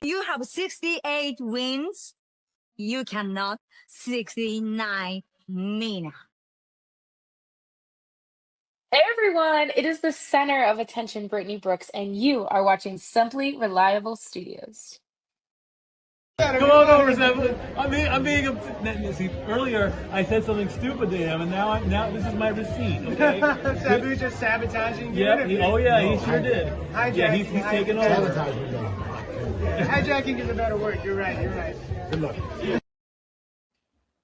You have 68 wins. You cannot 69 Mina. Hey everyone, it is the center of attention, Brittany Brooks, and you are watching Simply Reliable Studios. Come on over, Simply. I'm being see, earlier I said something stupid to him, and now this is my receipt. Okay. Sabu's just sabotaging you. Yeah. He sure did. Hijacking. Yeah, he's taking over. Hijacking is a better word. You're right. Good luck.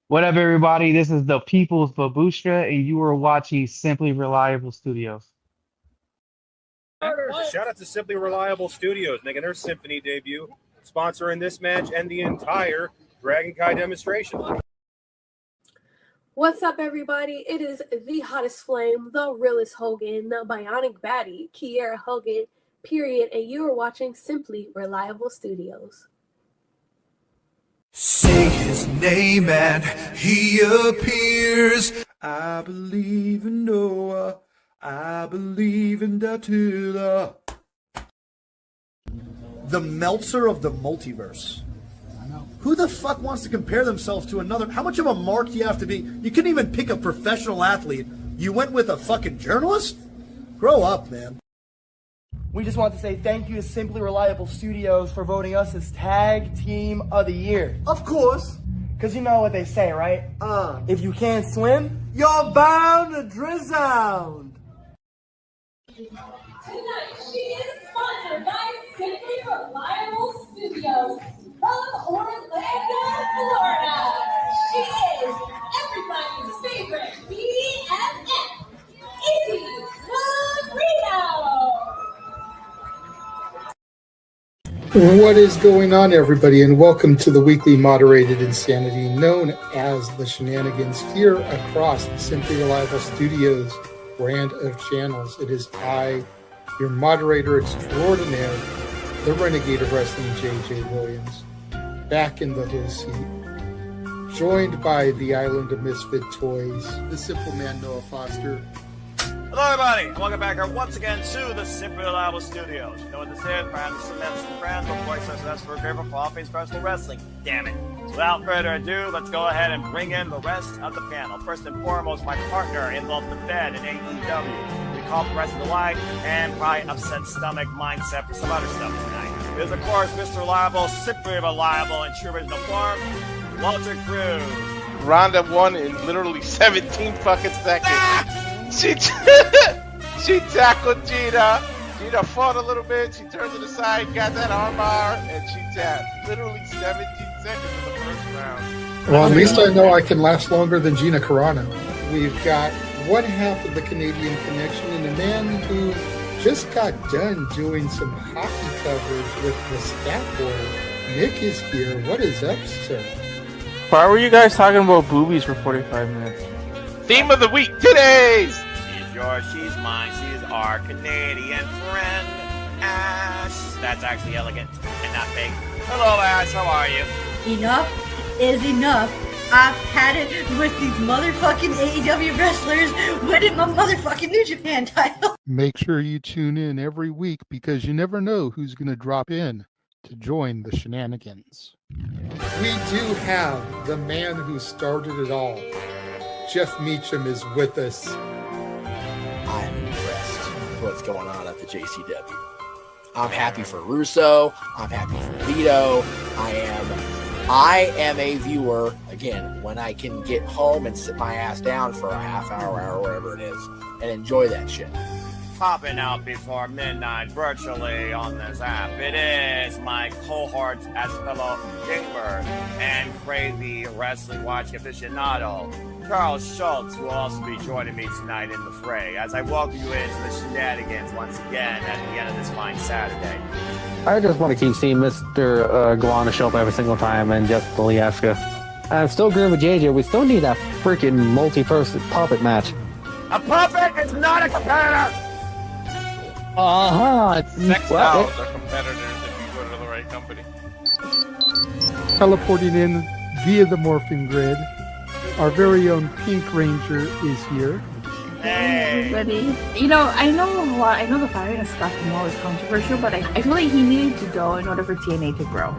What up, everybody? This is the People's Babushka, and you are watching Simply Reliable Studios. Shout out to Simply Reliable Studios making their Symphony debut, sponsoring this match and the entire Dragon Kai demonstration. What's up, everybody? It is the hottest flame, the realest Hogan, the bionic baddie, Kiera Hogan, period, and you are watching Simply Reliable Studios. Say his name and he appears. I believe in Noah. I believe in Datula. The Meltzer of the multiverse. Who the fuck wants to compare themselves to another? How much of a mark do you have to be? You couldn't even pick a professional athlete. You went with a fucking journalist? Grow up, man. We just want to say thank you to Simply Reliable Studios for voting us as Tag Team of the Year. Of course. Because you know what they say, right? If you can't swim, You're bound to drown. Tonight, she is sponsored by Simply Reliable Studios from Orlando, Florida. She is everybody's favorite BFF, Izzy Marino. What is going on, everybody, and welcome to the weekly moderated insanity known as the Shenanigans here across the Simply Reliable Studios brand of channels. It is I, your moderator extraordinaire, the renegade of wrestling, JJ Williams, back in the host seat, joined by the Island of Misfit Toys, the simple man Noah Foster. Hello, everybody. Welcome back here once again to the Simply Reliable Studios. You know what this is? Brand cements and brands of voice that's for favorite fall-faced professional wrestling. Damn it. So without further ado, let's go ahead and bring in the rest of the panel. First and foremost, my partner in love the bed in AEW. We call the rest of the light and probably upset stomach mindset for some other stuff tonight. There's, of course, Mr. Reliable, Simply Reliable in true original form, Walter Cruz. Ronda won in literally 17 fucking seconds. She tackled Gina. Gina fought a little bit. She turned to the side, got that armbar, and she tapped. Literally 17 seconds in the first round. Well, at least I know I can last longer than Gina Carano. We've got one half of the Canadian connection and a man who just got done doing some hockey coverage with the Stat Boy. Nick is here. What is up, sir? Why were you guys talking about boobies for 45 minutes? Theme of the week, today's. She's yours, she's mine, she's our Canadian friend, Ash. That's actually elegant and not fake. Hello, Ash, how are you? Enough is enough. I've had it with these motherfucking AEW wrestlers winning my motherfucking New Japan title. Make sure you tune in every week because you never know who's going to drop in to join the Shenanigans. We do have the man who started it all. Jeff Meacham is with us. I am impressed with what's going on at the JCW. I'm happy for Russo. I'm happy for Vito. I am a viewer, again, when I can get home and sit my ass down for a half hour, whatever it is, and enjoy that shit. Popping out before midnight virtually on this app. It is my cohort as fellow gamer and crazy wrestling watching aficionado, Carl Schultz, will also be joining me tonight in the fray as I welcome you into the Shenanigans once again at the end of this fine Saturday. I just want to keep seeing Mr. Guana show up every single time and just Polieska. I'm still agreeing with JJ. We still need that freaking multi-person puppet match. A puppet is not a competitor! Sex dolls are competitors if you go to the right company. Teleporting in via the morphing grid, our very own Pink Ranger is here. Hey, Everybody. You know, I know well, I know the firing of Scott D'Amore was controversial, but I feel like he needed to go in order for TNA to grow.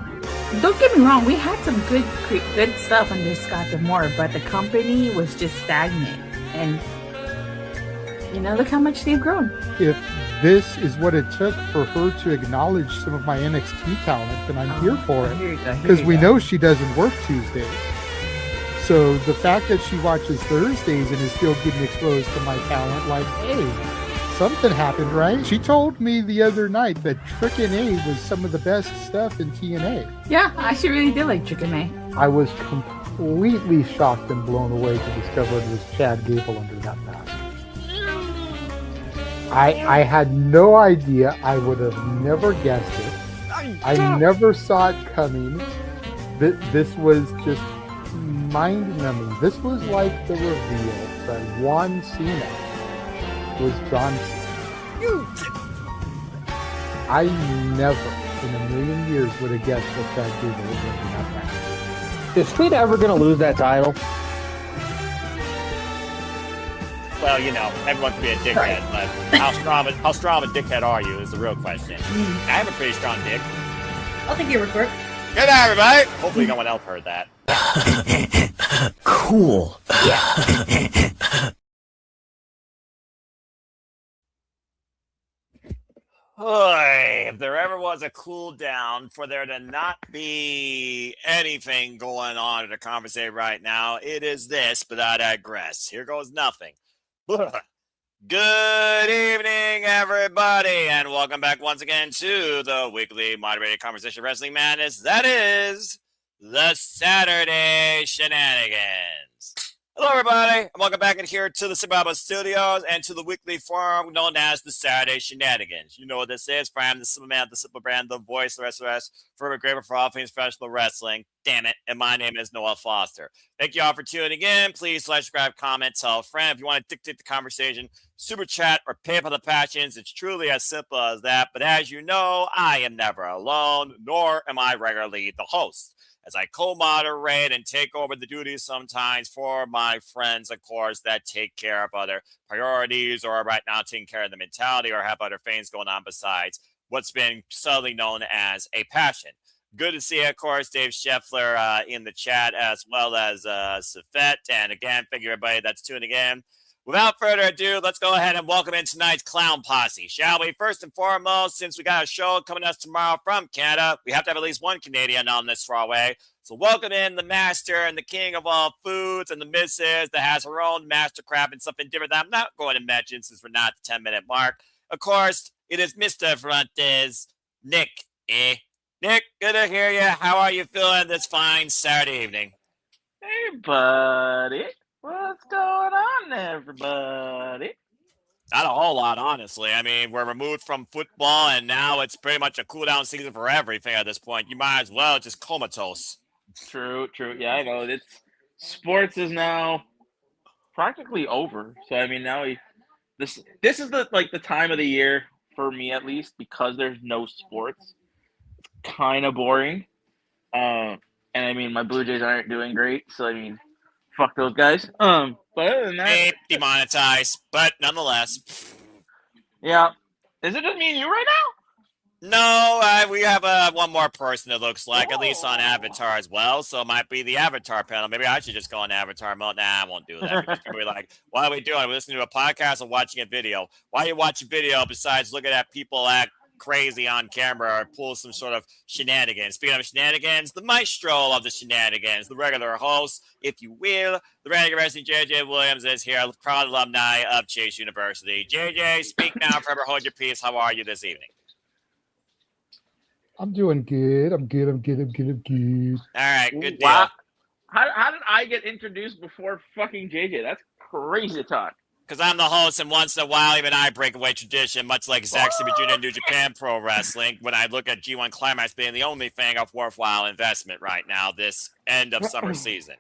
Don't get me wrong, we had some good stuff under Scott D'Amore, but the company was just stagnant. And, look how much they've grown. If this is what it took for her to acknowledge some of my NXT talent, then I'm here for it. Because we know she doesn't work Tuesdays. So the fact that she watches Thursdays and is still getting exposed to my talent, like, hey, something happened, right? She told me the other night that Trick A was some of the best stuff in TNA. Yeah, I actually really did like Trick A. I was completely shocked and blown away to discover it was Chad Gable under that mask. I had no idea. I would have never guessed it. I never saw it coming. This was just mind-numbing. This was like the reveal that Juan Cena was John Cena. I never in a million years would have guessed that Chad Gable was going to be that match. Is Fleet ever going to lose that title? Well, everyone can be a dickhead, but how strong a dickhead are you is the real question. I have a pretty strong dick. I'll take your report. Good night, everybody. Hopefully no one else heard that. Cool. Boy, if there ever was a cool down for there to not be anything going on in the conversation right now, it is this, but I digress. Here goes nothing. Good evening, everybody, and welcome back once again to the weekly moderated conversation wrestling madness. That is the Saturday Shenanigans. Hello, everybody, and welcome back in here to the Superchatted Studios and to the weekly forum known as the Saturday Shenanigans. You know what this is. I'm the simple man, the simple brand, the voice, the rest of us, forever grateful for all things professional wrestling. Damn it. And my name is Noah Foster. Thank you all for tuning in. Please subscribe, comment, tell a friend. If you want to dictate the conversation, super chat or PayPal the passions. It's truly as simple as that. But as you know, I am never alone, nor am I regularly the host, as I co-moderate and take over the duties sometimes for my friends, of course, that take care of other priorities or right now taking care of the mentality or have other things going on besides what's been subtly known as a passion. Good to see, of course, Dave Scheffler in the chat, as well as Safet. And again, thank you, everybody that's tuning in. Without further ado, let's go ahead and welcome in tonight's clown posse, shall we? First and foremost, since we got a show coming us tomorrow from Canada, we have to have at least one Canadian on this strawway. So welcome in the master and the king of all foods and the missus that has her own master craft and something different that I'm not going to mention since we're not at the 10-minute mark. Of course, it is Mr. Frontes, Nick. Nick, good to hear you. How are you feeling this fine Saturday evening? Hey, buddy. What's going on, everybody? Not a whole lot, honestly. I mean, we're removed from football, and now it's pretty much a cool-down season for everything at this point. You might as well just comatose. True. Yeah, I know. Sports is now practically over. So, I mean, now this is the time of the year, for me at least, because there's no sports. It's kind of boring. And, I mean, my Blue Jays aren't doing great, so, I mean, fuck those guys. But other than that, demonetized, but nonetheless. Yeah. Is it just me and you right now? No, we have one more person, it looks like, at least on Avatar as well. So it might be the Avatar panel. Maybe I should just go on Avatar mode. Nah, I won't do that. Because people be like, what are we doing? Are we listening to a podcast or watching a video? Why are you watching video besides looking at people act crazy on camera or pull some sort of shenanigans? Speaking of shenanigans, the maestro of the shenanigans, the regular host, if you will, the Renegade Wrestling JJ Williams is here, proud alumni of Chase University. JJ, speak now, forever hold your peace. How are you this evening? I'm doing good. I'm good. All right, good deal. Wow. How did I get introduced before fucking JJ? That's crazy talk. Because I'm the host, and once in a while, even I break away tradition, much like Zack Sabre Jr. in New Japan Pro Wrestling, when I look at G1 Climax being the only thing of worthwhile investment right now, this end of summer season.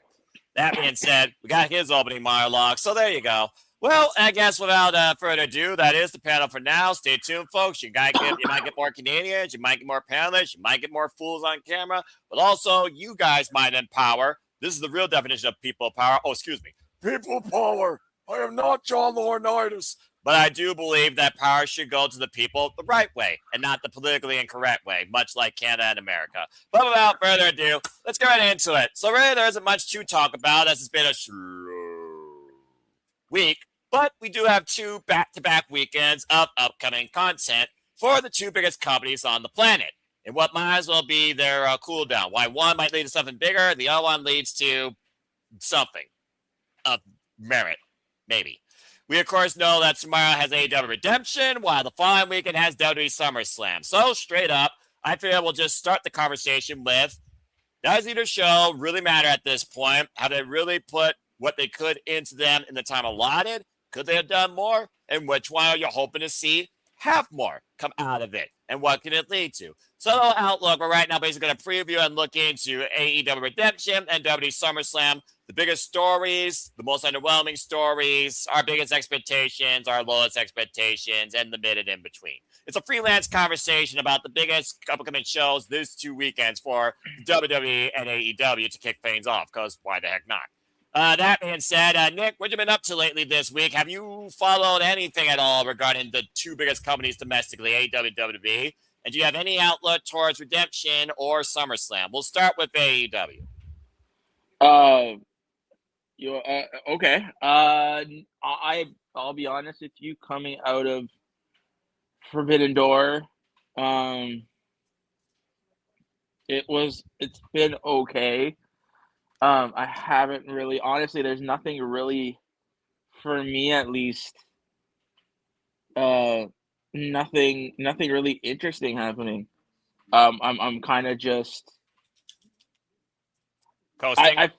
That being said, we got his opening monologue, so there you go. Well, I guess without further ado, that is the panel for now. Stay tuned, folks. You might get more Canadians, you might get more panelists, you might get more fools on camera, but also you guys might empower. This is the real definition of people power. Oh, excuse me. People power. I am not John Laurinaitis. But I do believe that power should go to the people the right way and not the politically incorrect way, much like Canada and America. But without further ado, let's get right into it. So really, there isn't much to talk about as it's been a slow week, but we do have 2 back-to-back weekends of upcoming content for the 2 biggest companies on the planet, and what might as well be their cooldown. Why one might lead to something bigger, the other one leads to something of merit, maybe. We, of course, know that tomorrow has AEW Redemption, while the following weekend has WWE SummerSlam. So, straight up, I feel we'll just start the conversation with, does either show really matter at this point? Have they really put what they could into them in the time allotted? Could they have done more? And which one are you hoping to see have more come out of it? And what can it lead to? So, the outlook, we're right now basically going to preview and look into AEW Redemption and WWE SummerSlam. The biggest stories, the most underwhelming stories, our biggest expectations, our lowest expectations, and the mid and in between. It's a freelance conversation about the biggest upcoming shows this 2 weekends for WWE and AEW to kick things off, because why the heck not? That being said, Nick, what have you been up to lately this week? Have you followed anything at all regarding the 2 biggest companies domestically, AEW and WWE? And do you have any outlook towards Redemption or SummerSlam? We'll start with AEW. Okay. I'll be honest with you. Coming out of Forbidden Door, it's been okay. I haven't really, honestly, there's nothing really, for me at least, nothing really interesting happening. I'm kind of just coasting.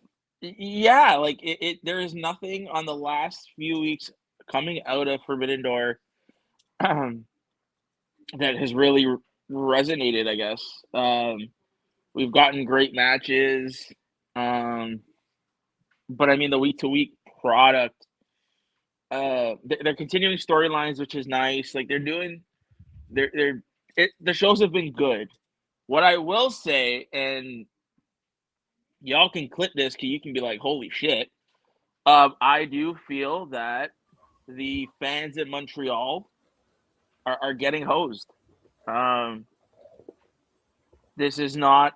Yeah, like there is nothing on the last few weeks coming out of Forbidden Door that has really resonated, I guess. We've gotten great matches, but I mean the week-to-week product, they're continuing storylines, which is nice. Like the shows have been good. What I will say, and y'all can clip this because you can be like, holy shit. I do feel that the fans in Montreal are getting hosed. This is not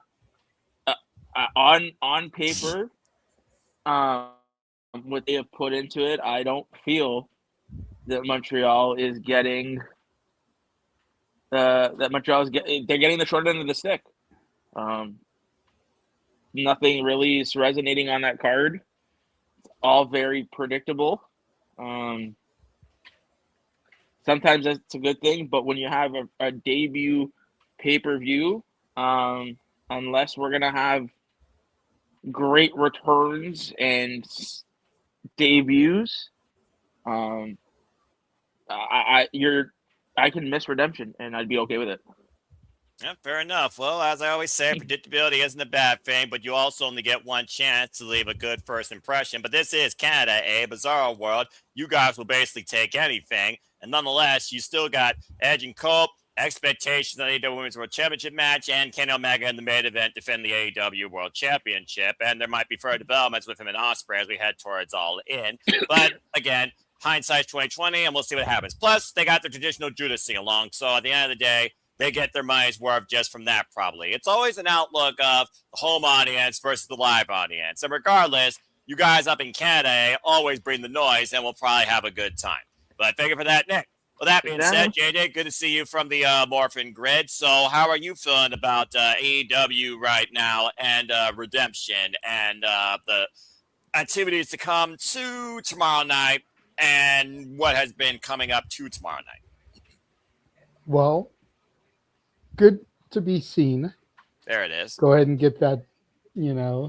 on paper. What they have put into it, I don't feel that Montreal is getting they're getting the short end of the stick. Nothing really is resonating on that card. It's all very predictable. Sometimes that's a good thing, but when you have a debut pay-per-view, unless we're gonna have great returns and debuts, I can miss Redemption and I'd be okay with it. Yeah, fair enough. Well, as I always say, predictability isn't a bad thing, but you also only get one chance to leave a good first impression. But this is Canada, a bizarre world. You guys will basically take anything. And nonetheless, you still got Edge and Cope, expectations on the AEW Women's World Championship match, and Kenny Omega in the main event defend the AEW World Championship. And there might be further developments with him and Ospreay as we head towards All In. But again, hindsight's 2020, and we'll see what happens. Plus, they got their traditional Judas sing along. So at the end of the day, they get their money's worth just from that, probably. It's always an outlook of the home audience versus the live audience. And regardless, you guys up in Canada always bring the noise, and we'll probably have a good time. But thank you for that, Nick. Well, that being said, JJ, good to see you from the Morphin Grid. So how are you feeling about AEW right now and Redemption and the activities to come to tomorrow night and what has been coming up to tomorrow night? Well, good to be seen. There it is. Go ahead and get that,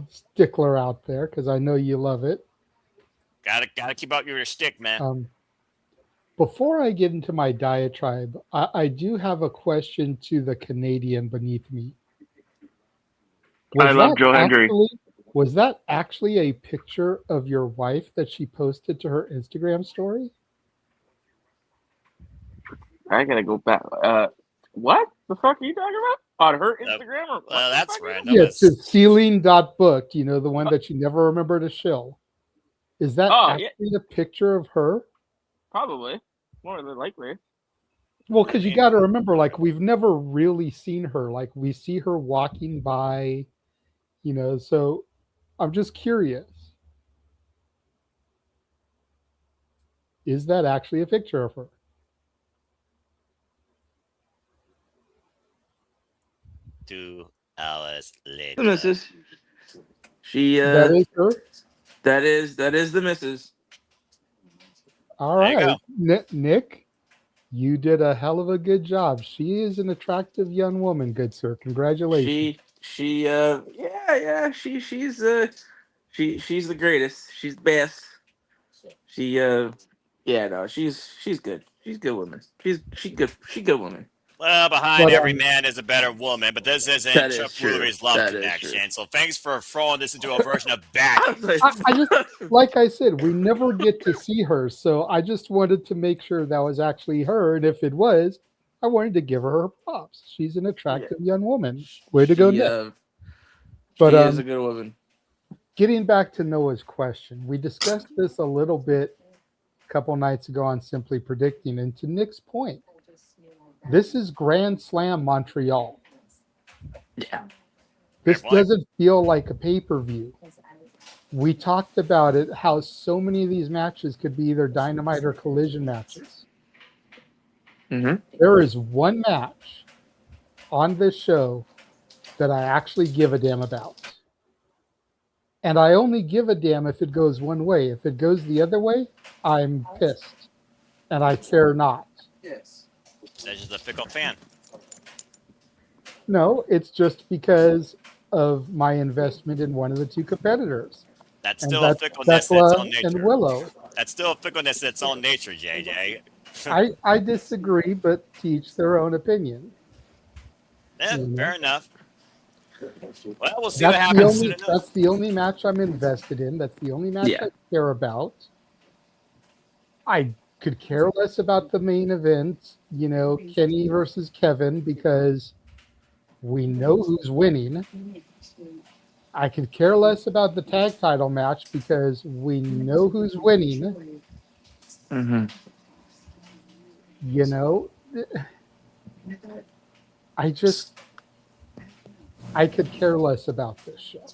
stickler out there because I know you love it. Gotta keep up your stick, man. Before I get into my diatribe, I do have a question to the Canadian beneath me. I love Joe Hendry. Was that actually a picture of your wife that she posted to her Instagram story? I gotta go back. What the fuck are you talking about? On her Instagram? That's right. Yes, it's Ceiling.book, the one that you never remember to shill. Is that actually a picture of her? Probably. more than likely. Well, because you got to remember, like, we've never really seen her. Like, we see her walking by, so I'm just curious. Is that actually a picture of her? To Alice later. The missus. She That is her? That is the missus. All There you right. go. Nick, you did a hell of a good job. She is an attractive young woman, good sir. Congratulations. She's the greatest. She's the best. She's good. She's a good woman. She good woman. Well, behind But, every man is a better woman, but this isn't That is Chuck true. Woolery's love That is connection. So thanks for throwing this into a version of back. I just, like I said, we never get to see her, so I just wanted to make sure that was actually her, and if it was, I wanted to give her props. She's an attractive young woman. Way to go, Nick. But she is a good woman. Getting back to Noah's question, we discussed this a little bit a couple nights ago on Simply Predicting, and to Nick's point, this is Grand Slam Montreal. Yeah. This doesn't feel like a pay-per-view. We talked about it, how so many of these matches could be either Dynamite or Collision matches. Mm-hmm. There is one match on this show that I actually give a damn about. And I only give a damn if it goes one way. If it goes the other way, I'm pissed. And I care not. That's just a fickle fan. No, it's just because of my investment in one of the two competitors. That's And still that's a fickleness in its own nature. and Willow. That's still a fickleness in its own nature, JJ. I disagree, but teach their own opinion. Yeah, fair enough. Well, we'll see That's what happens soon enough. That's the only match I'm invested in. That's the only match I care about. I could care less about the main event, Kenny versus Kevin, because we know who's winning. I could care less about the tag title match because we know who's winning. Mm-hmm. I could care less about this show.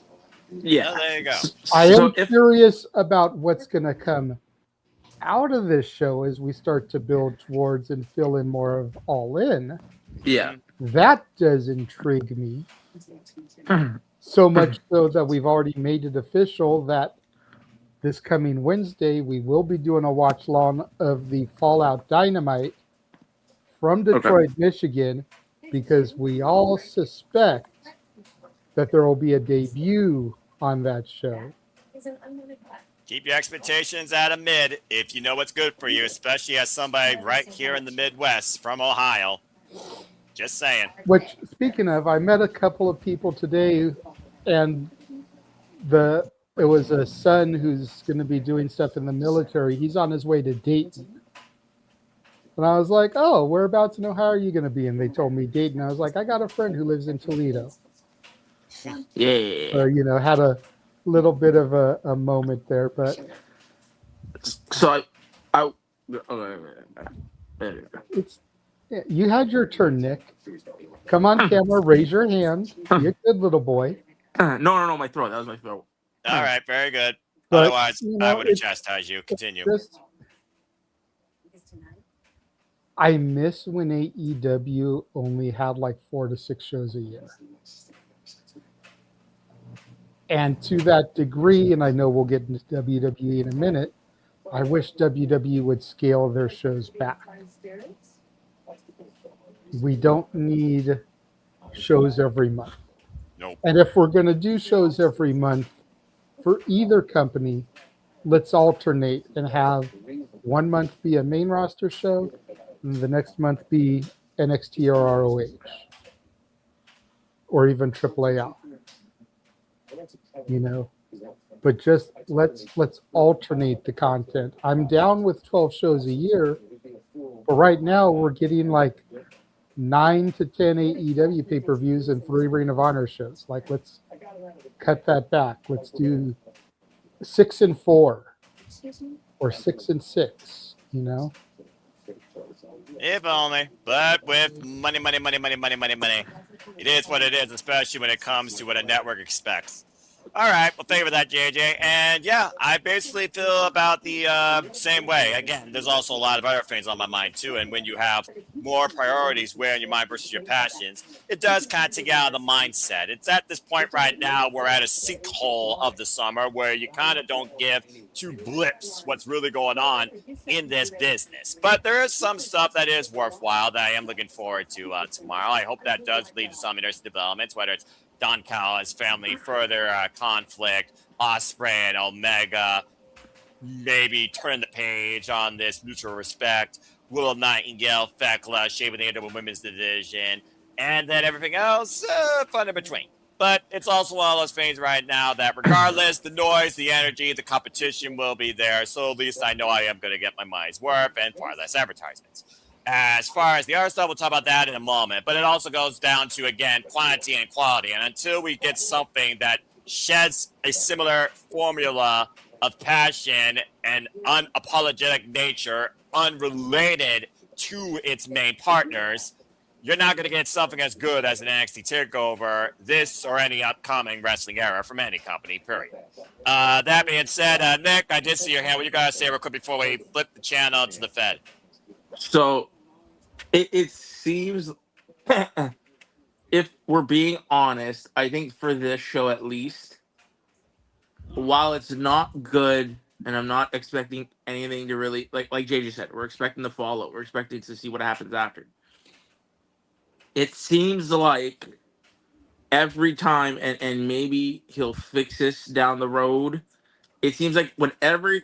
Yeah. Well, there you go. I am curious about what's going to come out of this show as we start to build towards and fill in more of All In. Yeah. That does intrigue me. So much so that we've already made it official that this coming Wednesday, we will be doing a watch along of the Fallout Dynamite from Detroit, Michigan, because we all suspect that there will be a debut on that show. Keep your expectations at a mid if you know what's good for you, especially as somebody right here in the Midwest from Ohio. Just saying. Which, speaking of, I met a couple of people today, and it was a son who's going to be doing stuff in the military. He's on his way to Dayton. And I was like, oh, whereabouts in Ohio are you going to be? And they told me Dayton. I was like, I got a friend who lives in Toledo. Yeah. So, had a little bit of a moment there. But so you had your turn, Nick. Come on camera, raise your hand. Be a good little boy. No, my throat. That was my throat. All right, very good. But, Otherwise, I would have chastised you. Continue. I miss when AEW only had like 4 to 6 shows a year. And to that degree, and I know we'll get into WWE in a minute, I wish WWE would scale their shows back. We don't need shows every month. Nope. And if we're going to do shows every month for either company, let's alternate and have 1 month be a main roster show and the next month be NXT or ROH or even AAA. But just let's alternate the content. I'm down with 12 shows a year, but right now we're getting like 9 to 10 AEW pay-per-views and 3 Ring of Honor shows. Like, let's cut that back. Let's do 6 and 4 or 6 and 6. If only. But with money, it is what it is, especially when it comes to what a network expects. All right, well, thank you for that, JJ. And yeah, I basically feel about the same way. Again, there's also a lot of other things on my mind too. And when you have more priorities weighing your mind versus your passions, it does kind of take you out of the mindset. It's at this point right now, we're at a sinkhole of the summer where you kind of don't give two blips what's really going on in this business. But there is some stuff that is worthwhile that I am looking forward to tomorrow. I hope that does lead to some interesting developments, whether it's Don Callis' family further conflict, Osprey and Omega maybe turn the page on this mutual respect, Willow Nightingale, Thekla, shaving the end of a women's division, and then everything else, fun in between. But it's also one of those things right now that regardless, the noise, the energy, the competition will be there. So at least I know I am going to get my money's worth and far less advertisements. As far as the other stuff, we'll talk about that in a moment. But it also goes down to, again, quantity and quality. And until we get something that sheds a similar formula of passion and unapologetic nature, unrelated to its main partners, you're not going to get something as good as an NXT TakeOver, this or any upcoming wrestling era from any company, period. That being said, Nick, I did see your hand. What you got to say real quick before we flip the channel to the Fed? So it seems, if we're being honest, I think for this show at least, while it's not good, and I'm not expecting anything to really, like JJ said, we're expecting the follow. We're expecting to see what happens after. It seems like every time, and maybe he'll fix this down the road, it seems like whenever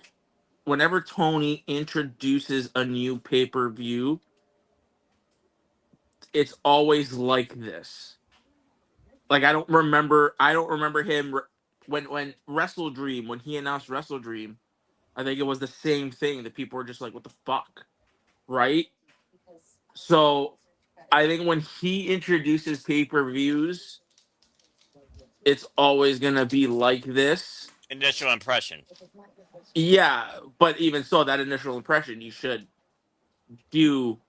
Tony introduces a new pay-per-view, it's always like this. Like I don't remember him when Wrestle Dream, when he announced Wrestle Dream, I think it was the same thing that people were just like, what the fuck? Right? So I think when he introduces pay-per-views, it's always gonna be like this. Initial impression. Yeah, but even so, that initial impression you should do.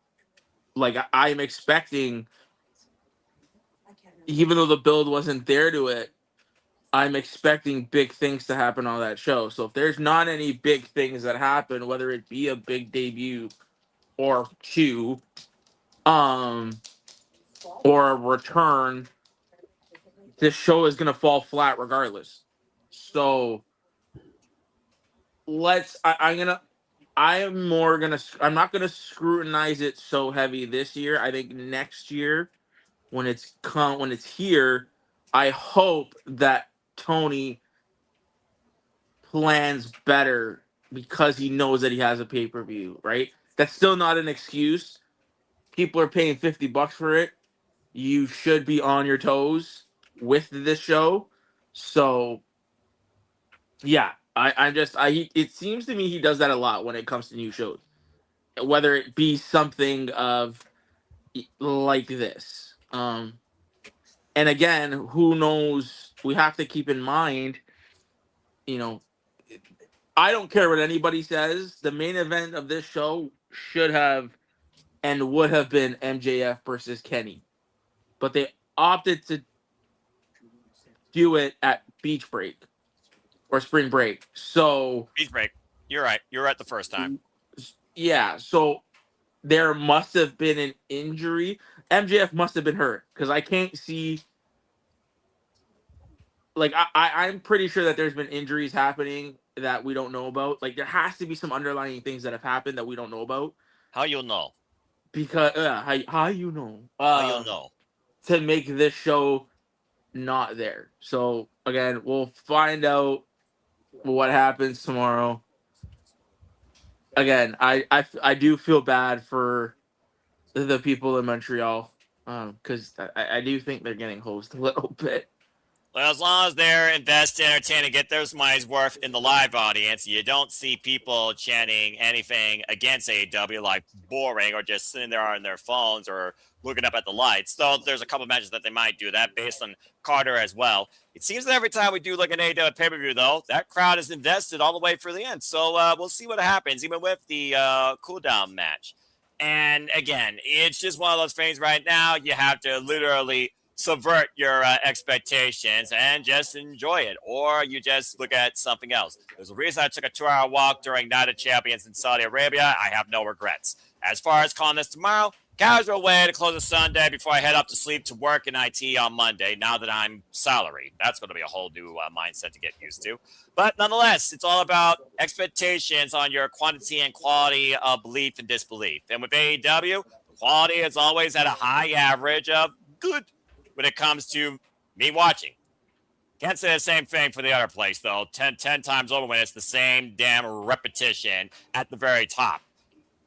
Like I'm expecting, even though the build wasn't there to it, I'm expecting big things to happen on that show. So if there's not any big things that happen, whether it be a big debut or two, or a return, this show is gonna fall flat regardless. So I'm not gonna scrutinize it so heavy this year. I think next year, when it's here, I hope that Tony plans better because he knows that he has a pay-per-view, right? That's still not an excuse. People are paying $50 for it. You should be on your toes with this show. So yeah, it seems to me he does that a lot when it comes to new shows. Whether it be something of like this. And again, who knows? We have to keep in mind, I don't care what anybody says. The main event of this show should have and would have been MJF versus Kenny. But they opted to do it at Beach Break or Spring Break. So Beach Break. You're right. You're right the first time. Yeah, so there must have been an injury. MJF must have been hurt because I can't see. Like I'm pretty sure that there's been injuries happening that we don't know about. Like there has to be some underlying things that have happened that we don't know about. How you'll know? Because how you know? How you'll know? To make this show not there. So again, we'll find out what happens tomorrow. Again, I do feel bad for the people in Montreal because I do think they're getting hosed a little bit. Well, as long as they're invested, entertaining, get their money's worth in the live audience, you don't see people chanting anything against AEW like boring or just sitting there on their phones or looking up at the lights. Though there's a couple matches that they might do that based on Carter as well. It seems that every time we do like an AEW pay-per-view, though, that crowd is invested all the way for the end. So we'll see what happens, even with the cool-down match. And again, it's just one of those things right now. You have to literally subvert your expectations and just enjoy it, or you just look at something else. There's a reason I took a 2-hour walk during Night of Champions in Saudi Arabia. I have no regrets. As far as calling this tomorrow, casual way to close a Sunday before I head up to sleep to work in IT on Monday, now that I'm salaried. That's going to be a whole new mindset to get used to. But nonetheless, it's all about expectations on your quantity and quality of belief and disbelief. And with AEW, the quality is always at a high average of good when it comes to me watching. Can't say the same thing for the other place, though. 10 times over when it's the same damn repetition at the very top.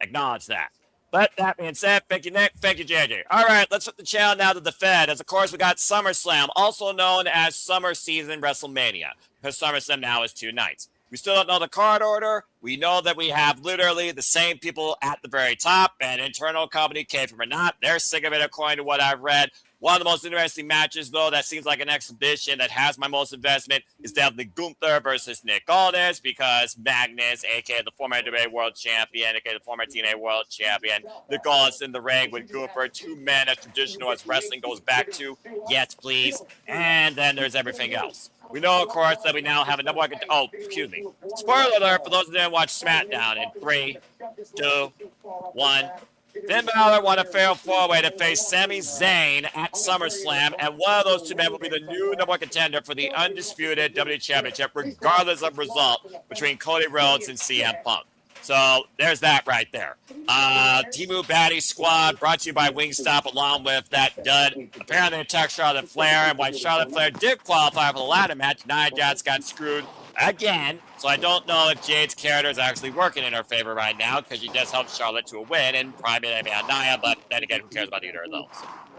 Acknowledge that. But that being said, thank you, Nick. Thank you, JJ. All right, let's flip the channel now to the Fed. As, of course, we got SummerSlam, also known as Summer Season WrestleMania, because SummerSlam now is 2 nights. We still don't know the card order. We know that we have literally the same people at the very top, and internal company, K-From or not, they're sick of it according to what I've read. One of the most interesting matches, though, that seems like an exhibition that has my most investment is definitely Gunther versus Nick Aldis, because Magnus, a.k.a. the former NWA World Champion, a.k.a. the former TNA World Champion, Nick Aldis in the ring with Gunther, 2 men as traditional as wrestling goes back to. Yes, please. And then there's everything else. We know, of course, that we now have a number one. Oh, excuse me. Spoiler alert for those who didn't watch SmackDown in 3, 2, 1. Finn Balor won a fatal 4-way to face Sami Zayn at SummerSlam, and one of those 2 men will be the new number 1 contender for the undisputed WWE Championship, regardless of result, between Cody Rhodes and CM Punk. So there's that right there. Timu Baddie Squad brought to you by Wingstop, along with that dud. Apparently, it attacked Charlotte Flair, and while Charlotte Flair did qualify for the ladder match, Nia Jax got screwed again. So I don't know if Jade's character is actually working in her favor right now, because she just helped Charlotte to a win and primarily on Nia, but then again, who cares about either of those?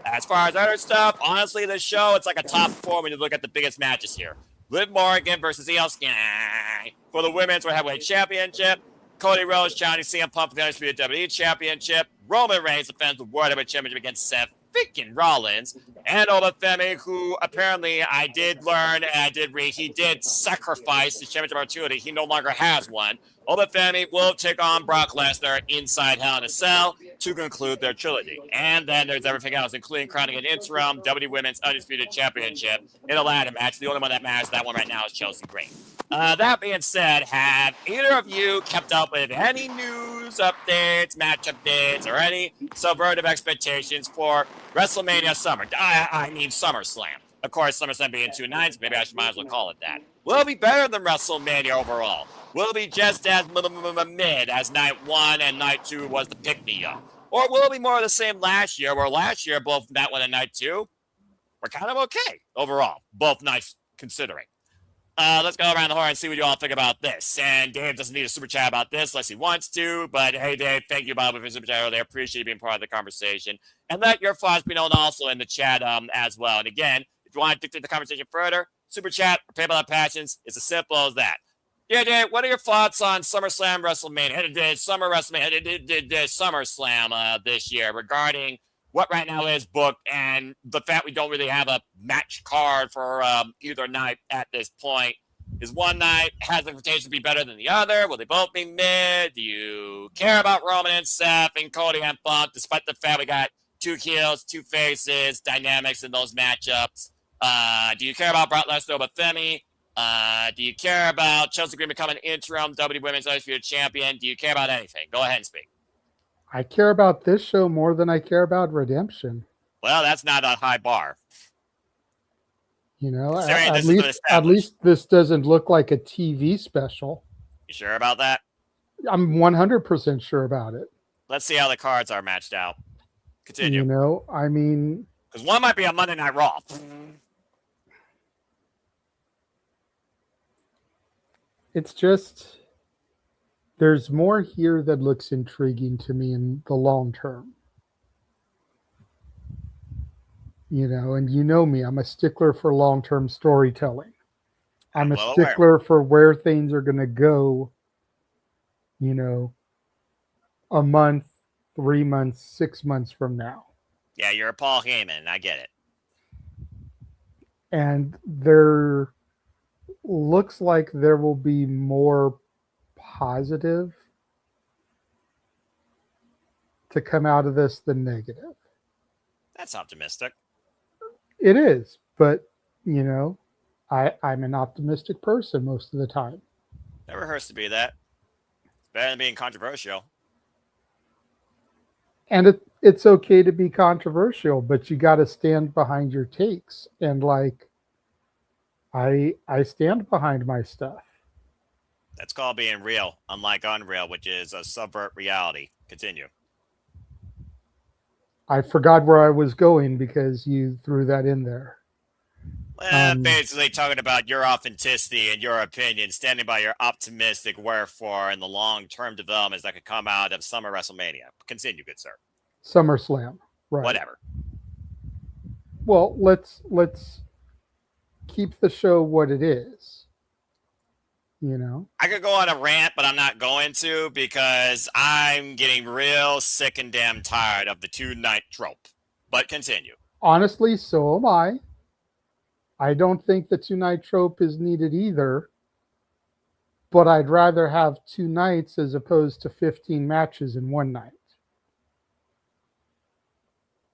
As far as other stuff, honestly, this show, it's like a top 4 when you look at the biggest matches here. Liv Morgan versus Io Sky for the Women's World Heavyweight Championship. Cody Rhodes challenging CM Punk for the Undisputed WWE Championship. Roman Reigns defends the World Heavyweight Championship against Seth freaking Rollins. And Obafemi, who apparently I did learn and I did read, he did sacrifice his championship opportunity. He no longer has one. Obafemi will take on Brock Lesnar inside Hell in a Cell to conclude their trilogy. And then there's everything else, including crowning an interim WWE Women's Undisputed Championship in a ladder match. The only one that matters, that one right now, is Chelsea Green. That being said, have either of you kept up with any news updates, match updates, or any subvertive expectations for WrestleMania Summer? I mean SummerSlam. Of course, SummerSlam being 2 nights, maybe I might as well call it that. Will it be better than WrestleMania overall? Will it be just as mid as Night 1 and Night 2 was the pick-me-up? Or will it be more of the same last year, where last year, both Night 1 and Night 2 were kind of okay overall, both nights considering? Let's go around the horn and see what you all think about this. And Dave doesn't need a super chat about this unless he wants to. But hey, Dave, thank you, Bob, for your super chat earlier. Appreciate you being part of the conversation. And let your thoughts be known also in the chat as well. And again, if you want to dictate the conversation further, super chat or PayPal at Passions. It's as simple as that. Yeah, Dave, what are your thoughts on SummerSlam WrestleMania? SummerSlam this year regarding what right now is booked and the fact we don't really have a match card for either night at this point. Is one night has the potential to be better than the other? Will they both be mid? Do you care about Roman and Seth and Cody and Punk, despite the fact we got 2 heels, 2 faces, dynamics in those matchups? Do you care about Brock Lesnar but Femi? Do you care about Chelsea Green becoming interim WWE Women's Undisputed Champion? Do you care about anything? Go ahead and speak. I care about this show more than I care about Redemption. Well, that's not a high bar. You know, Considering at least this doesn't look like a TV special. You sure about that? I'm 100% sure about it. Let's see how the cards are matched out. Continue. You know, I mean, because one might be a Monday Night Raw. It's just, there's more here that looks intriguing to me in the long term. You know, and you know me, I'm a stickler for long-term storytelling. I'm a stickler for where things are going to go, you know, a month, 3 months, 6 months from now. Yeah, you're a Paul Heyman. I get it. And there looks like there will be more positive to come out of this than negative. That's optimistic. It is, but you know, I'm an optimistic person most of the time. Never hurts to be that. It's better than being controversial. And it's okay to be controversial, but you got to stand behind your takes. And like, I stand behind my stuff. That's called being real, unlike unreal, which is a subvert reality. Continue. I forgot where I was going because you threw that in there. Basically talking about your authenticity and your opinion, standing by your optimistic wherefore and the long-term developments that could come out of Summer WrestleMania. Continue, good sir. SummerSlam, right? Whatever. Well, let's keep the show what it is. You know, I could go on a rant, but I'm not going to because I'm getting real sick and damn tired of the 2-night trope. But continue. Honestly, so am I. I don't think the 2-night trope is needed either, but I'd rather have 2 nights as opposed to 15 matches in 1 night.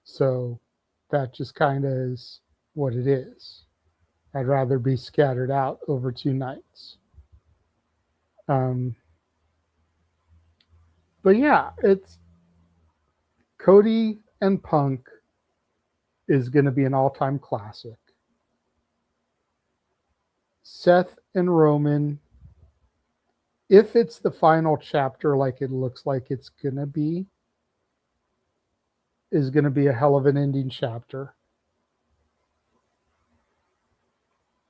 So that just kind of is what it is. I'd rather be scattered out over 2 nights. But yeah, it's Cody and Punk is going to be an all-time classic. Seth and Roman, if it's the final chapter like it looks like it's going to be, is going to be a hell of an ending chapter.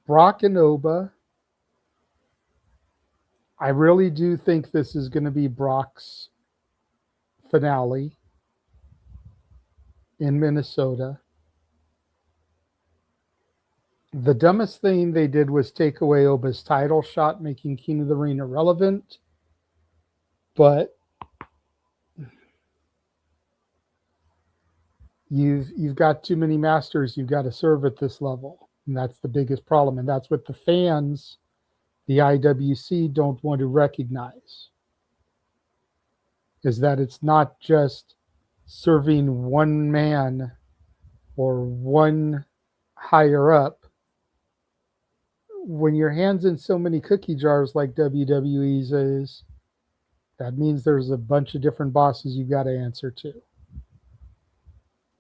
Brock and Oba, I really do think this is going to be Brock's finale in Minnesota. The dumbest thing they did was take away Oba's title shot, making King of the Ring irrelevant. But you've got too many masters you've got to serve at this level. And that's the biggest problem. And that's what the fans, the IWC, don't want to recognize. Is that it's not just serving one man or one higher up. When your hand's in so many cookie jars like WWE's is, that means there's a bunch of different bosses you got to answer to.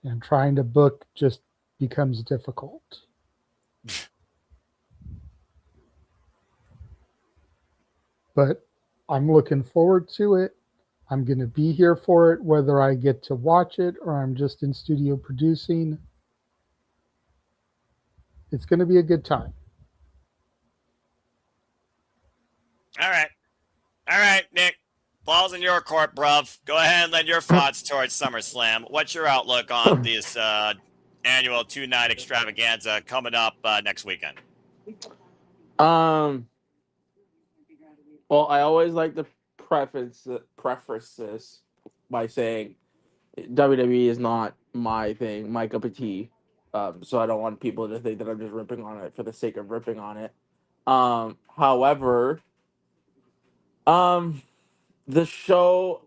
And trying to book just becomes difficult. But I'm looking forward to it. I'm going to be here for it, whether I get to watch it or I'm just in studio producing. It's going to be a good time. All right, Nick. Ball's in your court, bruv. Go ahead and lend your thoughts towards SummerSlam. What's your outlook on this annual 2-night extravaganza coming up next weekend? Well, I always like to preface this by saying WWE is not my thing, my cup of tea. So I don't want people to think that I'm just ripping on it for the sake of ripping on it. However, the show,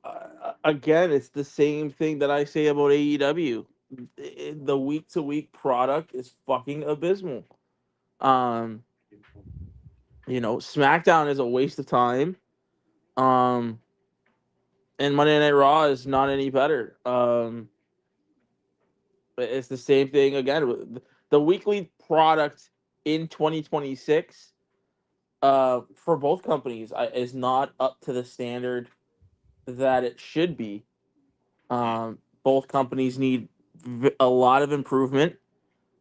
again, it's the same thing that I say about AEW. The week-to-week product is fucking abysmal. SmackDown is a waste of time. And Monday Night Raw is not any better. It's the same thing again. The weekly product in 2026 for both companies is not up to the standard that it should be. Both companies need a lot of improvement.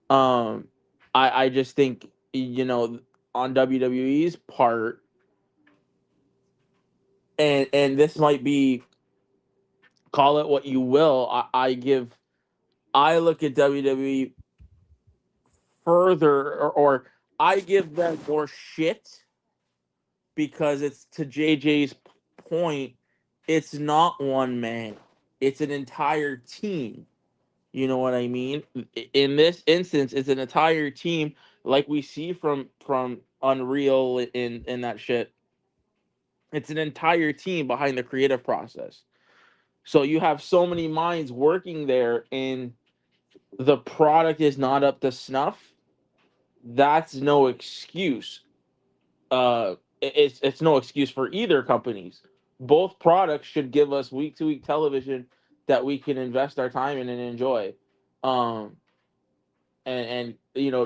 I just think, on WWE's part, and this might be, call it what you will, I look at WWE further, or I give them more shit because it's, to JJ's point, it's not one man. It's an entire team. You know what I mean? In this instance, it's an entire team, like we see from Unreal in that shit. It's an entire team behind the creative process. So you have so many minds working there, and the product is not up to snuff. That's no excuse. It's no excuse for either companies. Both products should give us week to week television that we can invest our time in and enjoy. Um, and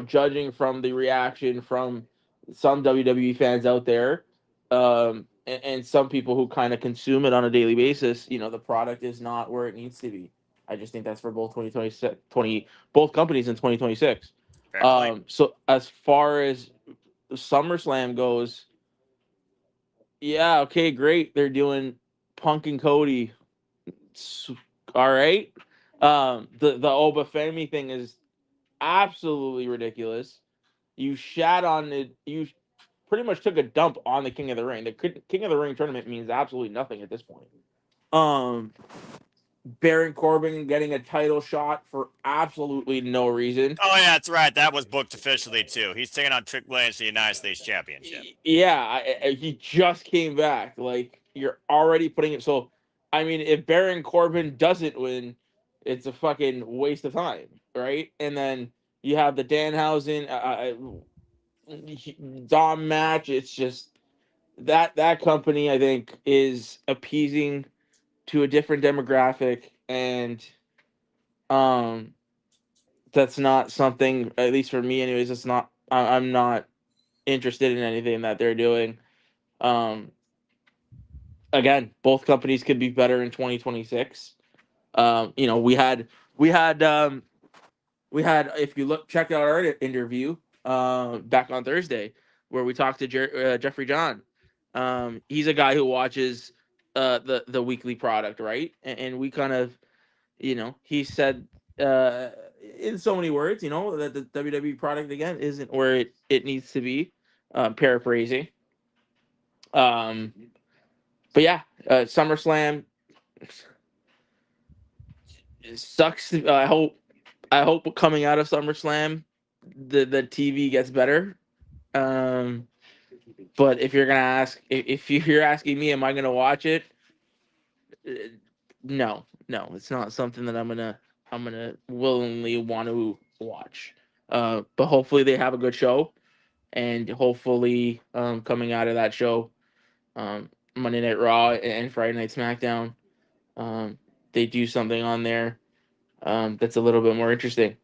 judging from the reaction from some WWE fans out there, and some people who kind of consume it on a daily basis, the product is not where it needs to be. I just think that's for both both companies in 2026. Fair point. So as far as SummerSlam goes, yeah, okay, great. They're doing Punk and Cody. All right. The Obafemi thing is absolutely ridiculous. You shat on it. You pretty much took a dump on the King of the Ring. The King of the Ring tournament means absolutely nothing at this point. Baron Corbin getting a title shot for absolutely no reason. Oh yeah, that's right. That was booked officially too. He's taking on Trick Williams for the United States Championship. Yeah, he just came back. Like, you're already putting it. So, I mean, if Baron Corbin doesn't win, it's a fucking waste of time, right? And then you have the Danhausen Dom match. It's just that company, I think, is appeasing to a different demographic, and that's not something, at least for me, anyways. It's not. I'm not interested in anything that they're doing. Again, both companies could be better in 2026. We had if you check out our interview back on Thursday where we talked to Jeffrey John. He's a guy who watches the weekly product, right? And we kind of, he said in so many words, that the WWE product again isn't where it needs to be. Paraphrasing. But yeah, SummerSlam sucks. I hope coming out of SummerSlam, the TV gets better. But if you're asking me, am I gonna watch it? No, it's not something that I'm gonna willingly want to watch. But hopefully they have a good show, and hopefully coming out of that show, Monday Night Raw and Friday Night SmackDown, they do something on there that's a little bit more interesting.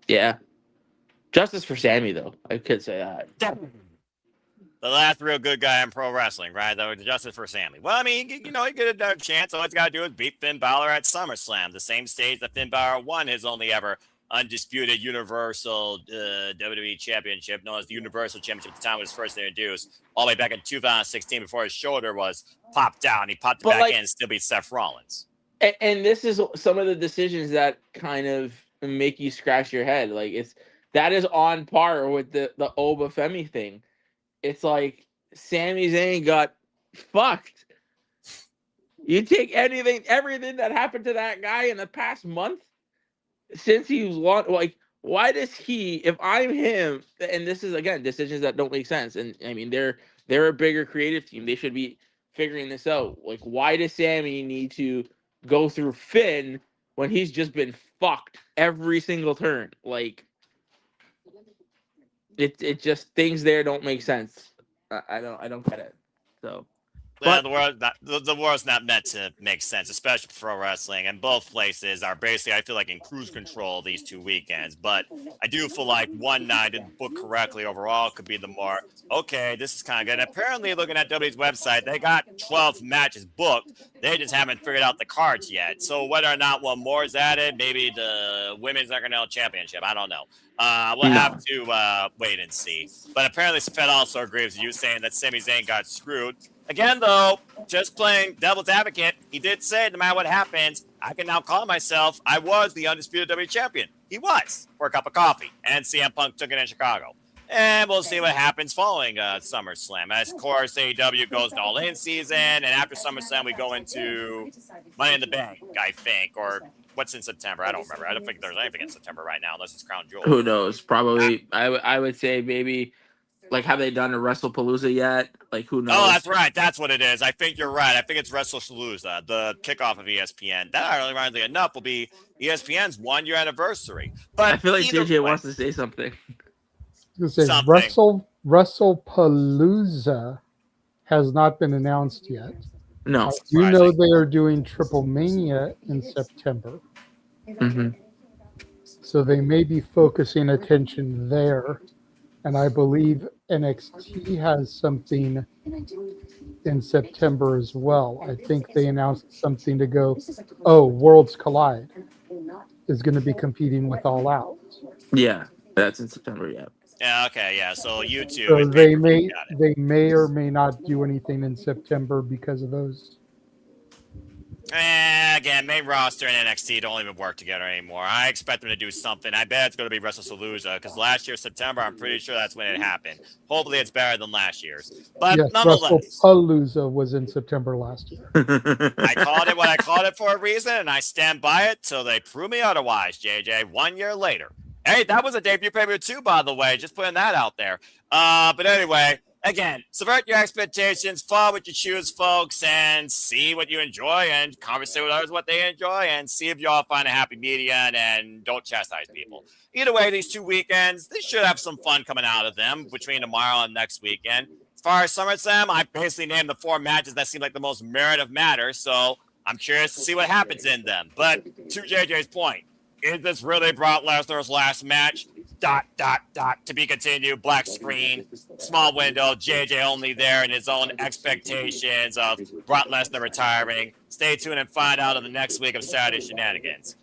Yeah. Justice for Sammy, though. I could say that. The last real good guy in pro wrestling, right? Though, justice for Sammy. Well, I mean, he get a chance. All he's got to do is beat Finn Balor at SummerSlam, the same stage that Finn Balor won his only ever undisputed Universal WWE Championship, known as the Universal Championship at the time it was first introduced, all the way back in 2016 before his shoulder was popped out, and he popped it back in and still beat Seth Rollins. And this is some of the decisions that kind of make you scratch your head. Like, that is on par with the Obafemi thing. It's like Sami Zayn got fucked. You take everything that happened to that guy in the past month since he was launched. Like, why does he? If I'm him, and this is again decisions that don't make sense. And I mean, they're a bigger creative team. They should be figuring this out. Like, why does Sammy need to go through Finn when he's just been fucked every single turn? Like, it just, things there don't make sense. I don't get it. So, But the world's not meant to make sense, especially for pro wrestling. And both places are basically, I feel like, in cruise control these 2 weekends. But I do feel like one night and booked correctly overall could be the more, okay, this is kind of good. And apparently, looking at WWE's website, they got 12 matches booked. They just haven't figured out the cards yet. So whether or not one more is added, maybe the Women's Intercontinental Championship, I don't know. We'll have to wait and see. But apparently, Fed also agrees with you, saying that Sami Zayn got screwed. Again, though, just playing devil's advocate, he did say, no matter what happens, I can now call myself, I was the undisputed WWE champion. He was, for a cup of coffee. And CM Punk took it in Chicago. And we'll see what happens following SummerSlam. As, of course, AEW goes to All-In season, and after SummerSlam, we go into Money in the Bank, I think, or what's in September? I don't remember. I don't think there's anything in September right now, unless it's Crown Jewel. Who knows? Probably, I would say maybe Like, have they done a WrestlePalooza yet? Like, who knows? Oh, that's right. That's what it is. I think you're right. I think it's WrestlePalooza, the kickoff of ESPN. That, ironically enough, will be ESPN's 1-year anniversary. But I feel like either JJ way, wants to say something. This is Something. WrestlePalooza has not been announced yet. No. I do know they are doing Triple Mania in September. Mm-hmm. So they may be focusing attention there. And I believe NXT has something in September as well. I think they announced something to go, Worlds Collide is going to be competing with All Out. Yeah, that's in September, yeah. Yeah, okay, yeah. So you two. So and they pay-per-view, may or may not do anything in September because of those. Again, main roster and NXT don't even work together anymore. I expect them to do something. I bet it's going to be WrestlePalooza because last year, September, I'm pretty sure that's when it happened. Hopefully, it's better than last year's. But Yes, nonetheless, WrestlePalooza was in September last year. I called it what I called it for a reason, and I stand by it till they prove me otherwise, JJ. 1 year later. Hey, that was a debut pay-per-view too, by the way. Just putting that out there. But anyway, again, subvert your expectations, follow what you choose, folks, and see what you enjoy and conversate with others what they enjoy and see if you all find a happy median and don't chastise people. Either way, these 2 weekends, they should have some fun coming out of them between tomorrow and next weekend. As far as SummerSlam, I basically named the 4 matches that seem like the most merit of matter, so I'm curious to see what happens in them. But to JJ's point, is this really Brock Lesnar's last match? ... To be continued. Black screen, small window. JJ only there in his own expectations of Brock Lesnar retiring. Stay tuned and find out in the next week of Saturday Shenanigans,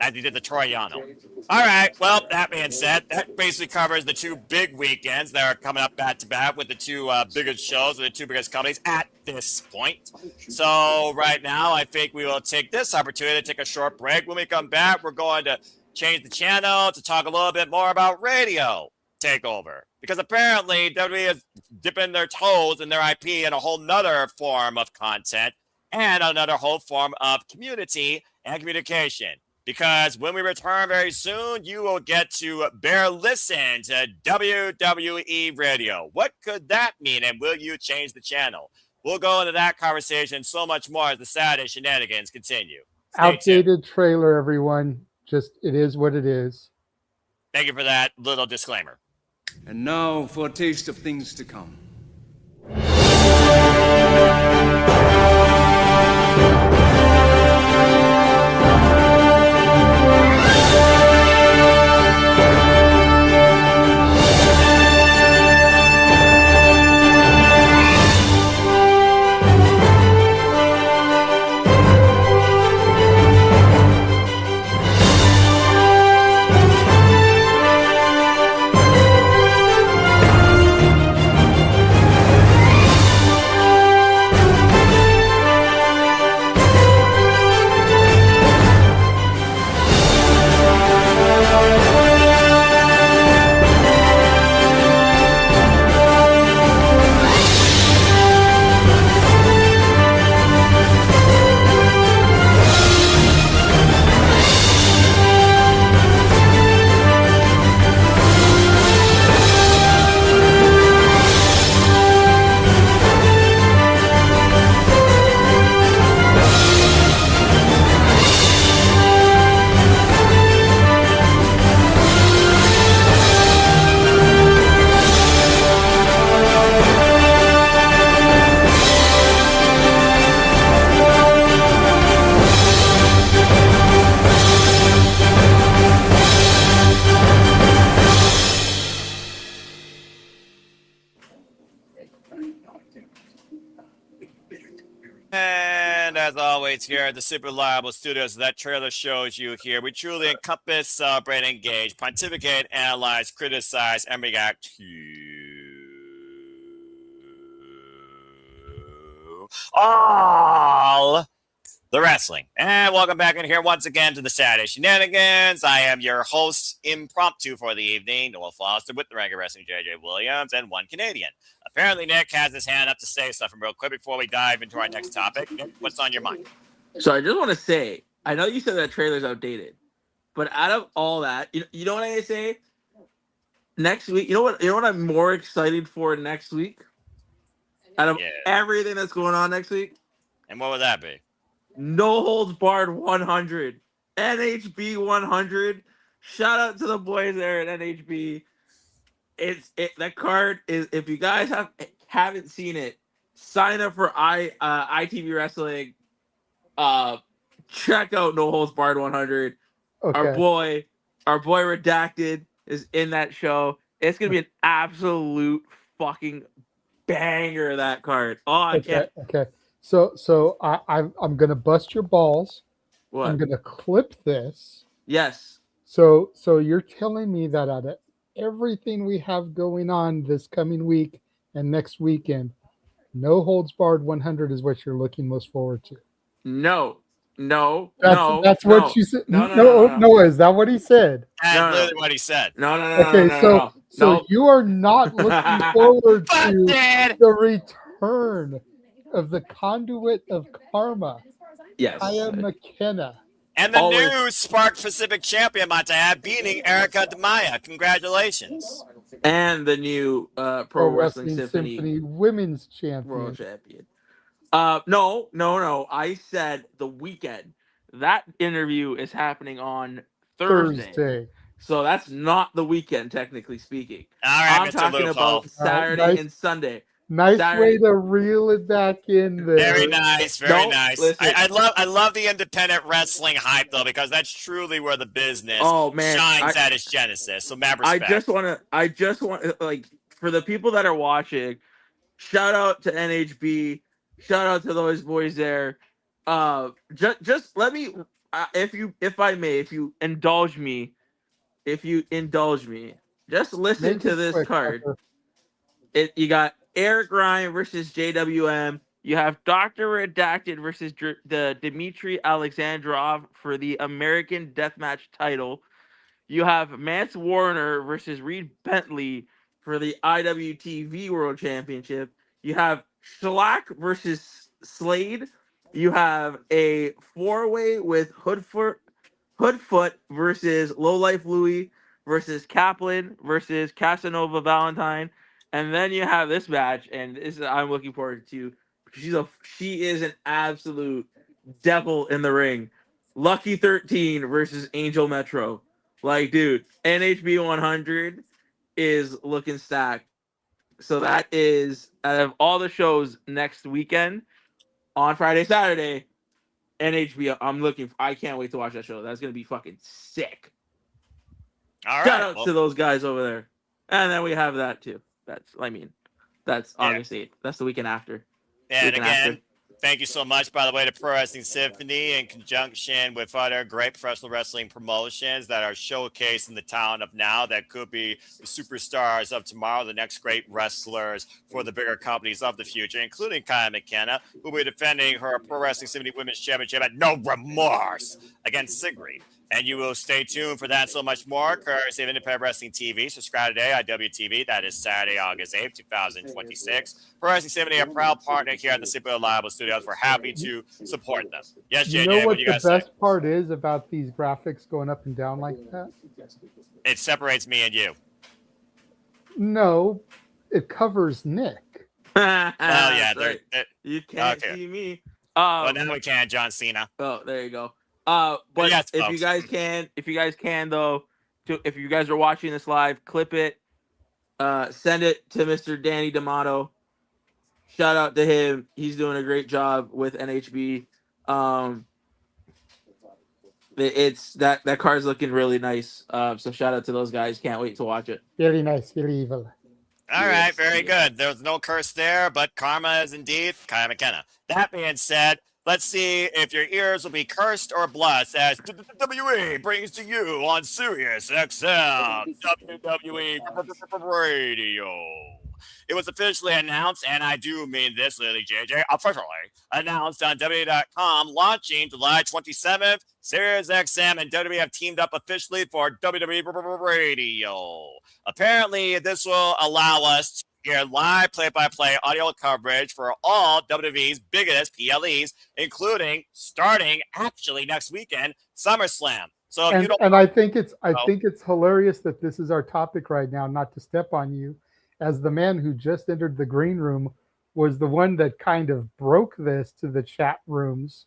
as he did the Troy Yano. All right. Well, that being said, that basically covers the 2 big weekends that are coming up back to back with the 2 biggest shows and the 2 biggest companies at this point. So right now, I think we will take this opportunity to take a short break. When we come back, we're going to change the channel to talk a little bit more about radio takeover, because apparently WWE is dipping their toes in their IP in a whole nother form of content and another whole form of community and communication. Because when we return very soon, you will get to bear listen to WWE Radio. What could that mean, and will you change the channel? We'll go into that conversation and so much more as the Saturday Shenanigans continue. Outdated trailer, everyone. Just, it is what it is. Thank you for that little disclaimer. And now for a taste of things to come. And as always, here at the Super Reliable Studios, that trailer shows you here. We truly encompass, celebrate, engage, pontificate, analyze, criticize, and react to all the wrestling. And welcome back in here once again to the Saturday Shenanigans. I am your host, impromptu for the evening, Noel Foster, with the Ranker Wrestling, JJ Williams, and one Canadian. Apparently, Nick has his hand up to say something real quick before we dive into our next topic. Nick, what's on your mind? So I just want to say, I know you said that trailer's outdated, but out of all that, you know what I say? Next week, you know what I'm more excited for next week? Out of everything that's going on next week, And what would that be? No Holds Barred 100, NHB 100. Shout out to the boys there at NHB. That card is, if you guys haven't seen it, sign up for ITV Wrestling. Check out No Holds Barred 100. Okay. Our boy Redacted is in that show. It's gonna be an absolute fucking banger, that card. Oh, I can't. Okay. So I'm gonna bust your balls. What? I'm gonna clip this. Yes. So you're telling me that out of everything we have going on this coming week and next weekend, No Holds Barred 100 is what you're looking most forward to? No. That's what you said. No. Is that what he said? That's literally what he said. No. Okay, so you are not looking forward to the return of the conduit of karma. Yes. Kaya McKenna. And the new Spark Pacific champion, might I add, beating Erica Demaya. Congratulations. And the new Pro Wrestling Symphony Women's Champion. World Champion. No. I said the weekend. That interview is happening on Thursday. So that's not the weekend, technically speaking. All right, I'm Mr. talking Loophole. about Saturday and Sunday. Nice Saturday. way to reel it back in there. Very nice, very nice. listen. I love the independent wrestling hype though, because that's truly where the business shines at its genesis. So mad respect. I just want like, for the people that are watching, shout out to NHB, shout out to those boys there. Just let me, if you indulge me, just listen to this card. You got Eric Ryan versus JWM. You have Dr. Redacted versus the Dmitry Alexandrov for the American Deathmatch title. You have Mance Warner versus Reed Bentley for the IWTV World Championship. You have Schlack versus Slade. You have a four-way with Hoodfoot versus Lowlife Louie versus Kaplan versus Casanova Valentine. And then you have this match, and this I'm looking forward to. She is an absolute devil in the ring. Lucky 13 versus Angel Metro. Like, dude, NHB 100 is looking stacked. So that is, out of all the shows next weekend, on Friday, Saturday, NHB, I can't wait to watch that show. That's going to be fucking sick. All right. Shout out to those guys over there. And then we have that too. That's August 8th. That's the weekend after. And again, thank you so much, by the way, to Pro Wrestling Symphony in conjunction with other great professional wrestling promotions that are showcased in the town of now that could be the superstars of tomorrow, the next great wrestlers for the bigger companies of the future, including Kaya McKenna, who will be defending her Pro Wrestling Symphony Women's Championship at no remorse against Sigrid. And you will stay tuned for that and so much more, courtesy of Independent Wrestling TV. Subscribe today on WTV. That is Saturday, August 8th, 2026. Pro Wrestling 70, a proud partner here at the Super Reliable Studios. We're happy to support them. Yes, JJ, You know what you the guys best say? part is about these graphics going up and down like that? It separates me and you. No, it covers Nick. Well, yeah. You can't see me. Well, now we can, John Cena. Oh, there you go. But yes, if folks. you guys can though, if you guys are watching this live, clip it, send it to Mr. Danny D'Amato. Shout out to him. He's doing a great job with NHB. It's that card's looking really nice. So shout out to those guys. Can't wait to watch it. Very nice, very evil. All right, very good. There's no curse there, but karma is indeed Kaya McKenna. That being said, let's see if your ears will be cursed or blessed as WWE brings to you on Sirius XM WWE Radio. It was officially announced, and I do mean this, Lily JJ, officially announced on WWE.com, launching July 27th. Sirius XM and WWE have teamed up officially for WWE Radio. Apparently, this will allow us to hear live play-by-play audio coverage for all WWE's biggest PLEs, including, starting actually next weekend, SummerSlam. So if you don't, And I think it's hilarious that this is our topic right now. Not to step on you, as the man who just entered the green room was the one that kind of broke this to the chat rooms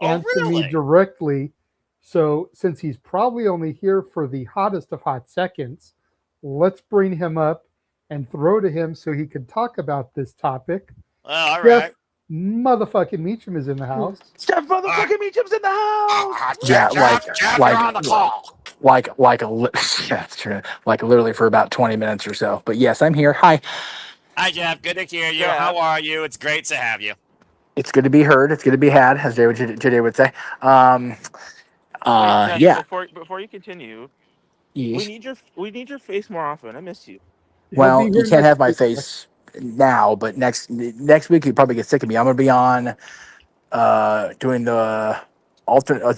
and to me directly. So since he's probably only here for the hottest of hot seconds, let's bring him up and throw to him so he can talk about this topic. All Jeff right. motherfucking Meacham is in the house. Jeff motherfucking Meacham's in the house. Yeah, Jeff, you're on the call. yeah, that's true. Like literally for about 20 minutes or so. But yes, I'm here. Hi. Hi, Jeff. Good to hear you. How are you? It's great to have you. It's good to be heard. It's good to be had, as JJ would say. Wait, Yeah. Before you continue, Yes. we need your face more often. I miss you. Well, you can't have my face now, but next week you probably get sick of me. I'm gonna be on doing the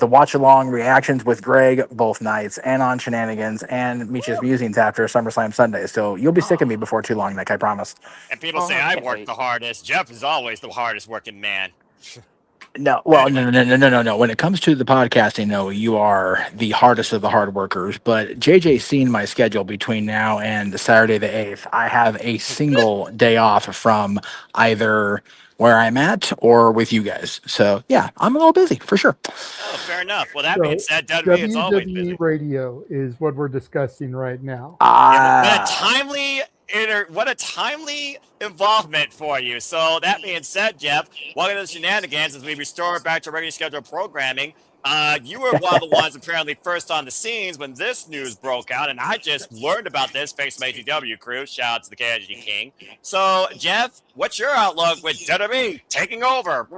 watch along reactions with Greg both nights, and on Shenanigans and Meech's musings after SummerSlam Sunday. So you'll be sick of me before too long, Nick. I promise. And people say I work the hardest. Jeff is always the hardest working man. No, well, no. When it comes to the podcasting, no, you are the hardest of the hard workers. But JJ's seen my schedule between now and Saturday the 8th. I have a single day off from either where I'm at or with you guys. So, yeah, I'm a little busy for sure. Oh, fair enough. Well, that So, being said, WWE is always busy. Radio is what we're discussing right now. What a timely involvement for you. So that being said, Jeff, welcome to the Shenanigans as we restore back to regular scheduled programming. You were one of the ones apparently first on the scenes when this news broke out, and I just learned about this thanks to my ATW crew. Shout out to the KG King. So, Jeff, what's your outlook with WWE taking over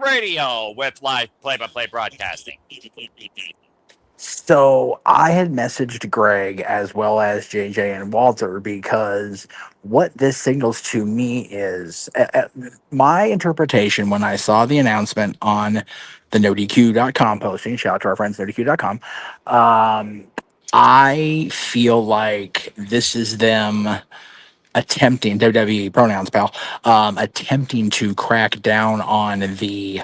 radio with live play-by-play broadcasting? So I had messaged Greg as well as JJ and Walter because what this signals to me is my interpretation when I saw the announcement on the NoDQ.com posting. Shout out to our friends NoDQ.com. I feel like this is them attempting, WWE pronouns, pal, attempting to crack down on the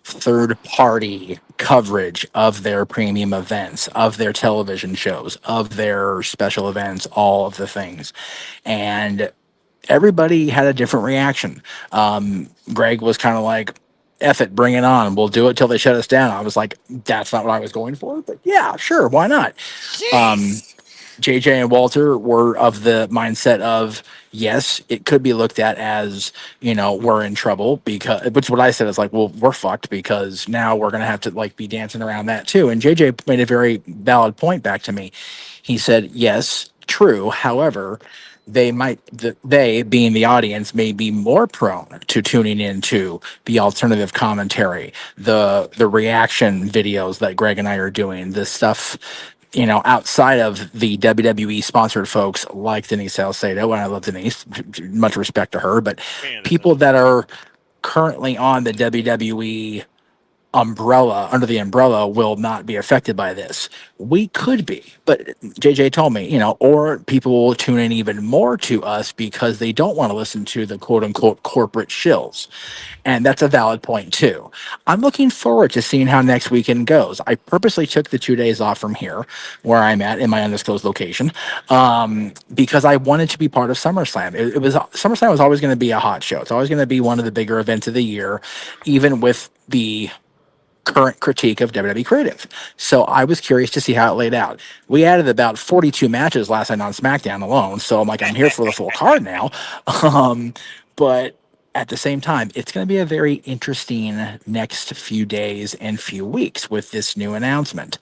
third-party coverage of their premium events, of their television shows, of their special events, all of the things. And everybody had a different reaction. Greg was kind of like, F it, bring it on. We'll do it till they shut us down. I was like, that's not what I was going for, but yeah, sure, why not? JJ and Walter were of the mindset of, yes, it could be looked at as, we're in trouble because, which what I said is like, well, we're fucked because now we're going to have to like be dancing around that too. And JJ made a very valid point back to me. He said, yes, true. However, they being the audience may be more prone to tuning into the alternative commentary, the reaction videos that Greg and I are doing, the stuff outside of the WWE sponsored folks like Denise Salcedo, and I love Denise, much respect to her, but people that are currently on the WWE under the umbrella will not be affected by this. We could be, but JJ told me, or people will tune in even more to us because they don't want to listen to the quote unquote corporate shills. And that's a valid point too. I'm looking forward to seeing how next weekend goes. I purposely took the 2 days off from here where I'm at in my undisclosed location because I wanted to be part of SummerSlam. SummerSlam was always going to be a hot show. It's always going to be one of the bigger events of the year, even with the current critique of WWE Creative. So I was curious to see how it laid out. We added about 42 matches last night on SmackDown alone. So I'm like, I'm here for the full card now. But at the same time, it's going to be a very interesting next few days and few weeks with this new announcement.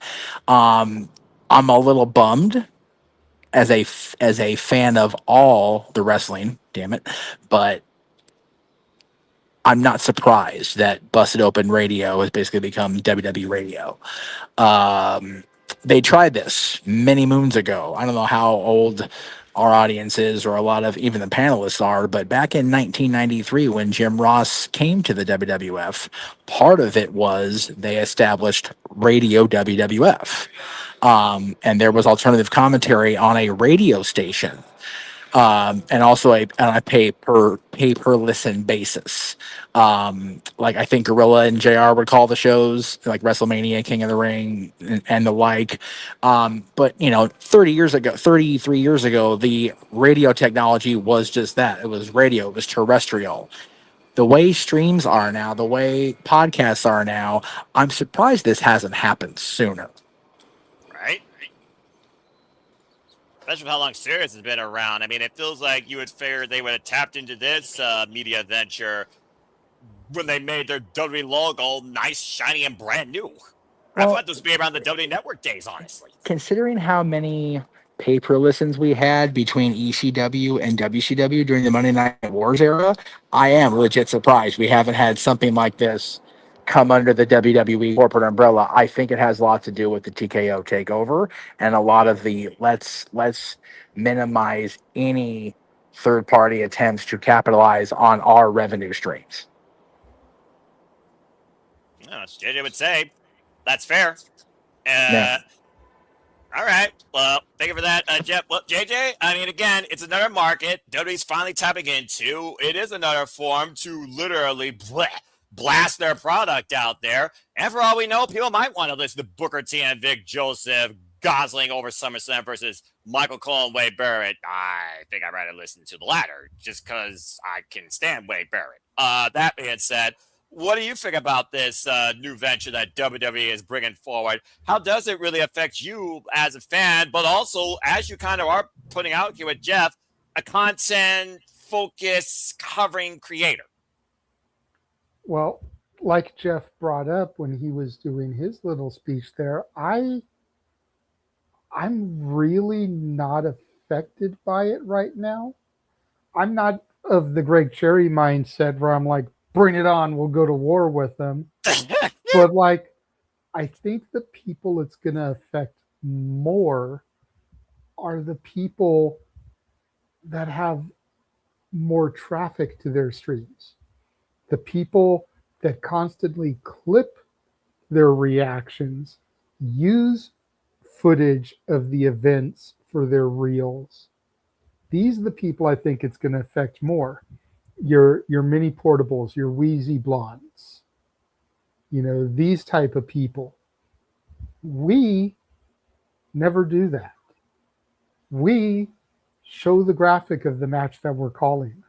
I'm a little bummed as a fan of all the wrestling, damn it, but I'm not surprised that Busted Open Radio has basically become WWE Radio. They tried this many moons ago. I don't know how old our audience is or a lot of even the panelists are, but back in 1993 when Jim Ross came to the WWF, part of it was they established Radio WWF. And there was alternative commentary on a radio station and also on a pay per listen basis. Like I think Gorilla and JR would call the shows like WrestleMania, King of the Ring, and the like. But 33 years ago, the radio technology was just that. It was radio. It was terrestrial. The way streams are now, the way podcasts are now, I'm surprised this hasn't happened sooner. Right? Especially with how long Sirius has been around. I mean, it feels like you would figure they would have tapped into this media venture when they made their WWE logo nice, shiny, and brand new. I thought this would be around the WWE Network days, honestly. Considering how many pay-per-listens we had between ECW and WCW during the Monday Night Wars era, I am legit surprised we haven't had something like this come under the WWE corporate umbrella. I think it has a lot to do with the TKO takeover and a lot of the let's minimize any third-party attempts to capitalize on our revenue streams. As JJ would say, that's fair. Yeah. All right. Well, thank you for that, Jeff. Well, JJ, I mean, again, it's another market WWE's finally tapping into. It is another form to literally blast their product out there. And for all we know, people might want to listen to Booker T and Vic Joseph Gosling over SummerSlam versus Michael Cole and Wade Barrett. I think I'd rather listen to the latter just because I can stand Wade Barrett. That being said, what do you think about this new venture that WWE is bringing forward? How does it really affect you as a fan, but also, as you kind of are putting out here with Jeff, a content focus covering creator? Well, like Jeff brought up when he was doing his little speech there, I'm really not affected by it right now. I'm not of the Greg Cherry mindset where I'm like, bring it on, we'll go to war with them. But like, I think the people it's going to affect more are the people that have more traffic to their streams. The people that constantly clip their reactions, use footage of the events for their reels. These are the people I think it's going to affect more. Your mini portables, your wheezy blondes, these type of people. We never do that. We show the graphic of the match that we're calling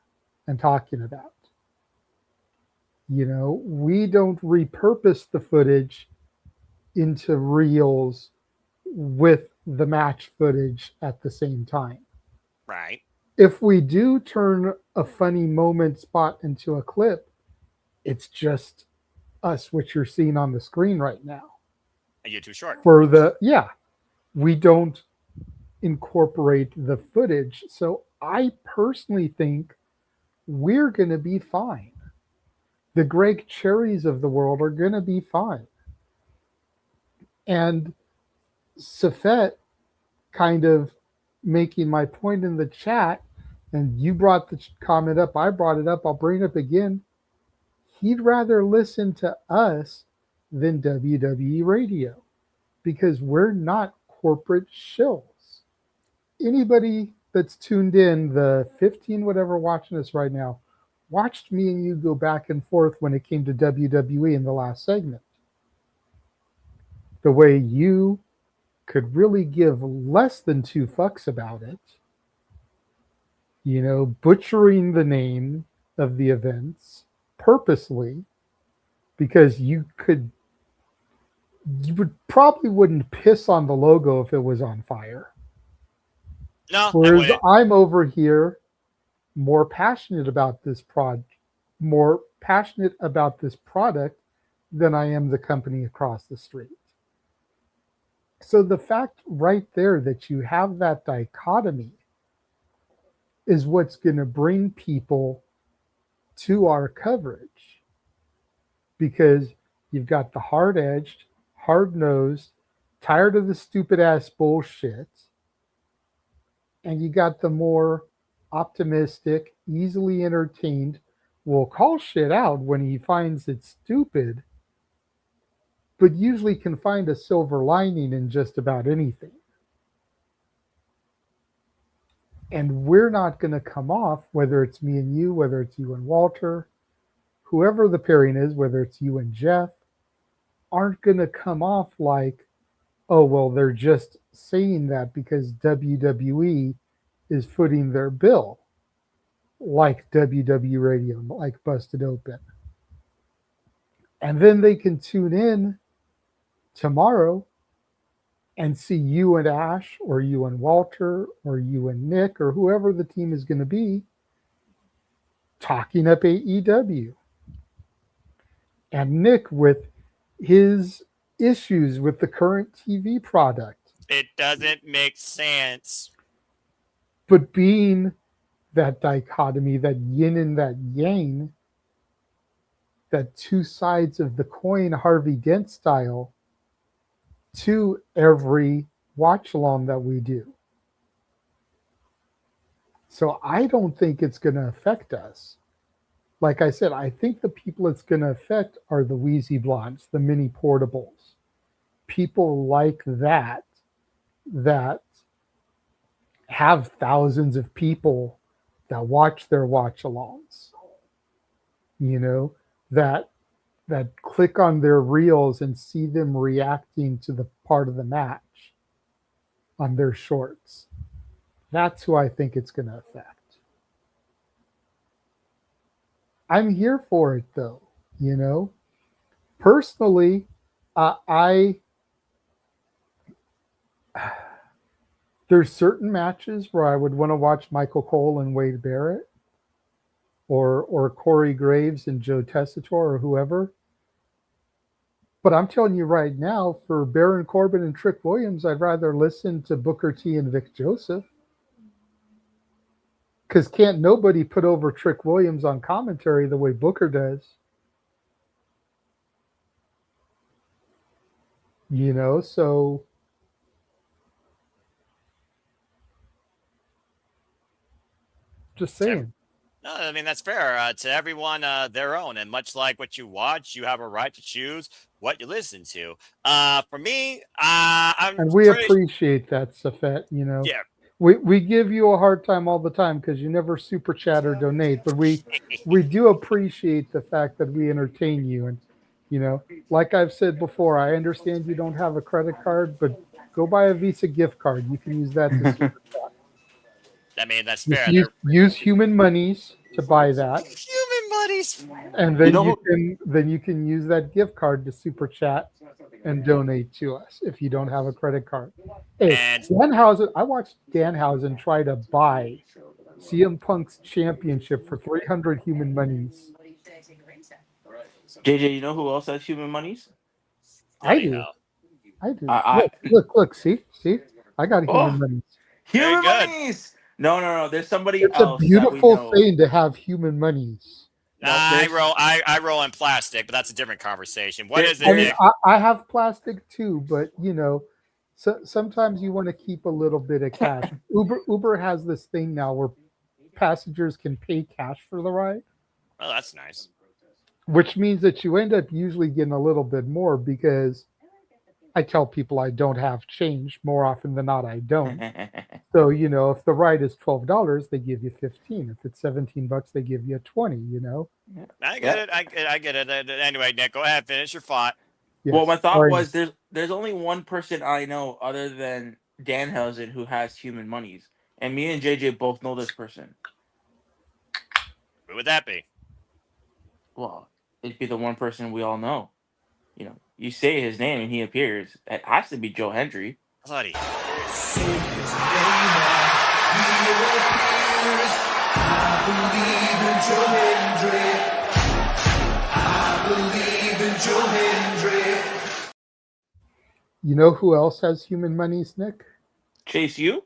and talking about. We don't repurpose the footage into reels with the match footage at the same time. Right. If we do turn a funny moment spot into a clip, it's just us, what you're seeing on the screen right now. And you're too short. We don't incorporate the footage. So I personally think we're going to be fine. The Greg Cherries of the world are going to be fine. And Safet kind of making my point in the chat, and you brought the comment up, I brought it up, I'll bring it up again. He'd rather listen to us than WWE radio because we're not corporate shills. Anybody that's tuned in, the 15 whatever watching us right now, watched me and you go back and forth when it came to WWE in the last segment. The way you could really give less than two fucks about it, butchering the name of the events purposely because you probably wouldn't piss on the logo if it was on fire. No. Whereas I'm over here more passionate about this product than I am the company across the street. So the fact right there that you have that dichotomy is what's going to bring people to our coverage, because you've got the hard-edged, hard-nosed, tired of the stupid-ass bullshit, and you got the more optimistic, easily entertained, will call shit out when he finds it stupid, but usually can find a silver lining in just about anything. And we're not going to come off, whether it's me and you, whether it's you and Walter, whoever the pairing is, whether it's you and Jeff, aren't going to come off like, oh, well, they're just saying that because WWE is footing their bill, like WW Radio, like Busted Open. And then they can tune in tomorrow and see you and Ash, or you and Walter, or you and Nick, or whoever the team is going to be, talking up AEW. And Nick with his issues with the current TV product. It doesn't make sense. But being that dichotomy, that yin and that yang, that two sides of the coin, Harvey Dent style, to every watch along that we do. So I don't think it's going to affect us. Like I said, I think the people it's going to affect are the Wheezy Blondes, the mini portables. People like that have thousands of people that watch their watch-alongs. You know, that click on their reels and see them reacting to the part of the match on their shorts. That's who I think it's going to affect. I'm here for it, though. You know, personally, there's certain matches where I would want to watch Michael Cole and Wade Barrett, or Corey Graves and Joe Tessitore, or whoever. But I'm telling you right now, for Baron Corbin and Trick Williams, I'd rather listen to Booker T and Vic Joseph. Because can't nobody put over Trick Williams on commentary the way Booker does. You know, so just saying. No, I mean, that's fair. To everyone, their own. And much like what you watch, you have a right to choose what you listen to. For me, and we appreciate that, Safet. You know, yeah. We give you a hard time all the time because you never super chat or donate, but we do appreciate the fact that we entertain you. And, you know, like I've said before, I understand you don't have a credit card, but go buy a Visa gift card. You can use that to super chat. I mean, that's fair. Use human monies to buy that. Human monies. And then you can use that gift card to super chat and donate to us if you don't have a credit card. Hey, Danhausen, I watched Danhausen try to buy CM Punk's championship for 300 human monies. JJ, you know who else has human monies? I do. Look, see? I got human monies. Human monies! No. There's somebody it's else. It's a beautiful thing to have human monies. I roll in plastic, but that's a different conversation. What is it, I mean, Nick? I have plastic too, but you know, sometimes you want to keep a little bit of cash. Uber has this thing now where passengers can pay cash for the ride. Oh, that's nice. Which means that you end up usually getting a little bit more because I tell people I don't have change. More often than not, I don't. So, you know, if the ride is $12, they give you $15. If it's $17, they give you $20, you know? I get it. I get it. Anyway, Nick, go ahead. Finish your thought. Yes. Well, my thought was there's only one person I know other than Danhausen who has human monies. And me and JJ both know this person. Who would that be? Well, it'd be the one person we all know. You know, you say his name and he appears. It has to be Joe Hendry. I thought he... You know who else has human monies, Nick? Chase U?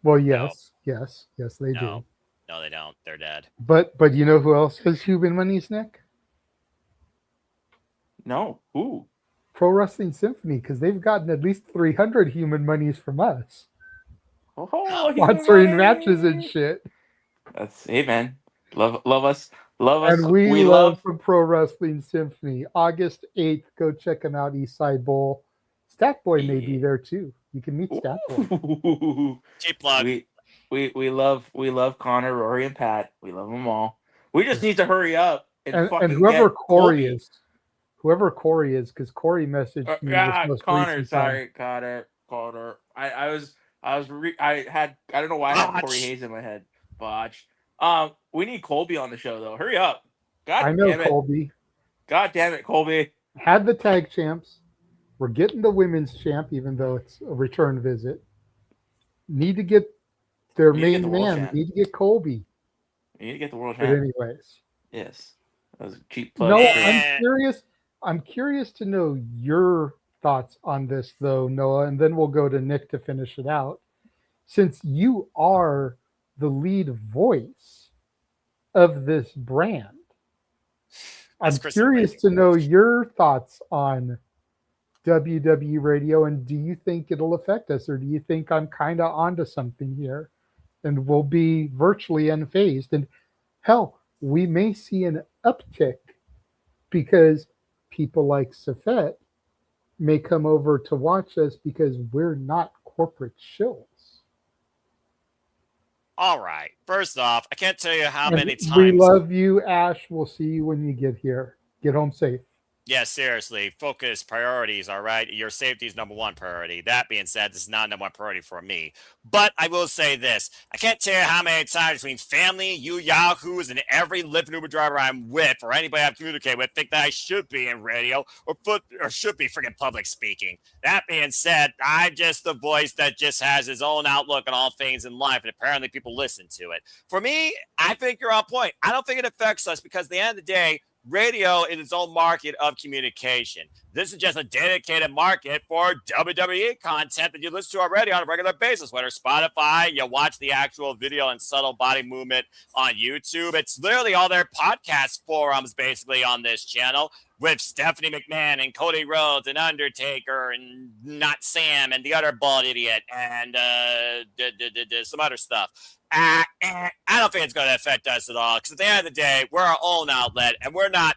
Well, yes, they do. No, they don't. They're dead. But you know who else has human monies, Nick? No. Who? Pro Wrestling Symphony, because they've gotten at least 300 human monies from us. Oh, sponsoring matches and shit. Hey man, love us. And we love from Pro Wrestling Symphony. August 8th, go check them out. Eastside Bowl. Stat Boy may be there too. You can meet Stat Boy. Cheap plug. We love Connor, Rory, and Pat. We love them all. We just need to hurry up and fucking whoever get Corey Colby. is, because Corey messaged me this most Connor, recent time. sorry, Connor. I don't know why I had Corey Hayes in my head. Botch. We need Colby on the show though. Hurry up. God I know damn it. Colby. God damn it, Colby. Had the tag champs. We're getting the women's champ, even though it's a return visit. Need to get their Need to get main the world man. champ. Need to get Colby. You need to get the world But champ. anyways, Yes. That was a cheap plug. no, too. I'm curious to know your thoughts on this, though, Noah, and then we'll go to Nick to finish it out. Since you are the lead voice of this brand, I'm curious to know your thoughts on WWE radio, and do you think it'll affect us, or do you think I'm kind of onto something here and we'll be virtually unfazed? And hell, we may see an uptick because people like Safet may come over to watch us because we're not corporate shills. All right. First off, I can't tell you how many times. We love you, Ash. We'll see you when you get here. Get home safe. Yeah, seriously, focus priorities, all right? Your safety is number one priority. That being said, this is not number one priority for me. But I will say this. I can't tell you how many times between family, you yahoos, and every Lyft and Uber driver I'm with or anybody I've communicated with think that I should be in radio or should be freaking public speaking. That being said, I'm just the voice that just has his own outlook on all things in life, and apparently people listen to it. For me, I think you're on point. I don't think it affects us because at the end of the day, radio is its own market of communication. This is just a dedicated market for WWE content that you listen to already on a regular basis, whether Spotify, you watch the actual video and subtle body movement on YouTube. It's literally all their podcast forums basically on this channel with Stephanie McMahon and Cody Rhodes and Undertaker and not Sam and the other bald idiot and some other stuff. I don't think it's going to affect us at all because at the end of the day, we're our own outlet and we're not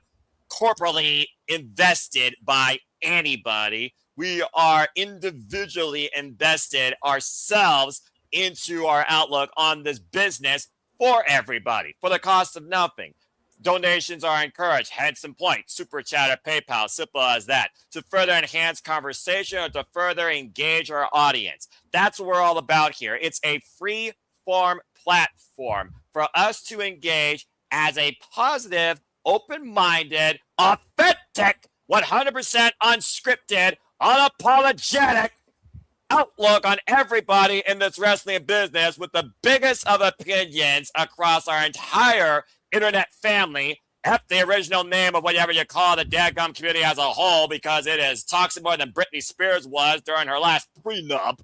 corporately invested by anybody. We are individually invested ourselves into our outlook on this business for everybody for the cost of nothing. Donations are encouraged, hence in point, Superchatted, PayPal, simple as that, to further enhance conversation or to further engage our audience. That's what we're all about here. It's a free form platform for us to engage as a positive, open-minded, authentic, 100% unscripted, unapologetic outlook on everybody in this wrestling business with the biggest of opinions across our entire internet family. F the original name of whatever you call the dadgum community as a whole because it is toxic more than Britney Spears was during her last prenup.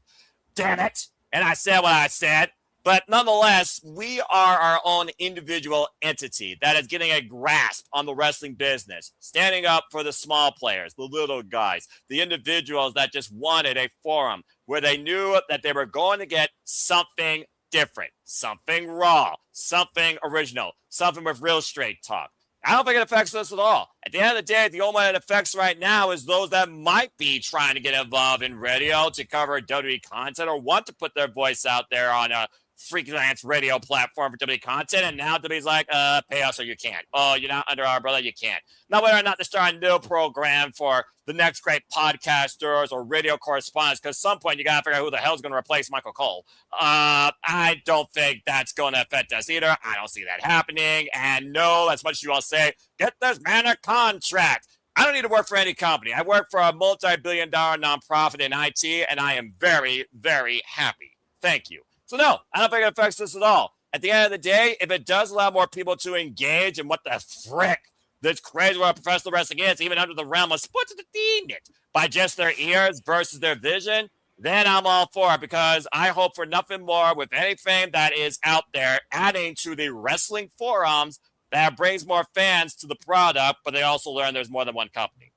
Damn it. And I said what I said. But nonetheless, we are our own individual entity that is getting a grasp on the wrestling business, standing up for the small players, the little guys, the individuals that just wanted a forum where they knew that they were going to get something different, something raw, something original, something with real straight talk. I don't think it affects us at all. At the end of the day, the only one it affects right now is those that might be trying to get involved in radio to cover WWE content or want to put their voice out there on a freelance radio platform for WWE content, and now WWE's like, pay us or you can't. Oh, you're not under our umbrella, you can't. Now, whether or not to start a new program for the next great podcasters or radio correspondents, because at some point you got to figure out who the hell's going to replace Michael Cole. I don't think that's going to affect us either. I don't see that happening. And no, as much as you all say, get this man a contract. I don't need to work for any company. I work for a multi-billion-dollar nonprofit in IT, and I am very, very happy. Thank you. So no, I don't think it affects us at all. At the end of the day, if it does allow more people to engage in what the frick this crazy what professional wrestling is, even under the realm of sports entertainment, by just their ears versus their vision, then I'm all for it because I hope for nothing more with anything that is out there adding to the wrestling forums that brings more fans to the product, but they also learn there's more than one company.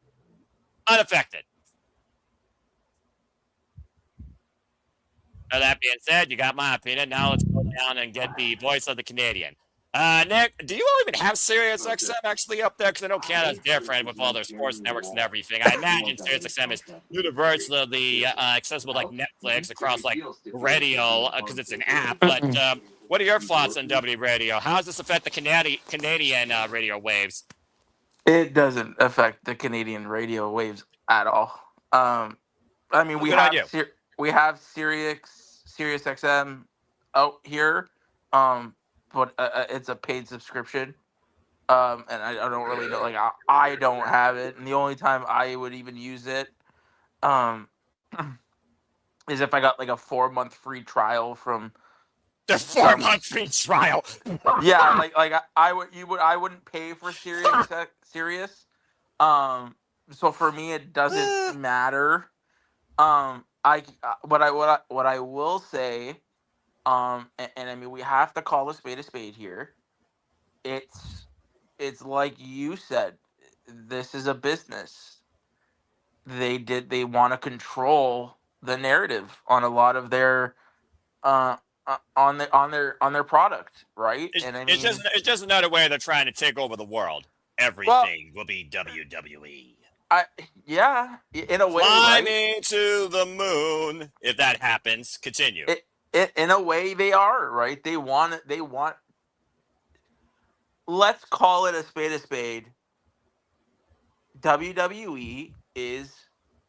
Unaffected. Now, that being said, you got my opinion. Now let's go down and get the voice of the Canadian. Nick, do you all even have Sirius XM actually up there? Because I know Canada's different with all their sports networks and everything. I imagine Sirius XM is universally accessible like Netflix across like radio because it's an app. But what are your thoughts on W Radio? How does this affect the Canadian radio waves? It doesn't affect the Canadian radio waves at all. I mean, Well, good on you. we have Sirius XM out here, but it's a paid subscription. And I don't really know. Like I don't have it, and the only time I would even use it, um, is if I got like a 4-month free trial from the 4-month free trial. Yeah, like I wouldn't pay for Sirius. So for me it doesn't matter. What I will say, and I mean we have to call a spade here. It's like you said, this is a business. They want to control the narrative on a lot of their on their product, right? It's, and I mean, it's just another way they're trying to take over the world. Everything will be WWE. Yeah, in a way, Fly right? me to the moon. If that happens, continue. In a way, they are right. They want. Let's call it a spade a spade. WWE is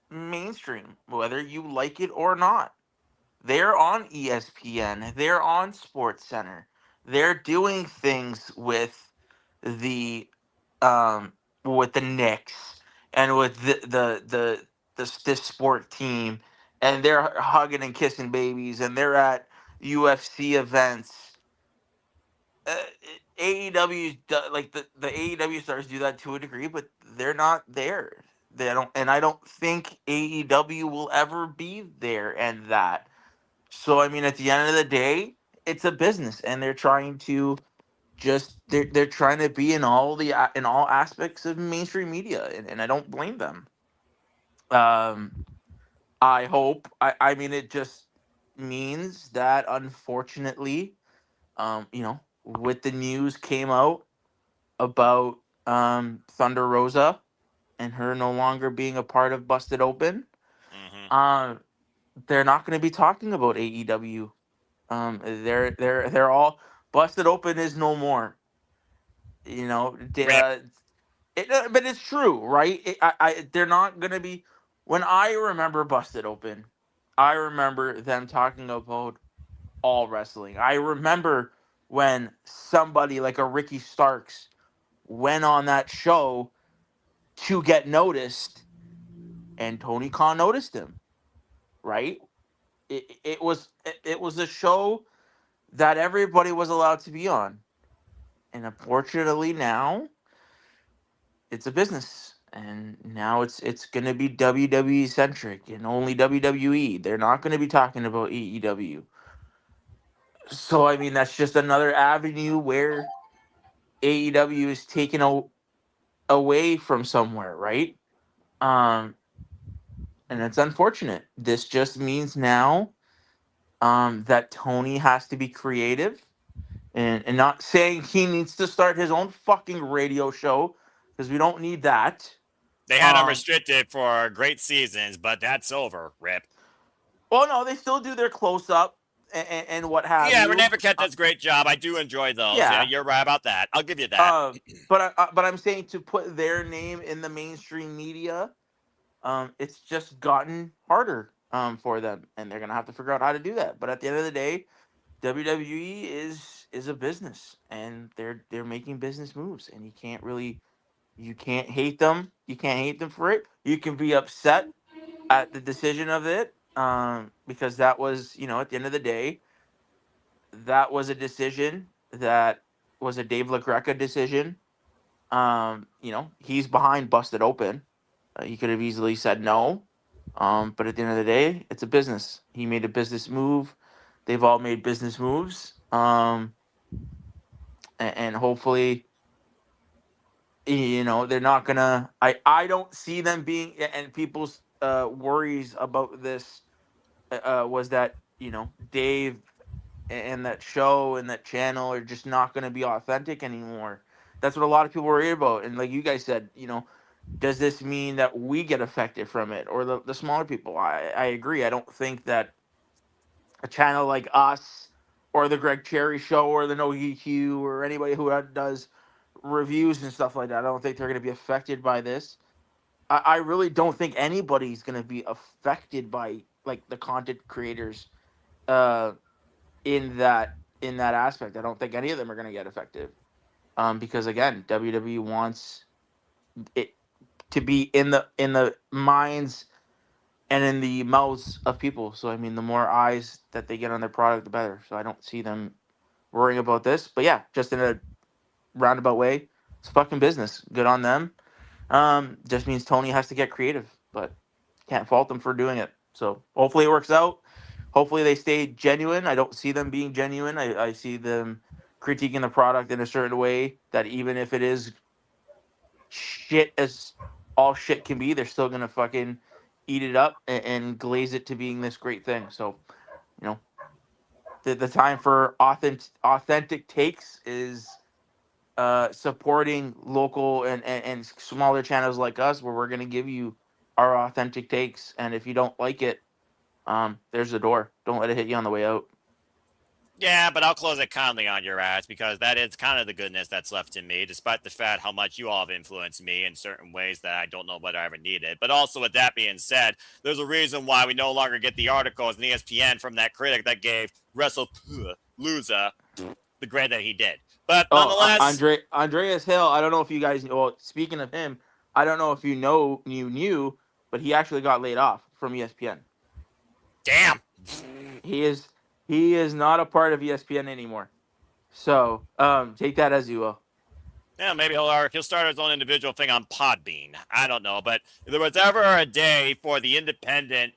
mainstream, whether you like it or not. They're on ESPN. They're on Sports Center. They're doing things with the Knicks and with this sport team, and they're hugging and kissing babies, and they're at UFC events. AEW, like the AEW stars do that to a degree, but they're not there. They don't, and I don't think AEW will ever be there. And that. So I mean, at the end of the day, it's a business, and they're trying to they're trying to be in all aspects of mainstream media, and I don't blame them. I hope. I mean, it just means that unfortunately, with the news came out about Thunder Rosa and her no longer being a part of Busted Open. They're not going to be talking about AEW. They're all Busted Open is no more. But it's true, right? They're not going to be. When I remember Busted Open, I remember them talking about all wrestling. I remember when somebody like a Ricky Starks went on that show to get noticed, and Tony Khan noticed him, right? It was a show that everybody was allowed to be on, and unfortunately now it's a business, and now it's going to be WWE centric and only WWE. They're not going to be talking about AEW. So I mean, that's just another avenue where AEW is taken away from somewhere, right? And it's unfortunate. This just means now that Tony has to be creative, and not saying he needs to start his own fucking radio show, because we don't need that. They had him restricted for great seasons, but that's over. Rip. Well, no, they still do their close up and what have you. Yeah, Renee Paquette does a great job. I do enjoy those. Yeah, you're right about that. I'll give you that. But I'm saying, to put their name in the mainstream media, it's just gotten harder for them, and they're gonna have to figure out how to do that. But at the end of the day, WWE is a business, and they're making business moves, and you can't hate them. You can't hate them for it. You can be upset at the decision of it, because that was, at the end of the day, that was a decision that was a Dave LaGreca decision. He's behind Busted Open. He could have easily said no, but at the end of the day, it's a business. He made a business move. They've all made business moves, and hopefully, they're not gonna. I don't see them being. And people's worries about this was that Dave and that show and that channel are just not going to be authentic anymore. That's what a lot of people worry about. And like you guys said, does this mean that we get affected from it, or the smaller people? I agree. I don't think that a channel like us or the Greg Cherry Show or the No EQ or anybody who does reviews and stuff like that, I don't think they're going to be affected by this. I really don't think anybody's going to be affected by like the content creators in that aspect. I don't think any of them are going to get affected because again, WWE wants it to be in the minds and in the mouths of people. So I mean, the more eyes that they get on their product, the better. So I don't see them worrying about this. But yeah, just in a roundabout way, it's fucking business. Good on them. Just means Tony has to get creative, but can't fault them for doing it. So hopefully it works out. Hopefully they stay genuine. I don't see them being genuine. I see them critiquing the product in a certain way that even if it is shit as all shit can be, they're still gonna fucking eat it up and glaze it to being this great thing. So, the time for authentic takes is supporting local and smaller channels like us, where we're gonna give you our authentic takes. And if you don't like it, there's the door. Don't let it hit you on the way out. Yeah, but I'll close it kindly on your ass, because that is kind of the goodness that's left in me, despite the fact how much you all have influenced me in certain ways that I don't know whether I ever needed. But also, with that being said, there's a reason why we no longer get the articles in ESPN from that critic that gave WrestlePalooza the grade that he did. But nonetheless, Andreas Hill. I don't know if you guys. Well, speaking of him, I don't know if you knew, but he actually got laid off from ESPN. Damn. He is not a part of ESPN anymore. So take that as you will. Yeah, maybe he'll start his own individual thing on Podbean. I don't know. But if there was ever a day for the independent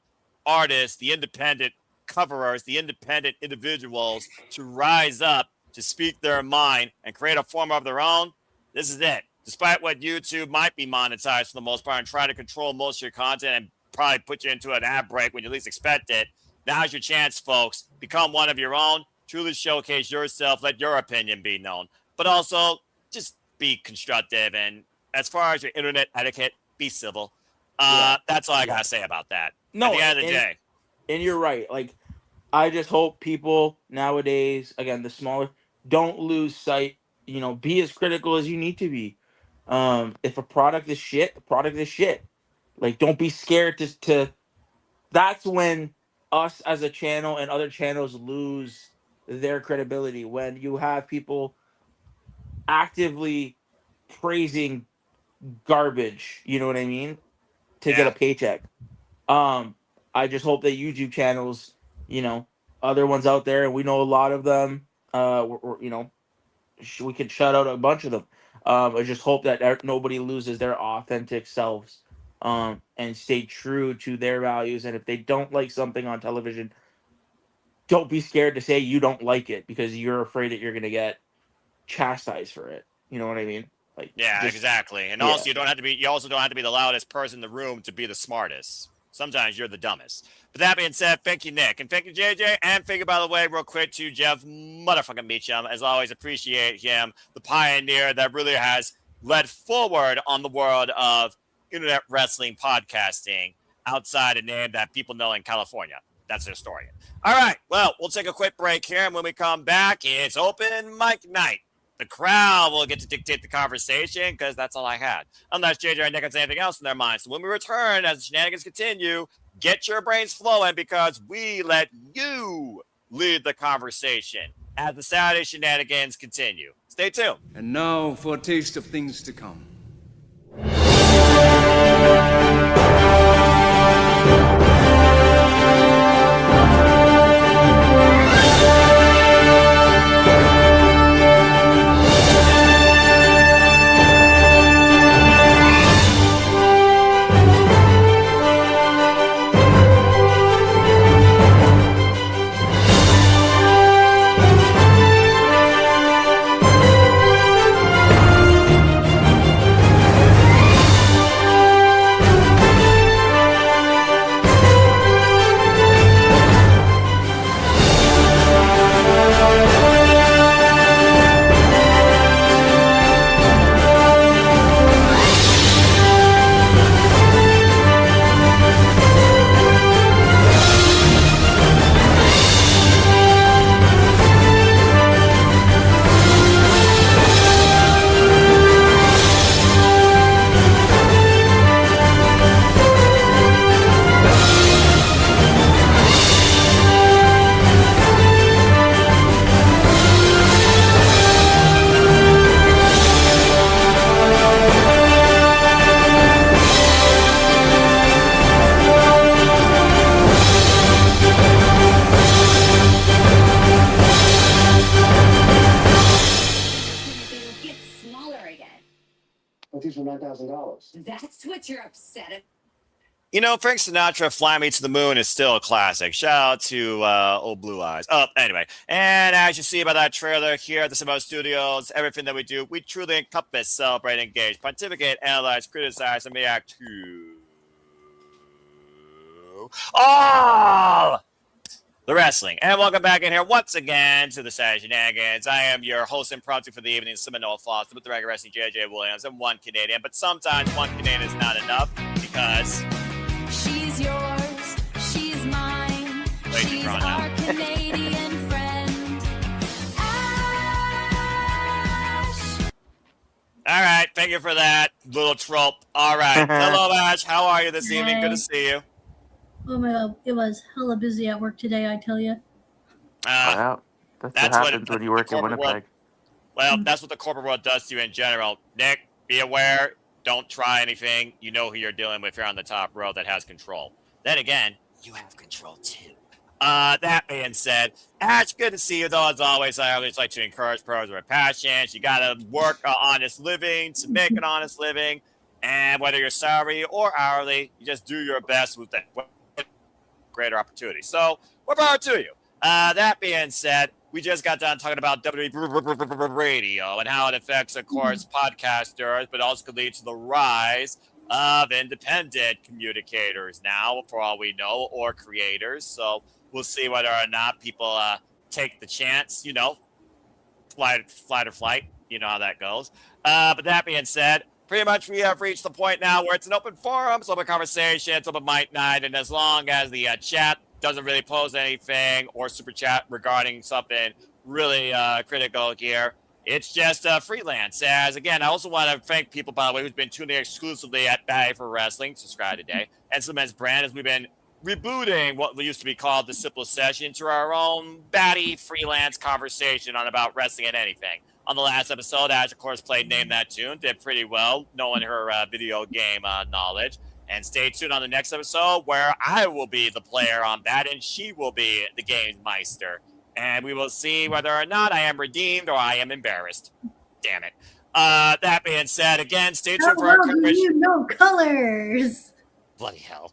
artists, the independent coverers, the independent individuals to rise up, to speak their mind and create a form of their own, this is it. Despite what YouTube might be monetized for the most part and try to control most of your content and probably put you into an ad break when you least expect it, now's your chance, folks. Become one of your own. Truly showcase yourself. Let your opinion be known. But also, just be constructive. And as far as your internet etiquette, be civil. That's all I got to say about that. No, at the end of the day. And you're right. Like, I just hope people nowadays, again, the smaller, don't lose sight. Be as critical as you need to be. If a product is shit, the product is shit. Like, don't be scared to that's when us as a channel and other channels lose their credibility, when you have people actively praising garbage, you know what I mean, to get a paycheck. I just hope that YouTube channels, other ones out there, and we know a lot of them, we could shout out a bunch of them. I just hope that nobody loses their authentic selves. And stay true to their values. And if they don't like something on television, don't be scared to say you don't like it, because you're afraid that you're going to get chastised for it. You know what I mean? Like, exactly. And also, you also don't have to be the loudest person in the room to be the smartest. Sometimes you're the dumbest. But that being said, thank you, Nick. And thank you, JJ. And thank you, by the way, real quick, to Jeff motherfucking Meacham. As always, appreciate him, the pioneer that really has led forward on the world of internet wrestling podcasting outside a name that people know in California. That's their story. All right. Well, we'll take a quick break here. And when we come back, it's open mic night. The crowd will get to dictate the conversation, because that's all I had. Unless JJ and Nick has anything else in their minds. So when we return, as the shenanigans continue, get your brains flowing, because we let you lead the conversation as the Saturday shenanigans continue. Stay tuned. And now for a taste of things to come. teach her $9,000. That's what you're upset at. You know, Frank Sinatra, Fly Me to the Moon is still a classic. Shout out to Old Blue Eyes. Oh, anyway. And as you see by that trailer here at the Simbo Studios, everything that we do, we truly encompass, celebrate, engage, pontificate, analyze, criticize, and react to all the wrestling. And welcome back in here once again to the Shenanigans. I am your host and prompter for the evening, Seminole Foster, with the regular wrestling JJ Williams and one Canadian. But sometimes one Canadian is not enough because She's yours, she's mine. She's our Canadian friend. Ash. All right, thank you for that little trope. All right. Hello, Ash. How are you this evening? Good to see you. Oh my god, it was hella busy at work today, I tell you. Wow. That's what happens when you work in Winnipeg. Well, that's what the corporate world does to you in general. Nick, be aware. Don't try anything. You know who you're dealing with. You're on the top row that has control. Then again, you have control too. That being said, Ash, good to see you though. As always, I always like to encourage pros with passions. You gotta work an honest living to make an honest living. And whether you're salary or hourly, you just do your best with that greater opportunity. So, more power to you. That being said, we just got done talking about WWE radio and how it affects, of course, podcasters, but also could lead to the rise of independent communicators now, for all we know, or creators. So we'll see whether or not people take the chance, you know, flight or flight, you know how that goes. But that being said, pretty much we have reached the point now where it's an open forum, it's open conversation, it's open mic night, and as long as the chat doesn't really pose anything or super chat regarding something really critical here, it's just freelance. As again, I also want to thank people, by the way, who's been tuning in exclusively at Batty for Wrestling, subscribe today, and Cements Brand, as we've been rebooting what used to be called the Simplest Session to our own Batty freelance conversation on about wrestling and anything. On the last episode, Ash, of course, played Name That Tune, did pretty well, knowing her video game knowledge. And stay tuned on the next episode where I will be the player on that and she will be the game meister. And we will see whether or not I am redeemed or I am embarrassed. Damn it. That being said, again, stay tuned for our coverage. You know colors. Bloody hell.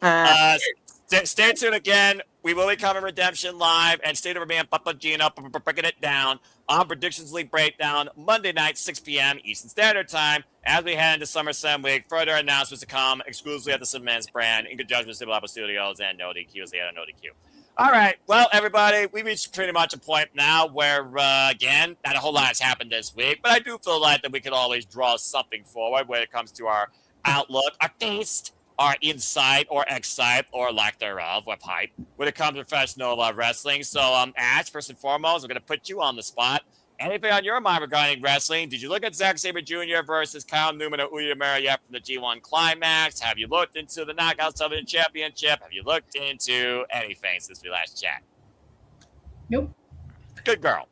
Stay tuned again. We will be covering Redemption Live, and stay tuned for me and Papa Gino breaking it down on Predictions League Breakdown, Monday night, 6 p.m. Eastern Standard Time, as we head into SummerSlam week. Further announcements to come exclusively at the Cements Brand, in conjunction with Civil Apple Studios and No DQ as they had a No DQ. All right, well, everybody, we reached pretty much a point now where, again, not a whole lot has happened this week, but I do feel like that we could always draw something forward when it comes to our outlook, our taste, our insight or excite or lack thereof with hype when it comes to professional wrestling. So, Ash, first and foremost, I'm going to put you on the spot. Anything on your mind regarding wrestling? Did you look at Zack Sabre Jr. versus Kyle Newman or Uya Mariette from the G1 Climax? Have you looked into the Knockout Television Championship? Have you looked into anything since we last chat? Nope. Good girl.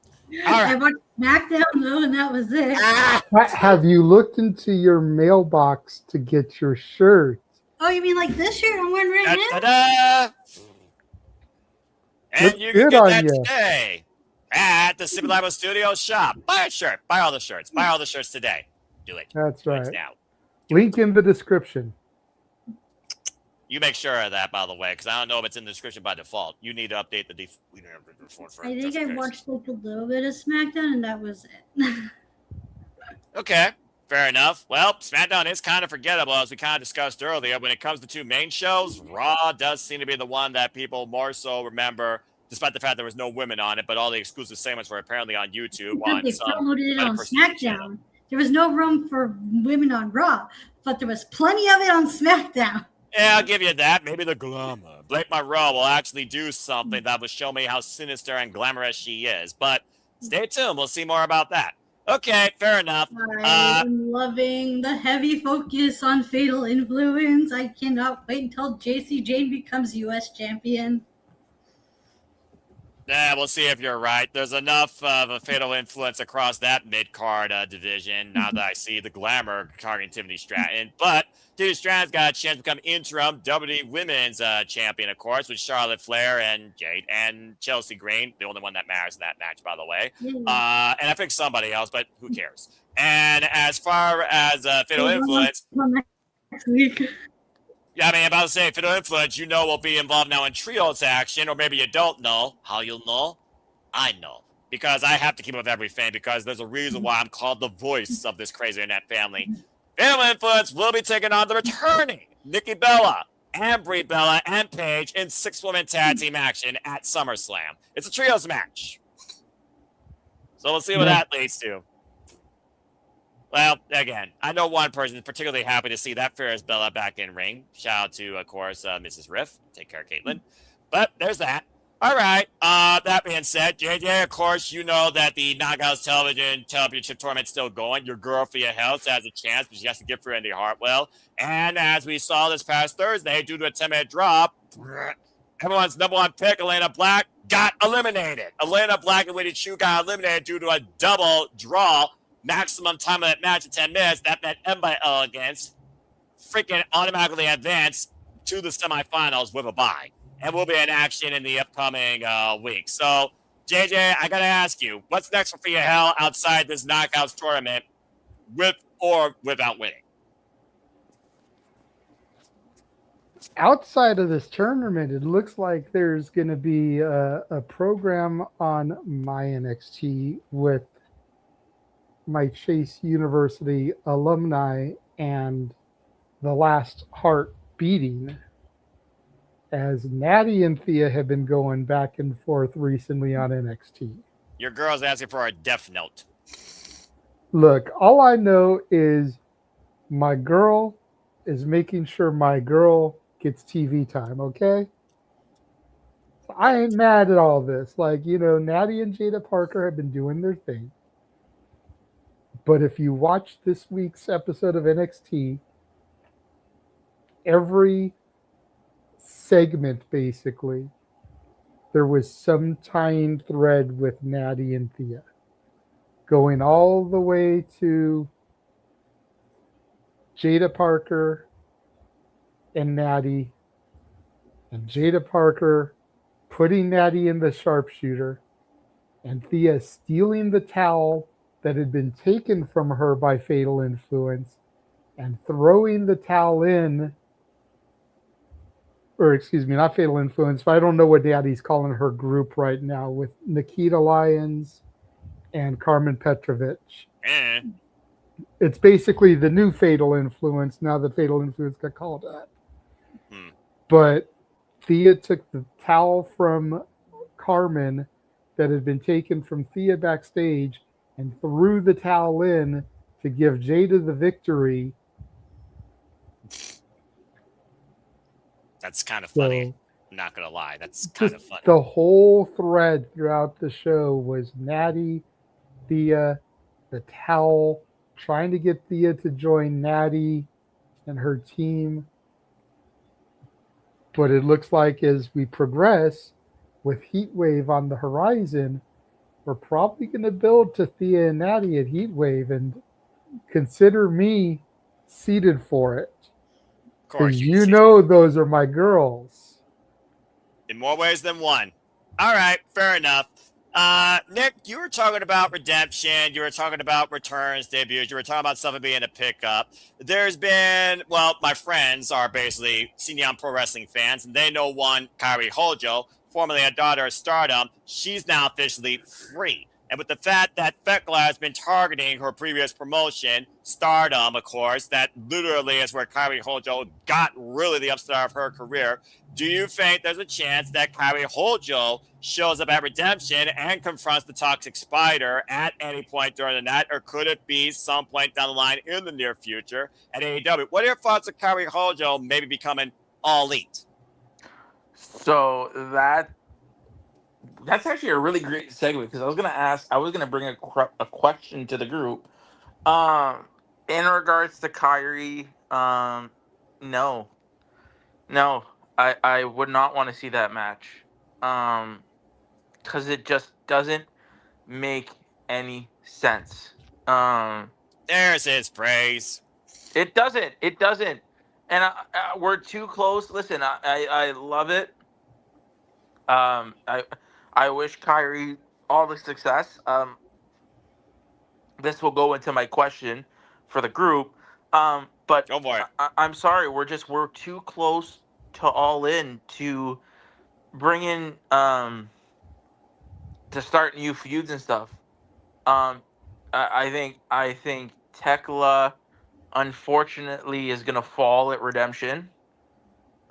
I watched SmackDown though, and that was it. Have you looked into your mailbox to get your shirt? Oh, you mean like this shirt I'm wearing right now? Ta-da! And Looks you can good get on that ya. today at the Super Live Studios shop. Buy a shirt. Buy all the shirts. Buy all the shirts today. Do it. That's Do it right. now. Link in the description. You make sure of that, by the way, because I don't know if it's in the description by default. You need to update the default for I it. think I watched like a little bit of SmackDown, and that was it. Okay, fair enough. Well, SmackDown is kind of forgettable, as we kind of discussed earlier. When it comes to two main shows, Raw does seem to be the one that people more so remember, despite the fact there was no women on it, but all the exclusive segments were apparently on YouTube. Because they some promoted it on prestige channel. SmackDown. There was no room for women on Raw, but there was plenty of it on SmackDown. Yeah, I'll give you that. Maybe the glamour. Blake Monroe will actually do something that will show me how sinister and glamorous she is. But stay tuned. We'll see more about that. Okay, fair enough. I'm loving the heavy focus on Fatal Influence. I cannot wait until JC Jane becomes U.S. champion. Yeah, we'll see if you're right. There's enough of a Fatal Influence across that mid-card division now that I see the glamour targeting Tiffany Stratton. But Tiffany Stratton's got a chance to become interim WWE Women's Champion, of course, with Charlotte Flair and Jade and Chelsea Green, the only one that matters in that match, by the way. And I think somebody else, but who cares? And as far as Fatal Influence, Next week. yeah, I mean, about to say Fatal Influence, will be involved now in trios action, or maybe you don't know. How you'll know? I know. Because I have to keep up with everything, because there's a reason why I'm called the voice of this crazy internet family. Fatal Influence will be taking on the returning Nikki Bella, and Brie Bella, and Paige in 6-woman tag team action at SummerSlam. It's a trios match. So we'll see what that leads to. Well, again, I know one person is particularly happy to see that Ferris Bella back in ring. Shout out to, of course, Mrs. Riff. Take care, Caitlin. But there's that. All right. That being said, JJ, of course, you know that the Knockouts Television Championship Tournament's still going. Your girl for your health has a chance, but she has to get through Indy Hartwell. And as we saw this past Thursday, due to a 10-minute drop, everyone's number one pick, Elena Black, got eliminated. Elena Black and Lady Chu got eliminated due to a double draw. Maximum time of that match at 10 minutes. That meant M by Elegance freaking automatically advanced to the semifinals with a bye. And will be in action in the upcoming week. So, JJ, I got to ask you, what's next for your hell outside this Knockouts tournament with or without winning? Outside of this tournament, it looks like there's going to be a program on my NXT with my Chase University alumni and the last heart beating, as Natty and Thea have been going back and forth recently on NXT. Your girl's asking for a death note. Look, all I know is my girl is making sure my girl gets TV time, okay? I ain't mad at all this. Like, Natty and Jada Parker have been doing their thing. But if you watch this week's episode of NXT, every segment, basically, there was some tying thread with Natty and Thea, going all the way to Jada Parker and Natty, and Jada Parker putting Natty in the sharpshooter, and Thea stealing the towel that had been taken from her by Fatal Influence and throwing the towel in, or excuse me, not Fatal Influence, but I don't know what Daddy's calling her group right now, with Nikita Lyons and Carmen Petrovich. It's basically the new Fatal Influence now that Fatal Influence got called up. But Thea took the towel from Carmen that had been taken from Thea backstage and threw the towel in to give Jada the victory. That's kind of funny. I'm not going to lie. That's kind of funny. The whole thread throughout the show was Natty, Thea, the towel, trying to get Thea to join Natty and her team. But it looks like as we progress with Heatwave on the horizon, we're probably going to build to Thea and Natty at Heatwave, and consider me seated for it. Of course. You know those are my girls. In more ways than one. All right, fair enough. Nick, you were talking about redemption. You were talking about returns, debuts. You were talking about something being a pickup. There's been, my friends are basically senior pro wrestling fans, and they know one, Kairi Hojo, formerly a daughter of Stardom. She's now officially free. And with the fact that Thekla has been targeting her previous promotion, Stardom, of course, that literally is where Kairi Hojo got really the upstart of her career, do you think there's a chance that Kairi Hojo shows up at Redemption and confronts the Toxic Spider at any point during the night, or could it be some point down the line in the near future at AEW? What are your thoughts of Kairi Hojo maybe becoming All Elite? So that's actually a really great segue, because I was gonna bring a question to the group. In regards to Kyrie, no, I would not want to see that match, because it just doesn't make any sense. There's his praise. It doesn't, and we're too close. Listen, I love it. I wish Kyrie all the success. this will go into my question for the group. But Go for it. I'm sorry, we're too close to All In to bring in to start new feuds and stuff. I think Tekla unfortunately is gonna fall at Redemption.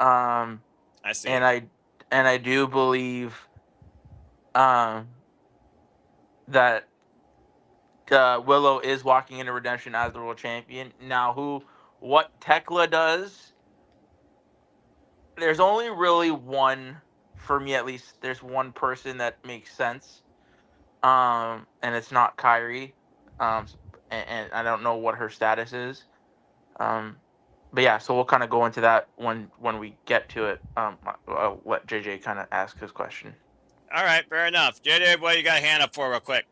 I see. And I do believe that Willow is walking into Redemption as the world champion. Now, what Tekla does, there's only really one, for me at least. There's one person that makes sense, and it's not Kyrie. And I don't know what her status is. But yeah, so we'll kind of go into that when we get to it. I'll let JJ kind of ask his question. All right, fair enough. JJ, what you got a hand up for real quick?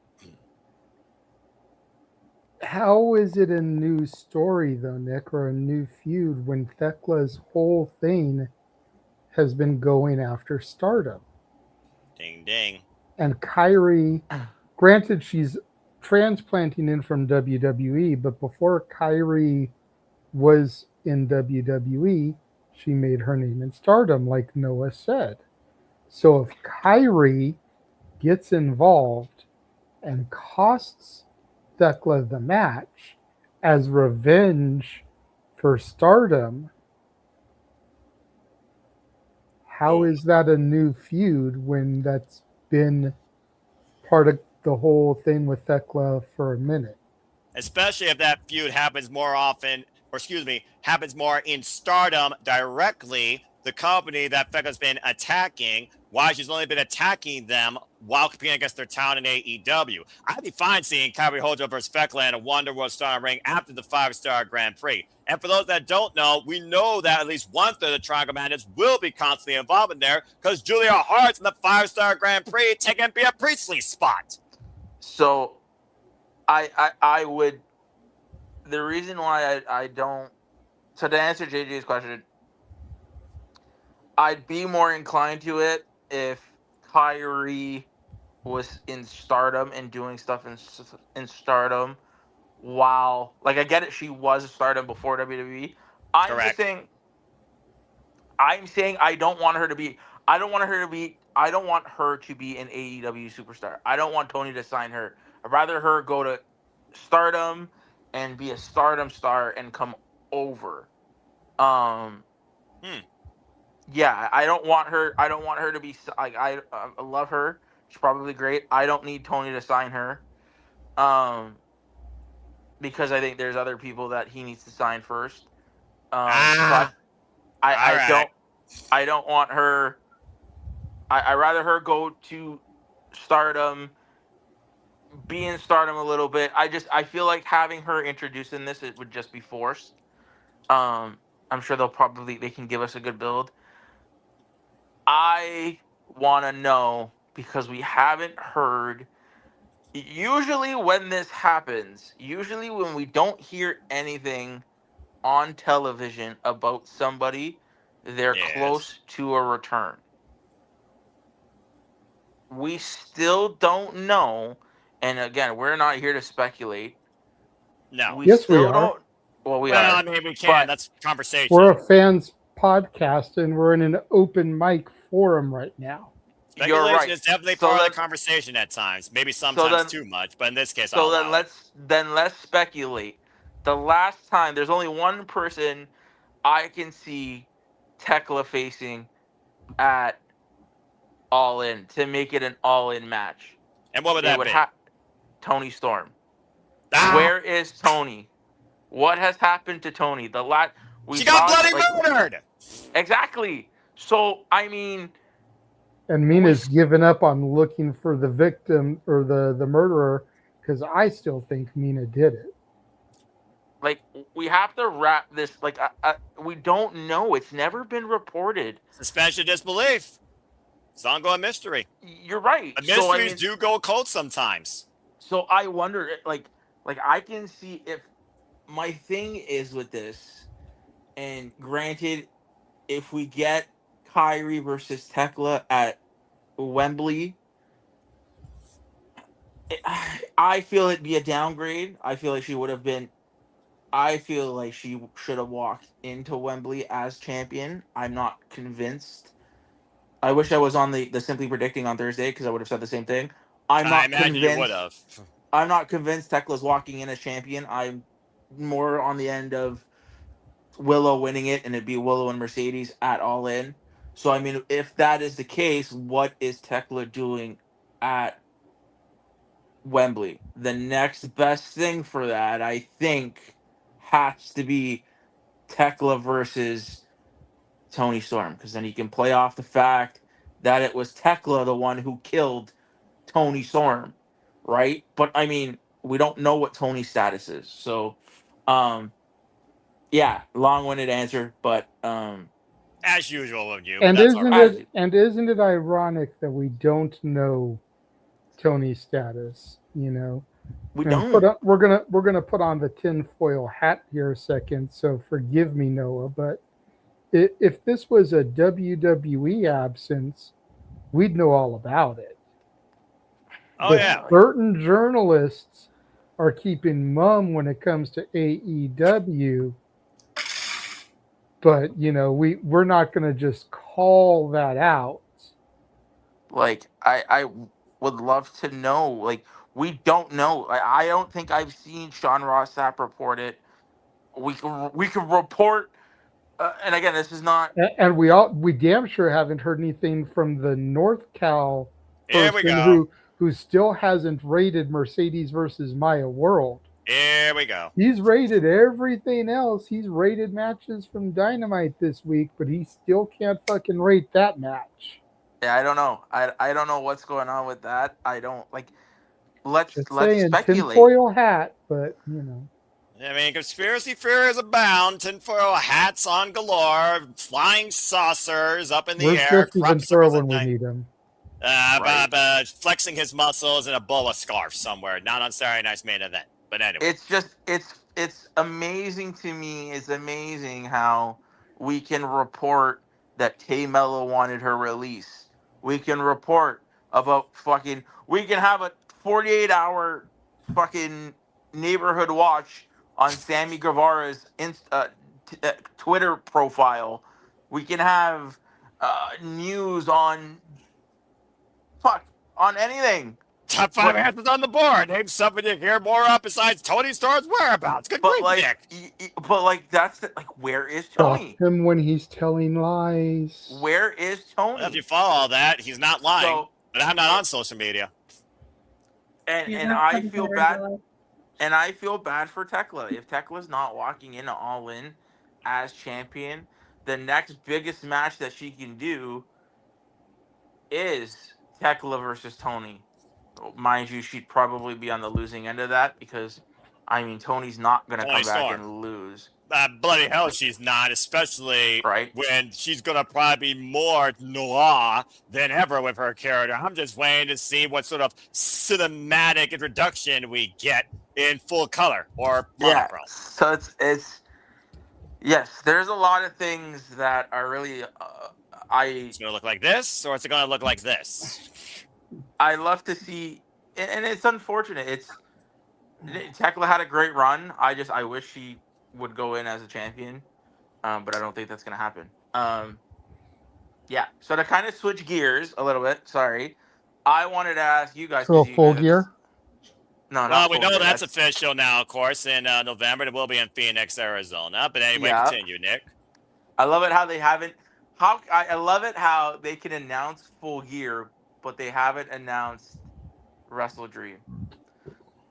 How is it a new story, though, Nick, or a new feud when Thekla's whole thing has been going after Stardom? Ding, ding. And Kyrie, granted, she's transplanting in from WWE, but before Kyrie was in WWE, she made her name in Stardom, like Noah said. So if Kyrie gets involved and costs Thekla the match as revenge for Stardom, how is that a new feud when that's been part of the whole thing with Thekla for a minute? Especially if that feud happens more often, or excuse me, happens more in Stardom directly, the company that Thekka's been attacking, why she's only been attacking them while competing against their talent in AEW. I'd be fine seeing Kyrie Hojo versus Thekla in a Wonder World Star ring after the 5-star Grand Prix. And for those that don't know, we know that at least one third of the Triangle Madness will be constantly involved in there because Julia Hart's in the 5-star Grand Prix taking Bea Priestley's spot. So I would, the reason why I don't, so to answer JJ's question, I'd be more inclined to it if Kyrie was in Stardom and doing stuff in Stardom while, like, I get it, she was Stardom before WWE. I'm saying I don't want her to be an AEW superstar. I don't want Tony to sign her. I'd rather her go to Stardom and be a Stardom star and come over. Yeah, I don't want her to be like, I love her. She's probably great. I don't need Tony to sign her. Because I think there's other people that he needs to sign first. So I don't want her. I rather her go to Stardom, be in Stardom a little bit. I feel like having her introduced in this, it would just be forced. I'm sure they can give us a good build. I want to know, because we haven't heard. Usually when this happens, when we don't hear anything on television about somebody, they're close to a return. We still don't know, and again, we're not here to speculate. No. Yes, we are. Don't. Well, we are. I mean, we can. That's conversation. We're a fans podcast, and we're in an open mic forum right now. Speculation is definitely part of the conversation at times. Maybe sometimes too much, but in this case, I'll allow it. let's speculate. The last time, there's only one person I can see Tekla facing at All In to make it an All In match. And what would that be? Tony Storm. Where is Tony? What has happened to Tony? She got bloody murdered. Exactly. So I mean. And Mina's given up on looking for the victim or the murderer, because I still think Mina did it. Like, we have to wrap this. Like, we don't know. It's never been reported. Suspension of disbelief. It's ongoing mystery. You're right. But mysteries do go cold sometimes. So I wonder, like I can see if my thing is with this, and granted, if we get Kyrie versus Tekla at Wembley, I feel it'd be a downgrade. I feel like she would have been. I feel like she should have walked into Wembley as champion. I'm not convinced. I wish I was on the Simply Predicting on Thursday because I would have said the same thing. I'm I not imagine you would convinced. have. I'm not convinced Tekla's walking in as champion. I'm more on the end of Willow winning it, and it'd be Willow and Mercedes at All In. So I mean, if that is the case, what is Tekla doing at Wembley? The next best thing for that, I think, has to be Tekla versus Tony Storm, because then you can play off the fact that it was Tekla the one who killed Tony Storm, right? But I mean, we don't know what Tony's status is, so yeah, long-winded answer, but as usual with you. And That's isn't all right. it isn't it ironic that we don't know Tony's status? You know, we and don't. we're gonna put on the tinfoil hat here a second. So forgive me, Noah, but if this was a WWE absence, we'd know all about it. Oh but yeah. certain journalists are keeping mum when it comes to AEW. But you know, we're not going to just call that out. Like I would love to know. Like we don't know. I don't think I've seen Sean Ross Sapp report it. We can report. And again, this is not. And we damn sure haven't heard anything from the North Cal Here we person go. who still hasn't rated Mercedes versus Maya World. Here we go. He's rated everything else. He's rated matches from Dynamite this week, but he still can't fucking rate that match. Yeah, I don't know. I don't know what's going on with that. I don't like. Let's Saying speculate. tinfoil hat, but you know. I mean, conspiracy theories abound. Tinfoil hats on galore. Flying saucers up in the Where's air. Jesse crop Ventura circles at when we night. need him? Flexing his muscles in a boa scarf somewhere. Not on Saturday Night's Main Event. But anyway. It's just it's amazing to me. It's amazing how we can report that Tay Mello wanted her release. We can report about we can have a 48-hour fucking neighborhood watch on Sammy Guevara's Twitter profile. We can have news on anything. Top 5 answers on the board. Name something you hear more of besides Tony Storm's whereabouts. Good grief, Nick. But that's where is Tony? Him when he's telling lies. Where is Tony? Well, if you follow all that, he's not lying. But I'm not on social media. And I feel bad. And I feel bad for Tekla. If Tekla's not walking into All In as champion, the next biggest match that she can do is Tekla versus Tony. Mind you, she'd probably be on the losing end of that because, I mean, Tony's not going to come back and lose. Bloody hell, she's not, especially when she's going to probably be more noir than ever with her character. I'm just waiting to see what sort of cinematic introduction we get in full color or monochrome. Yeah, so it's yes, there's a lot of things that are really It's going to look like this, or it's going to look like this. I love to see, and it's unfortunate. Tekla had a great run. I wish she would go in as a champion, but I don't think that's gonna happen. Yeah. So to kind of switch gears a little bit, sorry, I wanted to ask you guys. So full gear. No, well, we know that's official now, of course. In November, it will be in Phoenix, Arizona. But anyway, continue, Nick. I love it how they haven't. I love it how they can announce Full Gear, but they haven't announced Wrestle Dream.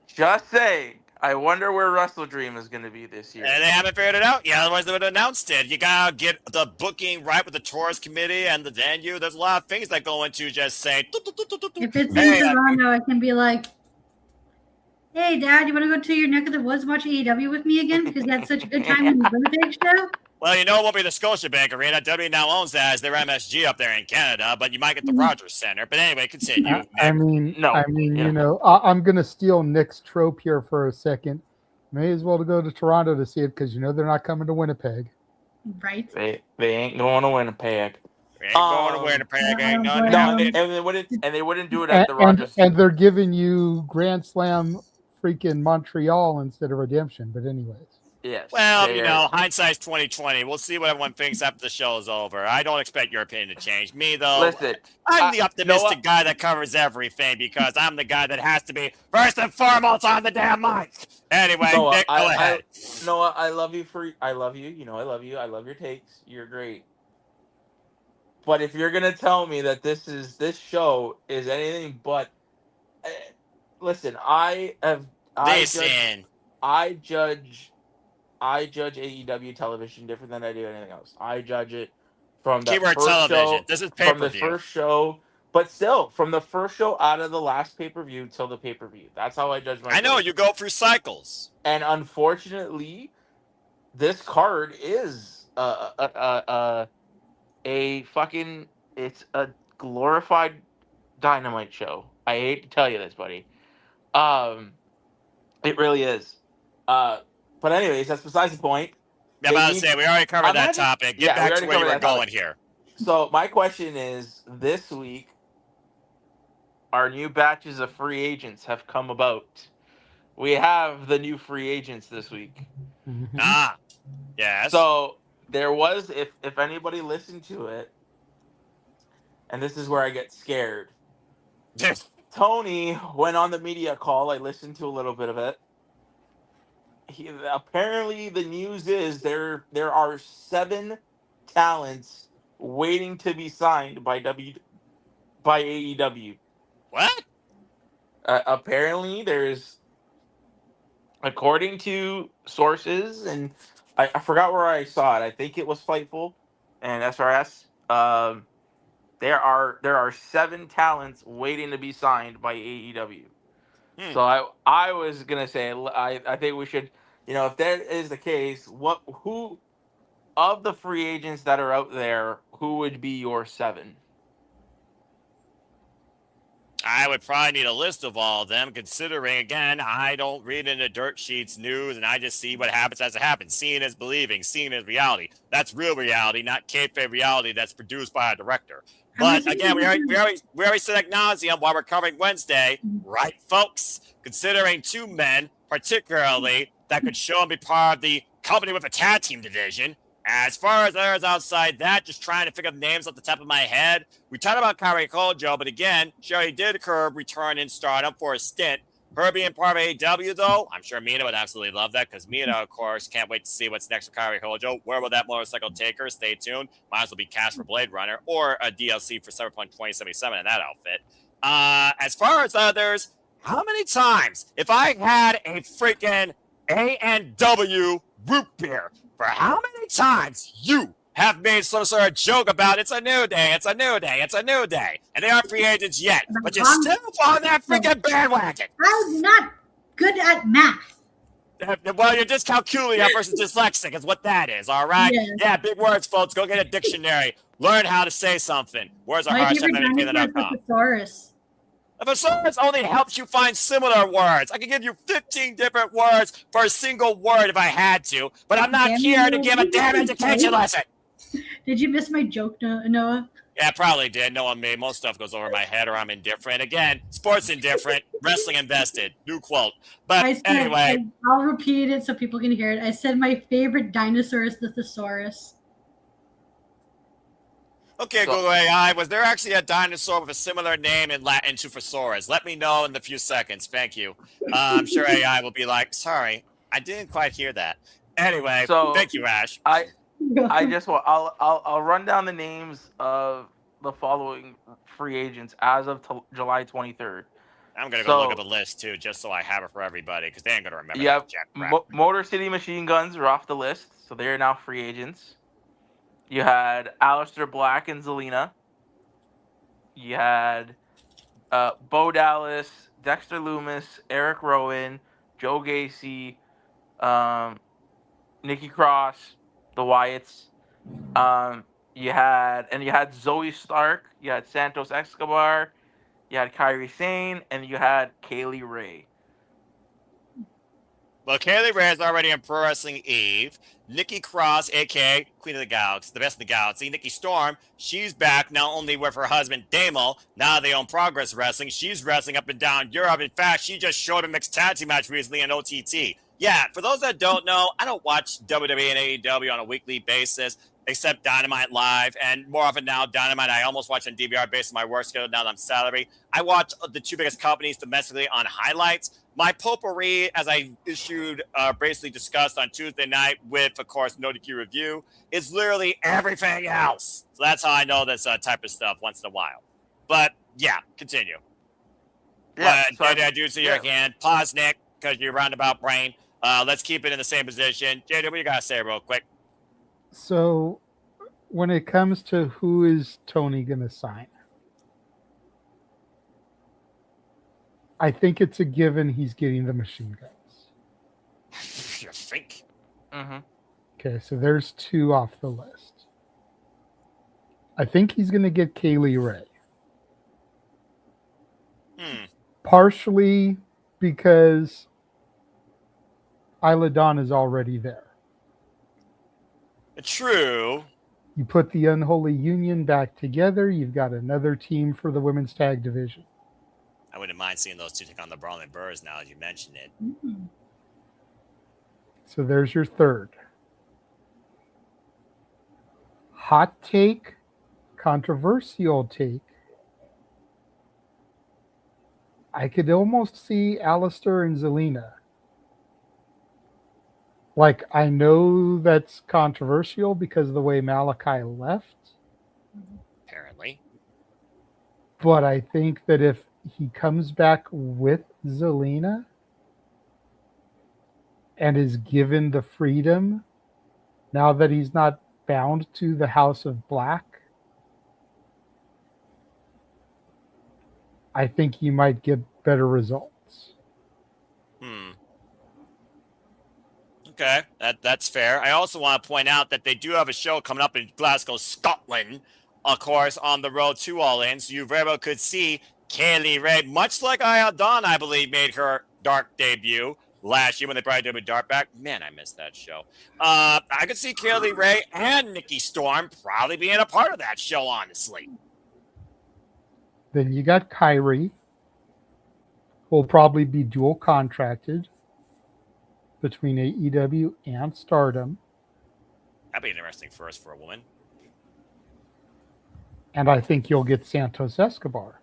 Just saying. I wonder where Wrestle Dream is going to be this year. And they haven't figured it out. Yeah, otherwise they would have announced it. You gotta get the booking right with the tourist committee and the venue. There's a lot of things that go into just saying. If it's in Toronto, I can be like, "Hey, Dad, you want to go to your neck of the woods and watch AEW with me again because you had such a good time in the Winnipeg show?" Well, you know it won't be the Scotiabank Arena. W now owns that as their MSG up there in Canada, but you might get the Rogers Center. But anyway, continue. You know, I'm going to steal Nick's trope here for a second. May as well go to Toronto to see it because you know they're not coming to Winnipeg. Right. They ain't going to Winnipeg. We ain't going to win the peg. Ain't none No, happening. and they wouldn't do it at the Rogers. And they're giving you Grand Slam freaking Montreal instead of Redemption. But anyways. Yes. Well, you know, hindsight's 2020. We'll see what everyone thinks after the show is over. I don't expect your opinion to change. Me, though, Listen, I'm the optimistic guy that covers everything because I'm the guy that has to be first and foremost on the damn mic. Anyway, Noah, Nick, go ahead. Noah, I love you. I love you. You know, I love you. I love your takes. You're great. But if you're gonna tell me that this show is anything but, listen, I judge AEW television different than I do anything else. I judge it from the Keyword first television. show. This is From the pay-per-view. first show, but still, from the first show out of the last pay-per-view till the pay-per-view. That's how I judge my. I know you go through cycles. And unfortunately, this card is a fucking. It's a glorified Dynamite show. I hate to tell you this, buddy. It really is. But anyways, that's besides the point. Yeah, I'm about to say, we already covered that topic. Get back to where you were going here. So my question is, this week, our new batches of free agents have come about. We have the new free agents this week. Yes. So there was, if anybody listened to it, and this is where I get scared. Tony went on the media call. I listened to a little bit of it. Apparently, the news is there are 7 talents waiting to be signed by AEW. What? Apparently, there's, according to sources, and I forgot where I saw it. I think it was Fightful and SRS. There are 7 talents waiting to be signed by AEW. So I was gonna say I think we should, you know, if that is the case, who of the free agents that are out there, who would be your 7? I would probably need a list of all of them, considering, again, I don't read into dirt sheets news, and I just see what happens as it happens. Seeing is believing. Seeing is reality. That's real reality, not kayfabe reality that's produced by a director. But, again, we already said ad nauseum while we're covering Wednesday, right, folks? Considering 2 men, particularly, that could show and be part of the company with a tag team division. As far as others outside that, just trying to figure out names off the top of my head. We talked about Kairi Kojo, but again, Sherry did return in Stardom for a stint. Her being part of AEW, though, I'm sure Mina would absolutely love that, because Mina, of course, can't wait to see what's next for Kairi Kojo. Where will that motorcycle take her? Stay tuned. Might as well be cast for Blade Runner or a DLC for Cyberpunk 2077 in that outfit. As far as others, how many times, if I had a freaking A&W root beer, for how many times you have made some sort of joke about it's a new day, it's a new day, it's a new day, and they aren't free agents yet, but you're still on that freaking bandwagon. I'm not good at math. Well, you're dyscalculia versus dyslexic is what that is, all right? Yeah, big words, folks. Go get a dictionary. Learn how to say something. Words are harsh. A thesaurus only helps you find similar words. I could give you 15 different words for a single word if I had to, but I'm not here to give a damn education lesson. Did you miss my joke, Noah? Yeah, probably did. No one made. Most stuff goes over my head or I'm indifferent. Again, sports indifferent, wrestling invested. New quote. But anyway. I'll repeat it so people can hear it. I said my favorite dinosaur is the thesaurus. Okay, Google AI, was there actually a dinosaur with a similar name in Latin to thesaurus? Let me know in the few seconds. Thank you. I'm sure AI will be like, sorry, I didn't quite hear that. Anyway, thank you, Ash. I'll run down the names of the following free agents as of July 23rd. I'm going to go look at the list, too, just so I have it for everybody, because they ain't going to remember that jack crap. Motor City Machine Guns are off the list, so they're now free agents. You had Aleister Black and Zelina. You had Bo Dallas, Dexter Lumis, Eric Rowan, Joe Gacy, Nikki Cross, the Wyatts. You had Zoe Stark. You had Santos Escobar. You had Kairi Sane, and you had Kaylee Ray. Well, Kaylee Ray is already in Pro Wrestling Eve. Nikki Cross, aka Queen of the Galaxy, the best in the galaxy. Nikki Storm, she's back not only with her husband Damo, now they own Progress Wrestling. She's wrestling up and down Europe. In fact, she just showed a mixed tag team match recently in OTT. Yeah, for those that don't know, I don't watch WWE and AEW on a weekly basis, except Dynamite Live, and more often now, Dynamite I almost watch on DVR based on my work schedule now that I'm salary. I watch the two biggest companies domestically on highlights. My potpourri, as I basically discussed on Tuesday night with, of course, No DQ Review, is literally everything else. So that's how I know this type of stuff once in a while. But, yeah, continue. Yeah, so JJ, I do see your hand. Pause, Nick, because you're roundabout brain. Let's keep it in the same position. JJ, what you got to say real quick? So, when it comes to who is Tony going to sign, I think it's a given he's getting the machine guns. You think? Mm-hmm. Okay, so there's 2 off the list. I think he's going to get Kaylee Ray. Partially because Isla Dawn is already there. True. You put the Unholy Union back together, you've got another team for the women's tag division. I wouldn't mind seeing those two take on the Brawling Burrs now that you mention it. So there's your third. Hot take, controversial take. I could almost see Alistair and Zelina. Like, I know that's controversial because of the way Malachi left. Apparently. But I think that if he comes back with Zelina and is given the freedom, now that he's not bound to the House of Black, I think you might get better results. Okay, that's fair. I also want to point out that they do have a show coming up in Glasgow, Scotland, of course, on the road to All In. So you very well could see Kaylee Ray, much like Isla Dawn, I believe, made her Dark debut last year when they brought WWE Dark back. Man, I missed that show. I could see Kaylee Ray and Nikki Storm probably being a part of that show, honestly. Then you got Kyrie, who will probably be dual contracted between AEW and Stardom. That'd be an interesting first for a woman. And I think you'll get Santos Escobar,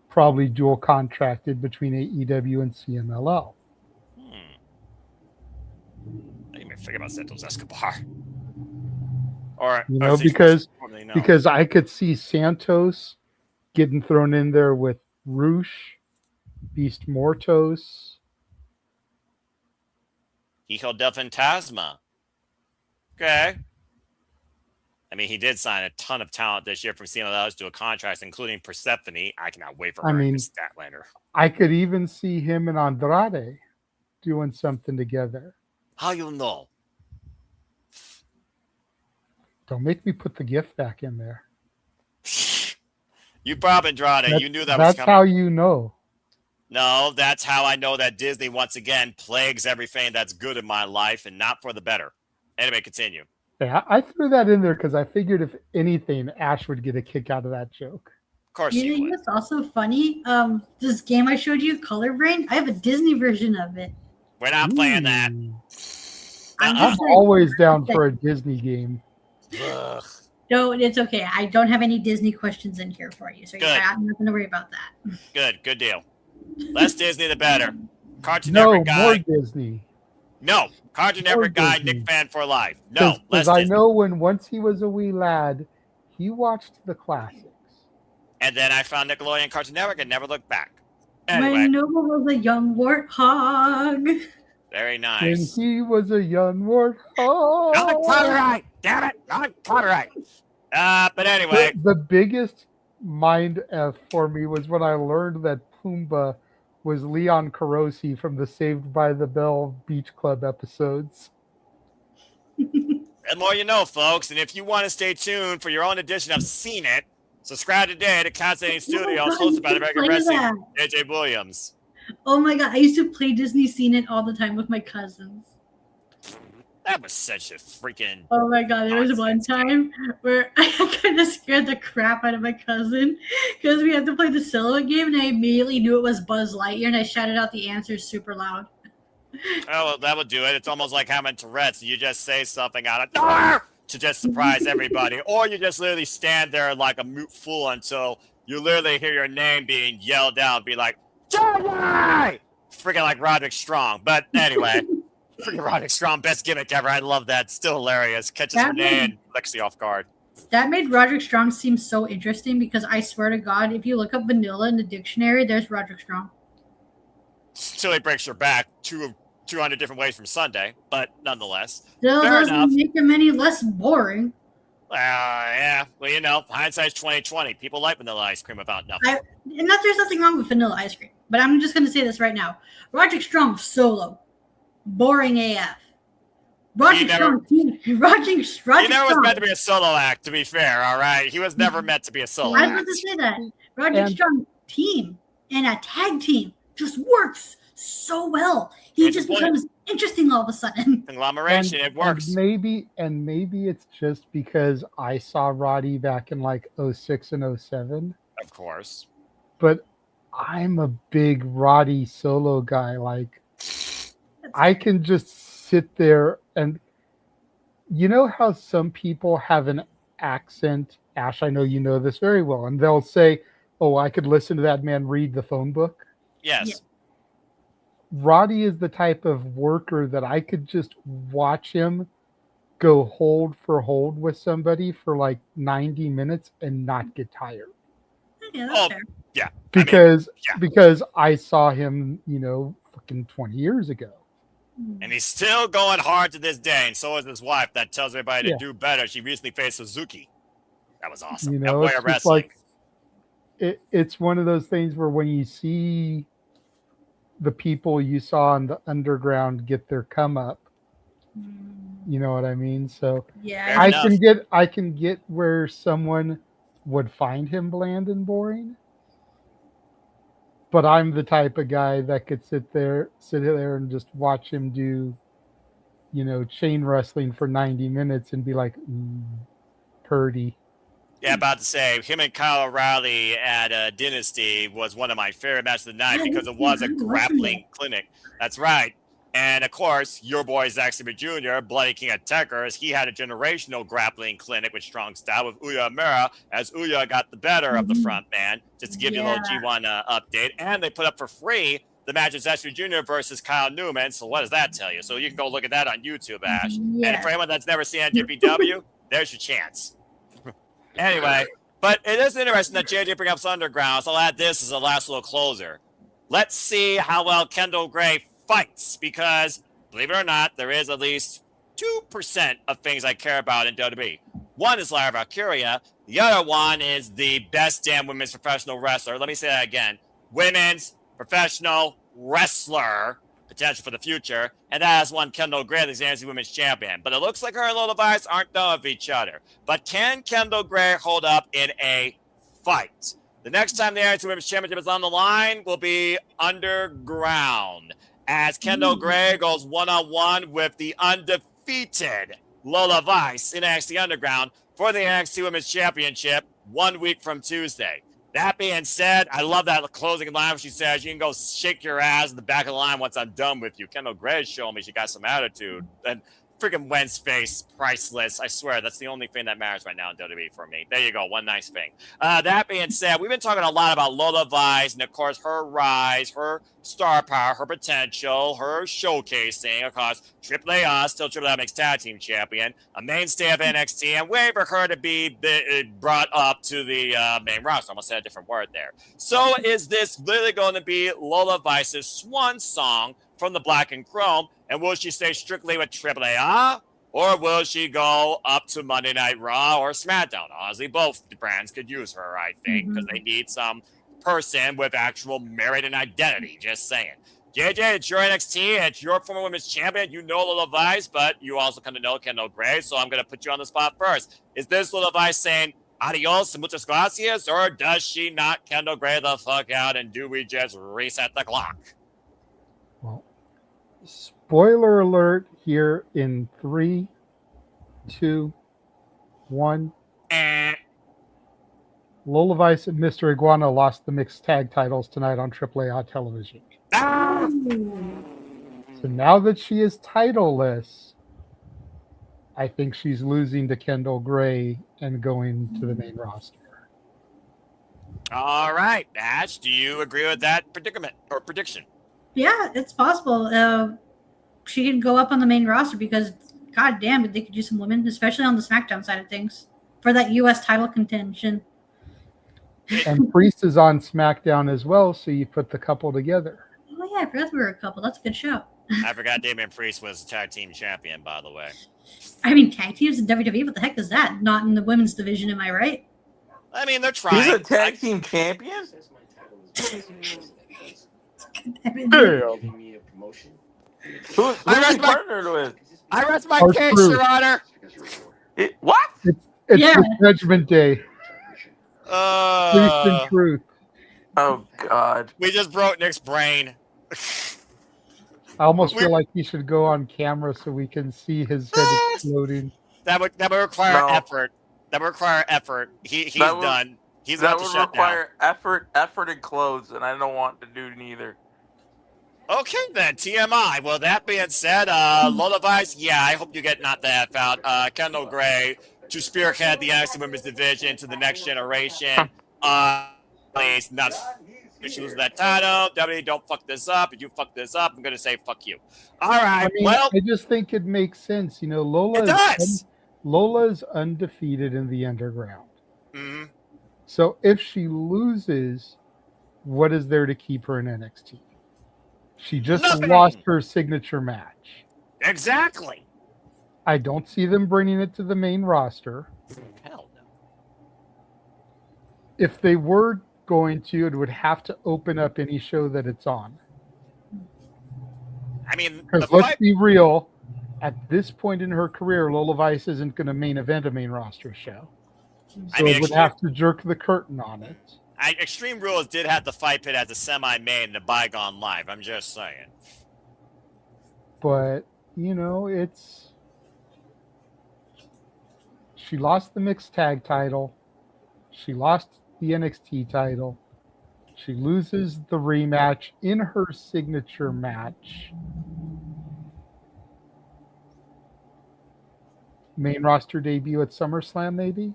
probably dual contracted between AEW and CMLL. I didn't even think about Santos Escobar. Or, You know, because I could see Santos getting thrown in there with Roosh, Beast Mortos. Hijo del Fantasma. Okay. I mean, he did sign a ton of talent this year from CMLL to a contract, including Persephone. I cannot wait for her in Statlander. I could even see him and Andrade doing something together. How you know? Don't make me put the gift back in there. You brought up Andrade. You knew that was That's coming. how you know. No, that's how I know that Disney, once again, plagues everything that's good in my life and not for the better. Anyway, continue. Yeah, I threw that in there because I figured if anything, Ash would get a kick out of that joke. Of course You know what's also funny? This game I showed you, Color Brain, I have a Disney version of it. We're not playing that. I'm always down for a Disney game. Ugh. No, it's okay. I don't have any Disney questions in here for you, so Good. I'm not going to worry about that. Good deal. Less Disney, the better. Cartoon No, Network guy. more Disney. No. Cartoon Network guy, Nick Fan for life. No. Because Less I Disney. know once he was a wee lad, he watched the classics. And then I found Nickelodeon Cartoon Network and never looked back. When Anyway, Noble was a young warthog. very When nice. he was a young warthog. Not copyright. Damn it. Not copyright. But anyway. The biggest mind F for me was when I learned that Pumbaa was Leon Carosi from the Saved by the Bell Beach Club episodes. The more you know, folks. And if you want to stay tuned for your own edition of Seen It, subscribe today to Constantine Studios, hosted by the regular wrestling JJ Williams. Oh my god, I used to play Disney Scene It all the time with my cousins. That was such a freaking. Oh my god, there was one time where I kind of scared the crap out of my cousin because we had to play the Silhouette game and I immediately knew it was Buzz Lightyear and I shouted out the answers super loud. Oh, well, that would do it. It's almost like having Tourette's. You just say something out of "Arr!" to just surprise everybody, or you just literally stand there like a mute fool until you literally hear your name being yelled out, be like, "Johnny!" Freaking like Roderick Strong. But anyway, freaking Roderick Strong, best gimmick ever. I love that. Still hilarious. Catches That Renee made- and Lexi off guard. That made Roderick Strong seem so interesting because I swear to God, if you look up vanilla in the dictionary, there's Roderick Strong. Still, he breaks your back 200 different ways from Sunday, but nonetheless. Still Fair doesn't enough. make him any less boring. Yeah. Well, you know, hindsight's 2020. People like vanilla ice cream about nothing. There's nothing wrong with vanilla ice cream, but I'm just going to say this right now. Roderick Strong solo, boring AF. Roderick Strong, He never was Strong. meant to be a solo act, to be fair, all right? He was never meant to be a solo I was act. about to say that. Roderick Strong team and a tag team just works so well. He Case in just point. becomes interesting all of a sudden. Conglomeration, it works. And maybe it's just because I saw Roddy back in like 06 and 07. Of course. But I'm a big Roddy solo guy. Like, I can just sit there and you know how some people have an accent, Ash, I know you know this very well, and they'll say, oh, I could listen to that man read the phone book. Yes. Roddy is the type of worker that I could just watch him go hold for hold with somebody for like 90 minutes and not get tired. Yeah, that's fair. Yeah. Because I saw him, you know, fucking 20 years ago. And he's still going hard to this day, and so is his wife that tells everybody Yeah. to do better. She recently faced Suzuki. That was awesome. You That know, boy it's of just wrestling. like it's one of those things where when you see the people you saw in the underground get their come up, you know what I mean? So Yeah, Fair I can get where someone would find him bland and boring. But I'm the type of guy that could sit there and just watch him do, you know, chain wrestling for 90 minutes and be like, purdy. Yeah, about to say, him and Kyle O'Reilly at Dynasty was one of my favorite matches of the night because it was a grappling clinic. That's right. And of course, your boy Zack Sabre Jr., Bloody King of Techers, he had a generational grappling clinic with strong style with Uya Amura, as Uya got the better of the front man, just to give you a little G1 update. And they put up for free the match of Zack Sabre Jr. versus Kyle Newman. So what does that tell you? So you can go look at that on YouTube, Ash. Yeah. And for anyone that's never seen NJPW, there's your chance. Anyway, but it is interesting that JJ brings up Underground, so I'll add this as a last little closer. Let's see how well Kendall Gray fights, because, believe it or not, there is at least 2% of things I care about in WWE. One is Lyra Valkyria. The other one is the best damn women's professional wrestler. Let me say that again. Women's professional wrestler. Potential for the future, and that has one Kendall Gray, the NXT Women's Champion. But it looks like her and Lola Vice aren't done with each other. But can Kendall Gray hold up in a fight? The next time the NXT Women's Championship is on the line will be Underground, as Kendall Gray goes one-on-one with the undefeated Lola Vice in NXT Underground for the NXT Women's Championship 1 week from Tuesday. That being said, I love that closing line where she says, you can go shake your ass in the back of the line once I'm done with you. Kendall Gray's showing me she got some attitude. And freaking Wen's face, priceless. I swear, that's the only thing that matters right now in WWE for me. There you go, one nice thing. That being said, we've been talking a lot about Lola Vice and, of course, her rise, her star power, her potential, her showcasing. Of course, AAA still AAA Mixed Tag Team Champion, a mainstay of NXT, and wait for her to be brought up to the main roster. I almost said a different word there. So is this literally going to be Lola Vice's swan song from the Black and Chrome? And will she stay strictly with AAA? Or will she go up to Monday Night Raw or SmackDown? Honestly, both brands could use her, I think, because they need some person with actual merit and identity. Just saying. JJ, it's your NXT, it's your former women's champion. You know Lola Vice, but you also kind of know Kendall Gray, so I'm going to put you on the spot first. Is this Lola Vice saying, adios, muchas gracias, or does she knock Kendall Gray the fuck out and do we just reset the clock? Spoiler alert here in 3, 2, 1. Lola Vice and Mr. Iguana lost the mixed tag titles tonight on AAA television. So now that she is titleless, I think she's losing to Kendall Gray and going to the main roster. All right, Ash, do you agree with that predicament or prediction? Yeah, it's possible. She can go up on the main roster because, god damn it, they could use some women, especially on the SmackDown side of things, for that U.S. title contention. And Priest is on SmackDown as well, so you put the couple together. Oh yeah, I forgot we were a couple. That's a good show. I forgot Damian Priest was the tag team champion, by the way. I mean, tag teams in WWE, what the heck is that? Not in the women's division, am I right? I mean, they're trying. He's a tag team champion? Damn. Who's he partnered with? I rest my Harsh case, Truth. Your Honor. What? It's Yeah. the Judgment Day. Priest and Truth. Oh, God. We just broke Nick's brain. I almost feel like he should go on camera so we can see his head exploding. That would require effort. That would require effort. He's That would- done. He's that about to would shut require effort and clothes, and I don't want to do neither. down. Okay, then, TMI. Well, that being said, Lola Vice, yeah, I hope you get knocked the F out. Kendall Gray to spearhead the NXT Women's Division to the next generation. Please, not if she loses that title. WWE, don't fuck this up. If you fuck this up, I'm going to say fuck you. All right, I mean, well. I just think it makes sense. You know, It does. Lola's undefeated in the underground. Mhm. So if she loses, what is there to keep her in NXT? She just Nothing. lost her signature match. Exactly. I don't see them bringing it to the main roster. Hell no. If they were going to, it would have to open up any show that it's on. I mean, Because let's be real, at this point in her career, Lola Vice isn't going to main event a main roster show. So it would have to jerk the curtain on it. Extreme Rules did have the fight pit as a semi-main in a bygone life. I'm just saying. But, you know, she lost the mixed tag title. She lost the NXT title. She loses the rematch in her signature match. Main roster debut at SummerSlam, maybe?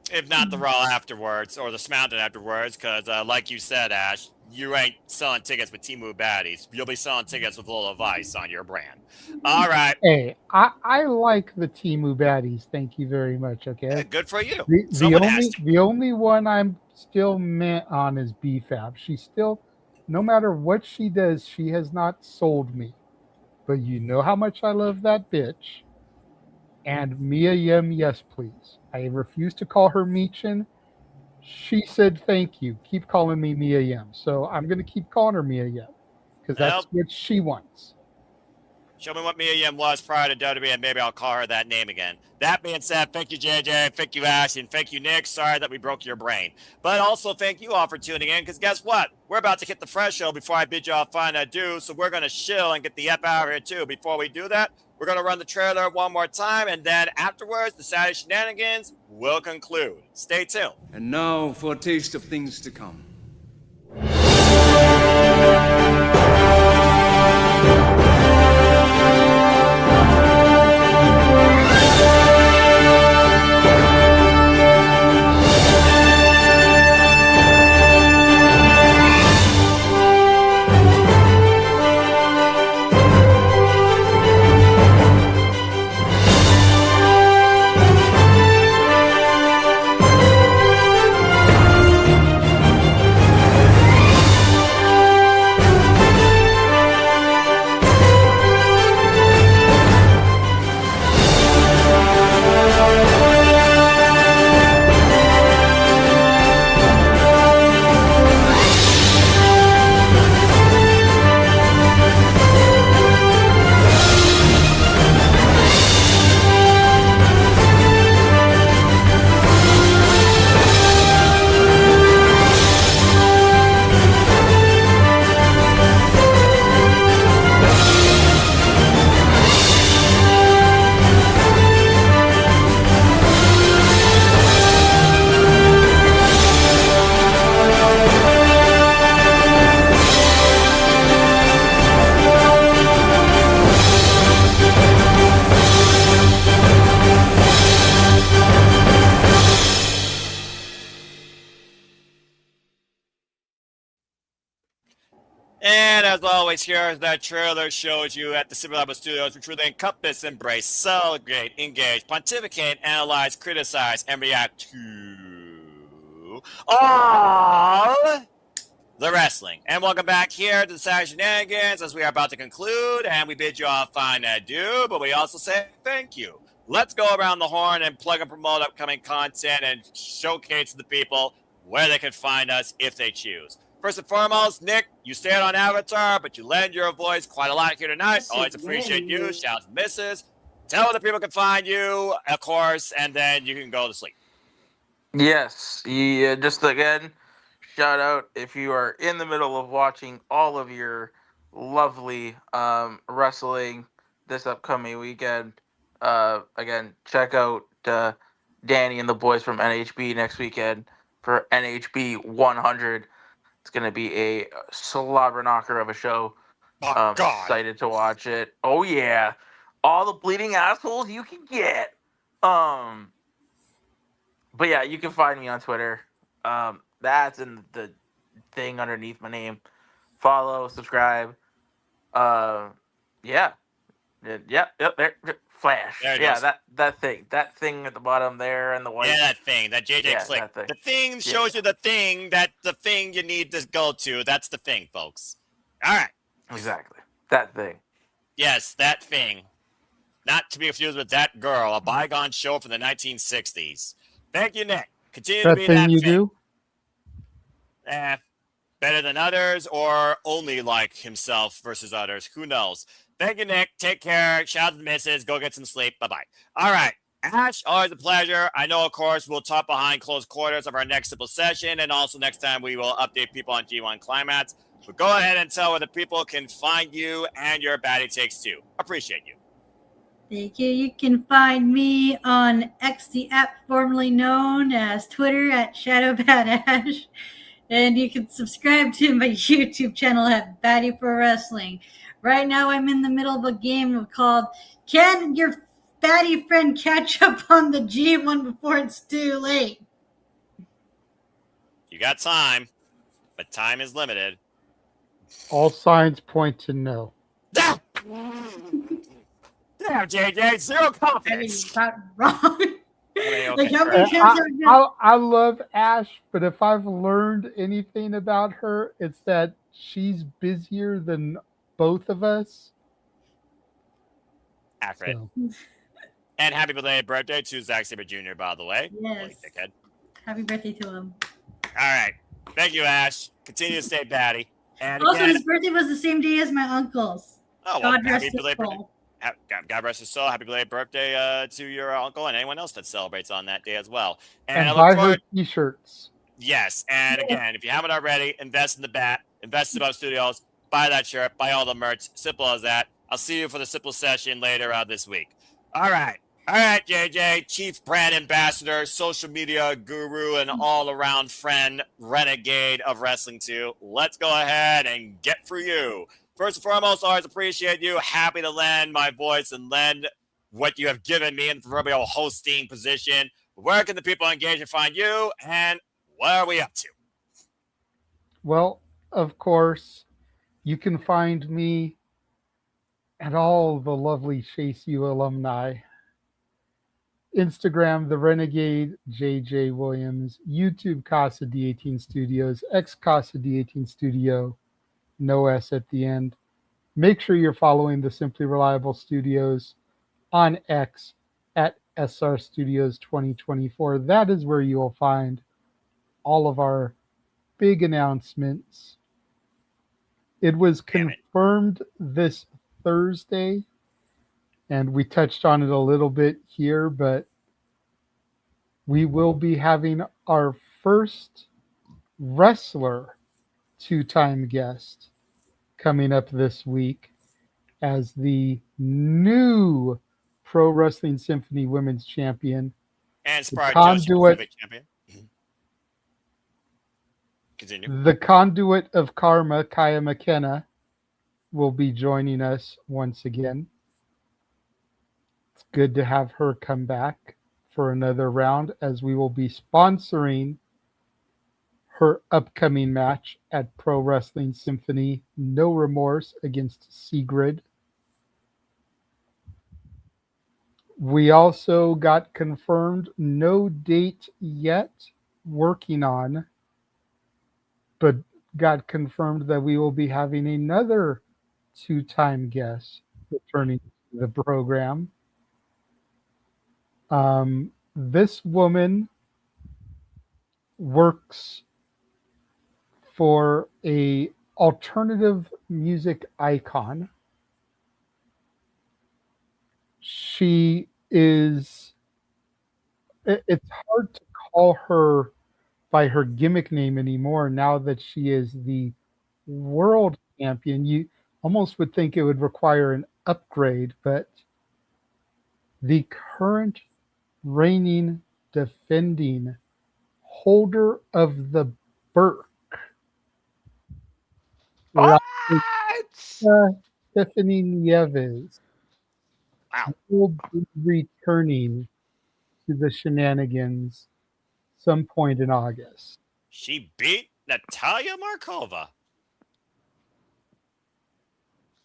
If not the Raw afterwards or the SmackDown afterwards, because like you said, Ash, you ain't selling tickets with Timu Baddies. You'll be selling tickets with Lola Vice on your brand. All right. Hey, I like the Timu Baddies. Thank you very much. Okay. Good for you. The only one I'm still meh on is BFAB. She's still, no matter what she does, she has not sold me. But you know how much I love that bitch. And Mia Yim, yes, please. I refuse to call her Meechin. She said thank you. Keep calling me Mia Yim. So I'm going to keep calling her Mia Yim because that's what she wants. Show me what Mia Yim was prior to WWE, and maybe I'll call her that name again. That being said, thank you, JJ, thank you, Ash, and thank you, Nick. Sorry that we broke your brain. But also thank you all for tuning in, because guess what? We're about to hit the fresh show before I bid y'all fine adieu, so we're going to chill and get the F out of here, too. Before we do that, we're going to run the trailer one more time, and then afterwards, the Saturday Shenanigans will conclude. Stay tuned. And now for a taste of things to come. And as always, here's that trailer shows you at the Super Level Studios, which will encompass, embrace, celebrate, engage, pontificate, analyze, criticize, and react to all the wrestling. And welcome back here to the Saturday Shenanigans as we are about to conclude, and we bid you all fine adieu, but we also say thank you. Let's go around the horn and plug and promote upcoming content and showcase to the people where they can find us if they choose. First and foremost, Nick, you stand on Avatar, but you lend your voice quite a lot here tonight. Always appreciate you. Shout out to Mrs. Tell where the people can find you, of course, and then you can go to sleep. Yes, just again, shout out if you are in the middle of watching all of your lovely wrestling this upcoming weekend. Again, check out Danny and the boys from NHB next weekend for NHB 100. It's going to be a slobber knocker of a show. Excited to watch it. Oh, yeah. All the bleeding assholes you can get. But yeah, you can find me on Twitter. That's in the thing underneath my name. Follow, subscribe. Yeah. Yep, there. Flash. There it Yeah, goes. that thing at the bottom there, and the white. Yeah, that thing, that JJ Yeah, click. that thing. The thing shows you the thing you need to go to. That's the thing, folks. All right. Exactly. That thing. Yes, that thing. Not to be confused with that girl, a bygone show from the 1960s. Thank you, Nick. Continue to That be thing that you thing. do? Better than others or only like himself versus others. Who knows? Thank you, Nick. Take care. Shout out to the missus. Go get some sleep. Bye-bye. All right. Ash, always a pleasure. I know, of course, we'll talk behind closed quarters of our next simple session, and also next time we will update people on G1 Climax. But go ahead and tell where the people can find you and your baddie takes too. Appreciate you. Thank you. You can find me on X, the app formerly known as Twitter at ShadowBadAsh. And you can subscribe to my YouTube channel at Baddie for Wrestling. Right now, I'm in the middle of a game called Can Your Baddie Friend Catch Up on the G1 Before It's Too Late? You got time, but time is limited. All signs point to no. Damn, JJ, zero confidence. Wrong. Okay. How many times I love Ash, but if I've learned anything about her, it's that she's busier than both of us. Accurate. And happy belated birthday to Zack Sabre Jr., by the way. Yes. Dickhead. Happy birthday to him. All right. Thank you, Ash. Continue to stay batty. And Also, again, his birthday was the same day as my uncle's. oh, well, God rest happy his belated birthday. soul. God rest his soul. Happy belated birthday to your uncle and anyone else that celebrates on that day as well. And I buy look her forward. t-shirts. Yes, and again, if you haven't already, invest in the bat, invest in Bob Studios, buy that shirt, buy all the merch. Simple as that. I'll see you for the simple session later this week. All right, JJ, Chief Brand Ambassador, social media guru, and all-around friend, renegade of wrestling too. Let's go ahead and get for you. First and foremost, always appreciate you. Happy to lend my voice and lend what you have given me in the proverbial hosting position. Where can the people engage and find you? And what are we up to? Well, of course, you can find me at all the lovely Chase U alumni. Instagram, The Renegade, JJ Williams. YouTube, Casa D18 Studios. X Casa D18 Studio. No S at the end. Make sure you're following the Simply Reliable Studios on X at SR Studios 2024. That is where you will find all of our big announcements. It was confirmed this Thursday, and we touched on it a little bit here, but we will be having our first wrestler two-time guest coming up this week as the new Pro Wrestling Symphony Women's Champion. And the Spire conduit, Joshi champion. Continue. the conduit of karma, Kaya McKenna, will be joining us once again. It's good to have her come back for another round as we will be sponsoring her upcoming match at Pro Wrestling Symphony No Remorse against Sigrid. We also got confirmed, no date yet, working on, but got confirmed that we will be having another two-time guest returning to the program. This woman works for a alternative music icon. She is, it's hard to call her by her gimmick name anymore now that she is the world champion. You almost would think it would require an upgrade, but the current reigning, defending holder of the Burke, Stephanie Nieves, will be returning to the Shenanigans some point in August. She beat Natalia Markova.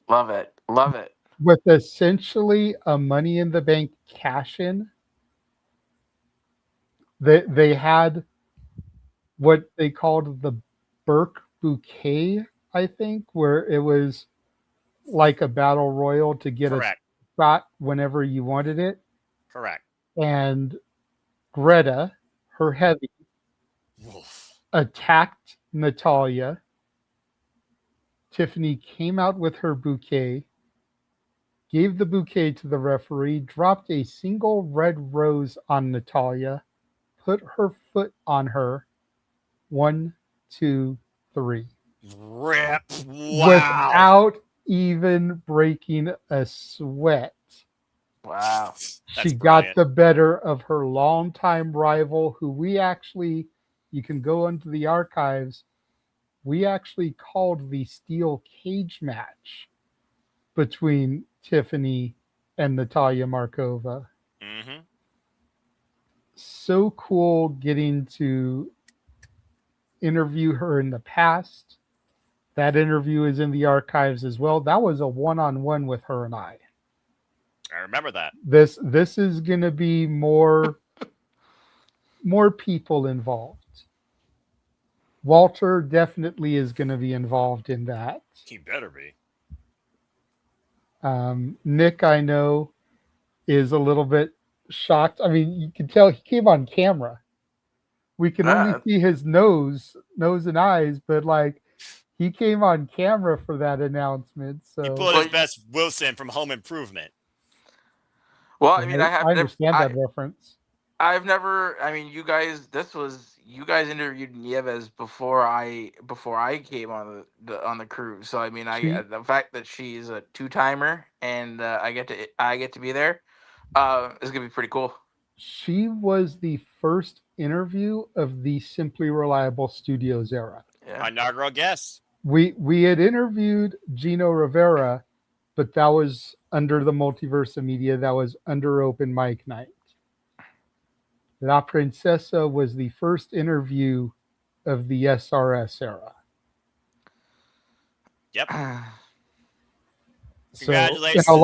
Love it. Love it. With essentially a Money in the Bank cash-in. They had what they called the Burke Bouquet, I think, where it was like a battle royal to get Correct. a spot whenever you wanted it. Correct. And Greta, her heavy, attacked Natalia. Tiffany came out with her bouquet, gave the bouquet to the referee, dropped a single red rose on Natalia, put her foot on her. 1, 2, 3. Rip. Wow. Without even breaking a sweat. Wow. She got the better of her longtime rival, who we actually, you can go into the archives, we actually called the steel cage match between Tiffany and Natalia Markova. Mm-hmm. So cool getting to interview her in the past. That interview is in the archives as well. That was a one-on-one with her and I. I remember that. This is going to be more people involved. Walter definitely is going to be involved in that. He better be. Nick, I know, is a little bit shocked. I mean, you can tell he came on camera. We can only see his nose and eyes, but like he came on camera for that announcement. So He pulled his best Wilson from Home Improvement. Well, I mean, I understand that reference. I've never. I mean, you guys interviewed Nieves before I came on the cruise. So I mean, the fact that she's a two-timer and I get to be there is gonna be pretty cool. She was the first interview of the Simply Reliable Studios era. Yeah. Inaugural guest. We had interviewed Gino Rivera, but that was under the Multiverse of Media. That was under open mic night. La Princesa was the first interview of the SRS era. Yep. So Congratulations. in a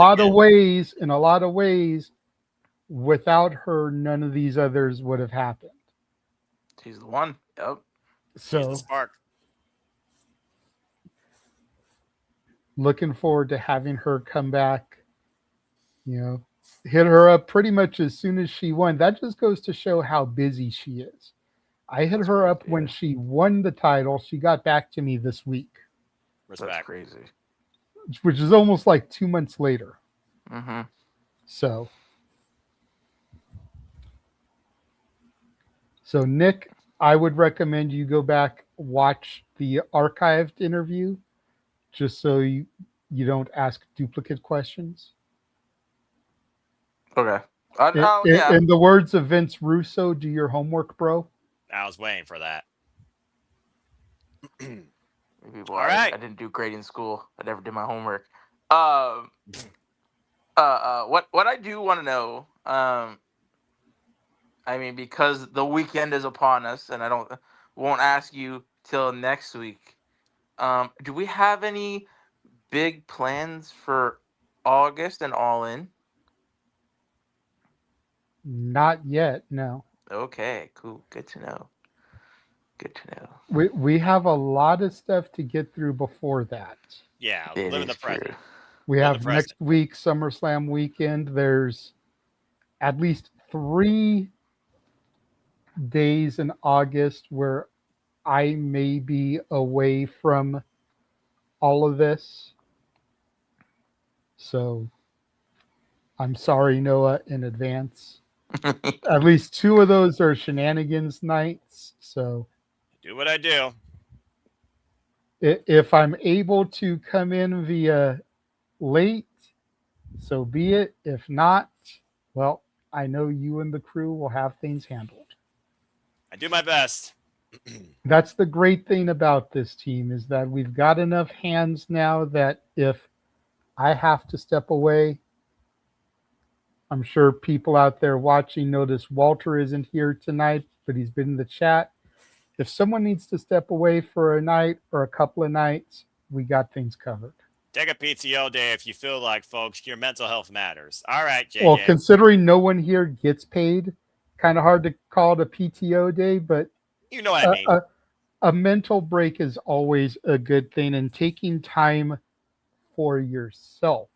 lot of ways, without her, none of these others would have happened. She's the one. Yep. So She's the spark. Looking forward to having her come back. You know, hit her up pretty much as soon as she won. That just goes to show how busy she is. I hit her up when she won the title. She got back to me this week. Respect. That's crazy. Which is almost like 2 months later. Mm-hmm. So Nick, I would recommend you go back, watch the archived interview, just so you don't ask duplicate questions. Okay. In the words of Vince Russo, do your homework, bro. I was waiting for that. All right. I didn't do great in school. I never did my homework. What I do want to know, I mean, because the weekend is upon us, and won't ask you till next week. Do we have any big plans for August and All In? Not yet, no. Okay, cool. Good to know. Good to know. We have a lot of stuff to get through before that. Yeah, It live in the is true. present. We Live the have present. next week SummerSlam weekend. There's at least 3 days in August where I may be away from all of this. So I'm sorry, Noah, in advance. At least 2 of those are Shenanigans nights. So Do what I do. if I'm able to come in via late, so be it. If not, well, I know you and the crew will have things handled. I do my best. That's the great thing about this team is that we've got enough hands now that if I have to step away, I'm sure people out there watching notice Walter isn't here tonight, but he's been in the chat. If someone needs to step away for a night or a couple of nights, we got things covered. Take a PTO day if you feel like, folks. Your mental health matters. All right, JJ. Well, considering no one here gets paid, kind of hard to call it a PTO day, but you know what I mean. A mental break is always a good thing, and taking time for yourself.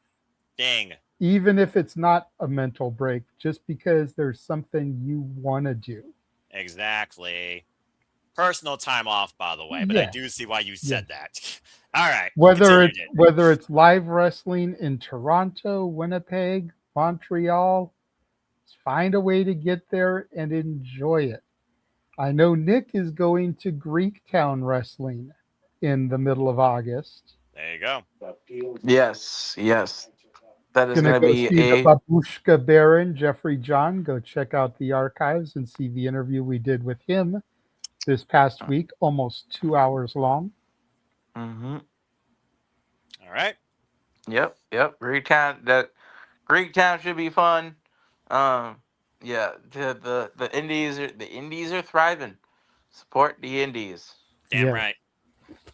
Dang. Even if it's not a mental break, just because there's something you want to do. Exactly. Personal time off, by the way, but I Yeah. do see why you said that. All right. Whether continue, it's live wrestling in Toronto, Winnipeg, Montreal, find a way to get there and enjoy it. I know Nick is going to Greektown Wrestling in the middle of August. There you go. Yes, yes. That is Gonna going to go be see the a Babushka Baron, Jeffrey John. Go check out the archives and see the interview we did with him this past week, almost 2 hours long. Mm-hmm. All right. Yep. Greektown should be fun. Yeah, the indies are thriving. Support the indies. Damn Yeah. right.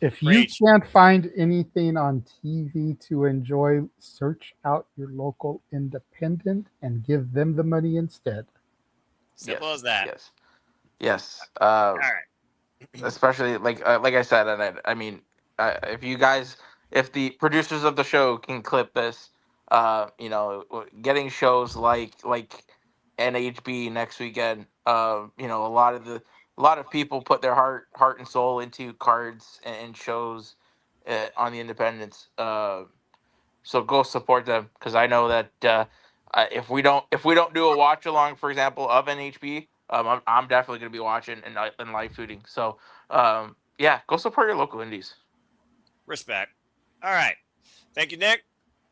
If Preach. you can't find anything on TV to enjoy, search out your local independent and give them the money instead. Simple as that. Yes. All right. Especially like I said, and I mean, if the producers of the show can clip this, getting shows like NHB next weekend, a lot of people put their heart and soul into cards and shows on the independents. So go support them because I know that if we don't do a watch along, for example, of NHB, I'm definitely going to be watching and live tweeting. So yeah, go support your local indies. Respect. All right. Thank you, Nick.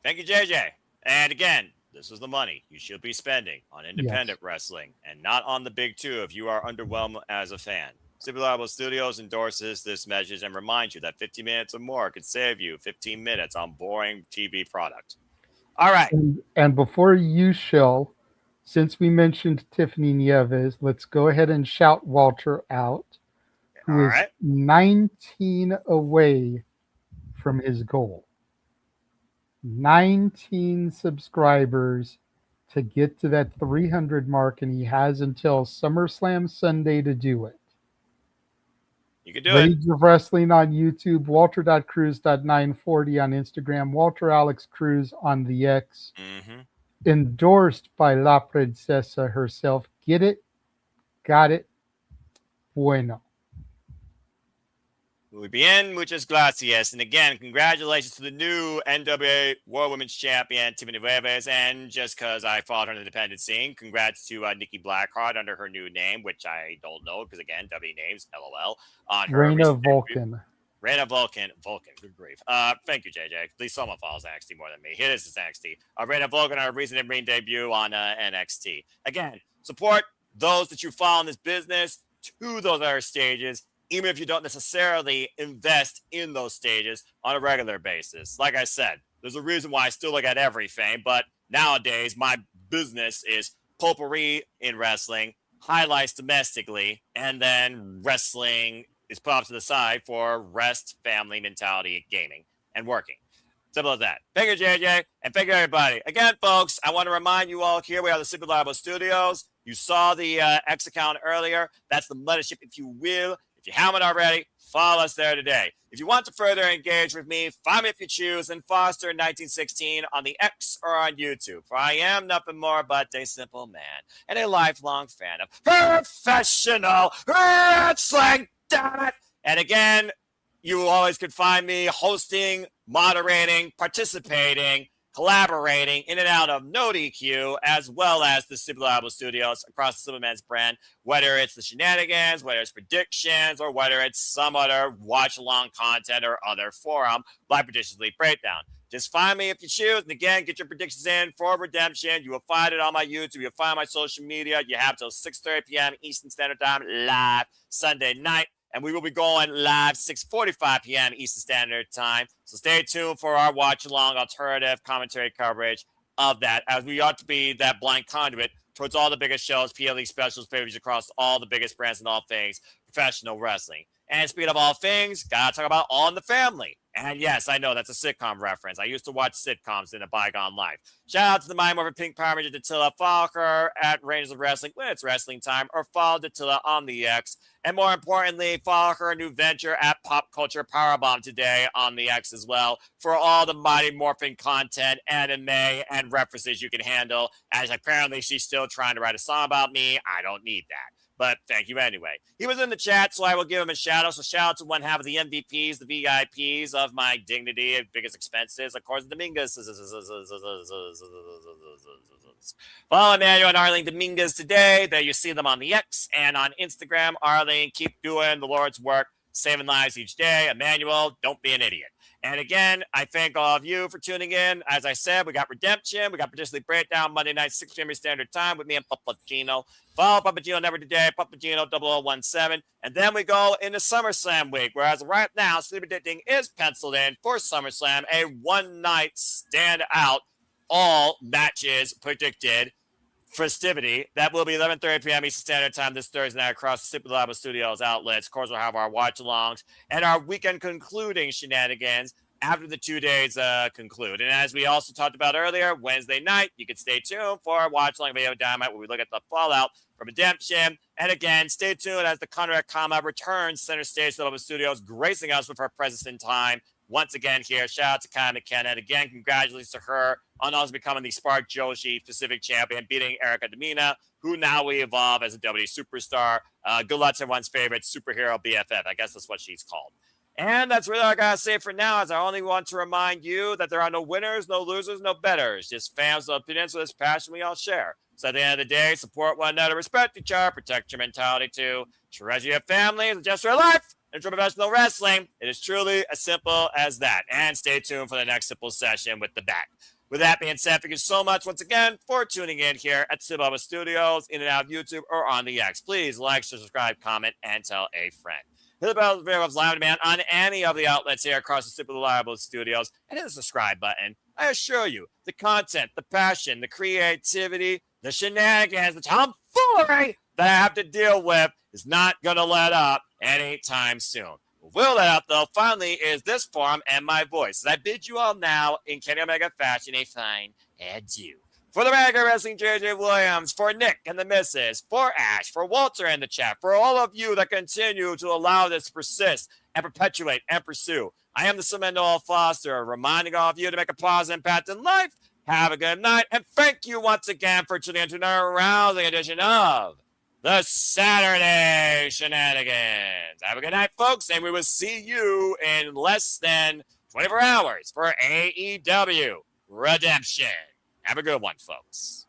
Thank you, JJ. And again, this is the money you should be spending on independent wrestling and not on the big two if you are underwhelmed as a fan. Simply Reliable Studios endorses this message and reminds you that 15 minutes or more could save you 15 minutes on boring TV product. All right. And before you shill, since we mentioned Tiffany Nieves, let's go ahead and shout Walter out, who is 19 away from his goal. 19 subscribers to get to that 300 mark, and he has until SummerSlam Sunday to do it. You can do Rage of Wrestling on YouTube, Walter.Cruz.940 on Instagram, Walter Alex Cruz on the X. Mm-hmm. Endorsed by La Princesa herself. Get it? Got it? Bueno. Muy bien, muchas gracias. And again, congratulations to the new NWA World Women's Champion, Tiffany Nieves. And just because I followed her in the independent scene, congrats to Nikki Blackheart under her new name, which I don't know because, again, W names, LOL. On her Reina Vulcan. Reina Vulcan. Good grief. Thank you, JJ. At least someone follows NXT more than me. Here this is NXT. Reina Vulcan, our recent ring debut on NXT. Again, support those that you follow in this business to those other stages, even if you don't necessarily invest in those stages on a regular basis. Like I said, there's a reason why I still look at everything, but nowadays my business is potpourri in wrestling, highlights domestically, and then wrestling is put off to the side for rest, family, mentality, gaming, and working. Simple as that. Thank you, JJ, and thank you, everybody. Again, folks, I want to remind you all here we are the Super Reliable Studios. You saw the X account earlier. That's the mothership, if you will. If you haven't already, follow us there today. If you want to further engage with me, find me if you choose and Foster 1916 on the X or on YouTube. For I am nothing more but a simple man and a lifelong fan of professional wrestling. Damn it! And again, you always could find me hosting, moderating, participating, collaborating in and out of No DQ, as well as the Super Reliable Studios across the Superman's brand, whether it's the Shenanigans, whether it's predictions, or whether it's some other watch-along content or other forum like Predictions League Breakdown. Just find me if you choose, and again, get your predictions in for Redemption. You will find it on my YouTube. You'll find my social media. You have till 6:30 p.m. Eastern Standard Time live Sunday night. And we will be going live 6:45 p.m. Eastern Standard Time. So stay tuned for our watch-along alternative commentary coverage of that, as we ought to be that blind conduit towards all the biggest shows, PLE specials, pay-per-views across all the biggest brands and all things professional wrestling. And speaking of all things, gotta talk about All in the Family. And yes, I know that's a sitcom reference. I used to watch sitcoms in a bygone life. Shout out to the Mighty Morphin Pink Power Ranger Dattila. Follow her at Rangers of Wrestling when it's wrestling time, or follow Dattila on the X. And more importantly, follow her new venture at Pop Culture Powerbomb today on the X as well for all the Mighty Morphin content, anime, and references you can handle, as apparently she's still trying to write a song about me. I don't need that. But thank you anyway. He was in the chat, so I will give him a shout out. So shout out to one half of the MVPs, the VIPs of my dignity and biggest expenses. Of course, Dominguez. Follow Emmanuel and Arlene Dominguez today. There you see them on the X and on Instagram. Arlene, keep doing the Lord's work, saving lives each day. Emmanuel, don't be an idiot. And again, I thank all of you for tuning in. As I said, we got Redemption. We got Particularly Breakdown Monday night, 6 p.m. Standard Time with me and Papagino. Follow Papagino Never Today, Papagino 0017. And then we go into SummerSlam week, whereas right now, Sleep Predicting is penciled in for SummerSlam, a one-night stand-out, all matches predicted festivity that will be 11:30 p.m. Eastern Standard Time this Thursday night across the Super Reliable Studios outlets. Of course, we'll have our watch-alongs and our weekend concluding shenanigans after the 2 days conclude. And as we also talked about earlier, Wednesday night, you can stay tuned for our watch-along video Dynamite where we look at the fallout from Redemption. And again, stay tuned as the Conrad Kama returns center stage to the Reliable Studios, gracing us with her presence in time. Once again here, shout out to Kai McKenna. And again, congratulations to her on also becoming the Spark Joshi Pacific Champion, beating Erica Demina, who now we evolve as a WWE superstar. Good luck to everyone's favorite superhero BFF. I guess that's what she's called. And that's really all I got to say for now, as I only want to remind you that there are no winners, no losers, no betters, just fans of opinions with this passion we all share. So at the end of the day, support one another, respect each other, protect your mentality too, treasure your family, the gesture of life, and true professional wrestling. It is truly as simple as that. And stay tuned for the next simple session with the back. With that being said, thank you so much once again for tuning in here at Super Studios, in and out of YouTube, or on the X. Please like, subscribe, comment, and tell a friend. Hit the bell of live demand on any of the outlets here across the Super Reliable Studios, and hit the subscribe button. I assure you, the content, the passion, the creativity, the shenanigans, the tomfoolery that I have to deal with is not going to let up anytime soon. What will let up, though, finally, is this forum and my voice. As I bid you all now, in Kenny Omega fashion, a fine adieu. For the Mega Wrestling JJ Williams, for Nick and the Missus, for Ash, for Walter in the chat, for all of you that continue to allow this to persist and perpetuate and pursue. I am the Simon Noel Foster, reminding all of you to make a positive impact in life. Have a good night, and thank you once again for tuning into another rousing edition of the Saturday Shenanigans. Have a good night, folks, and we will see you in less than 24 hours for AEW Redemption. Have a good one, folks.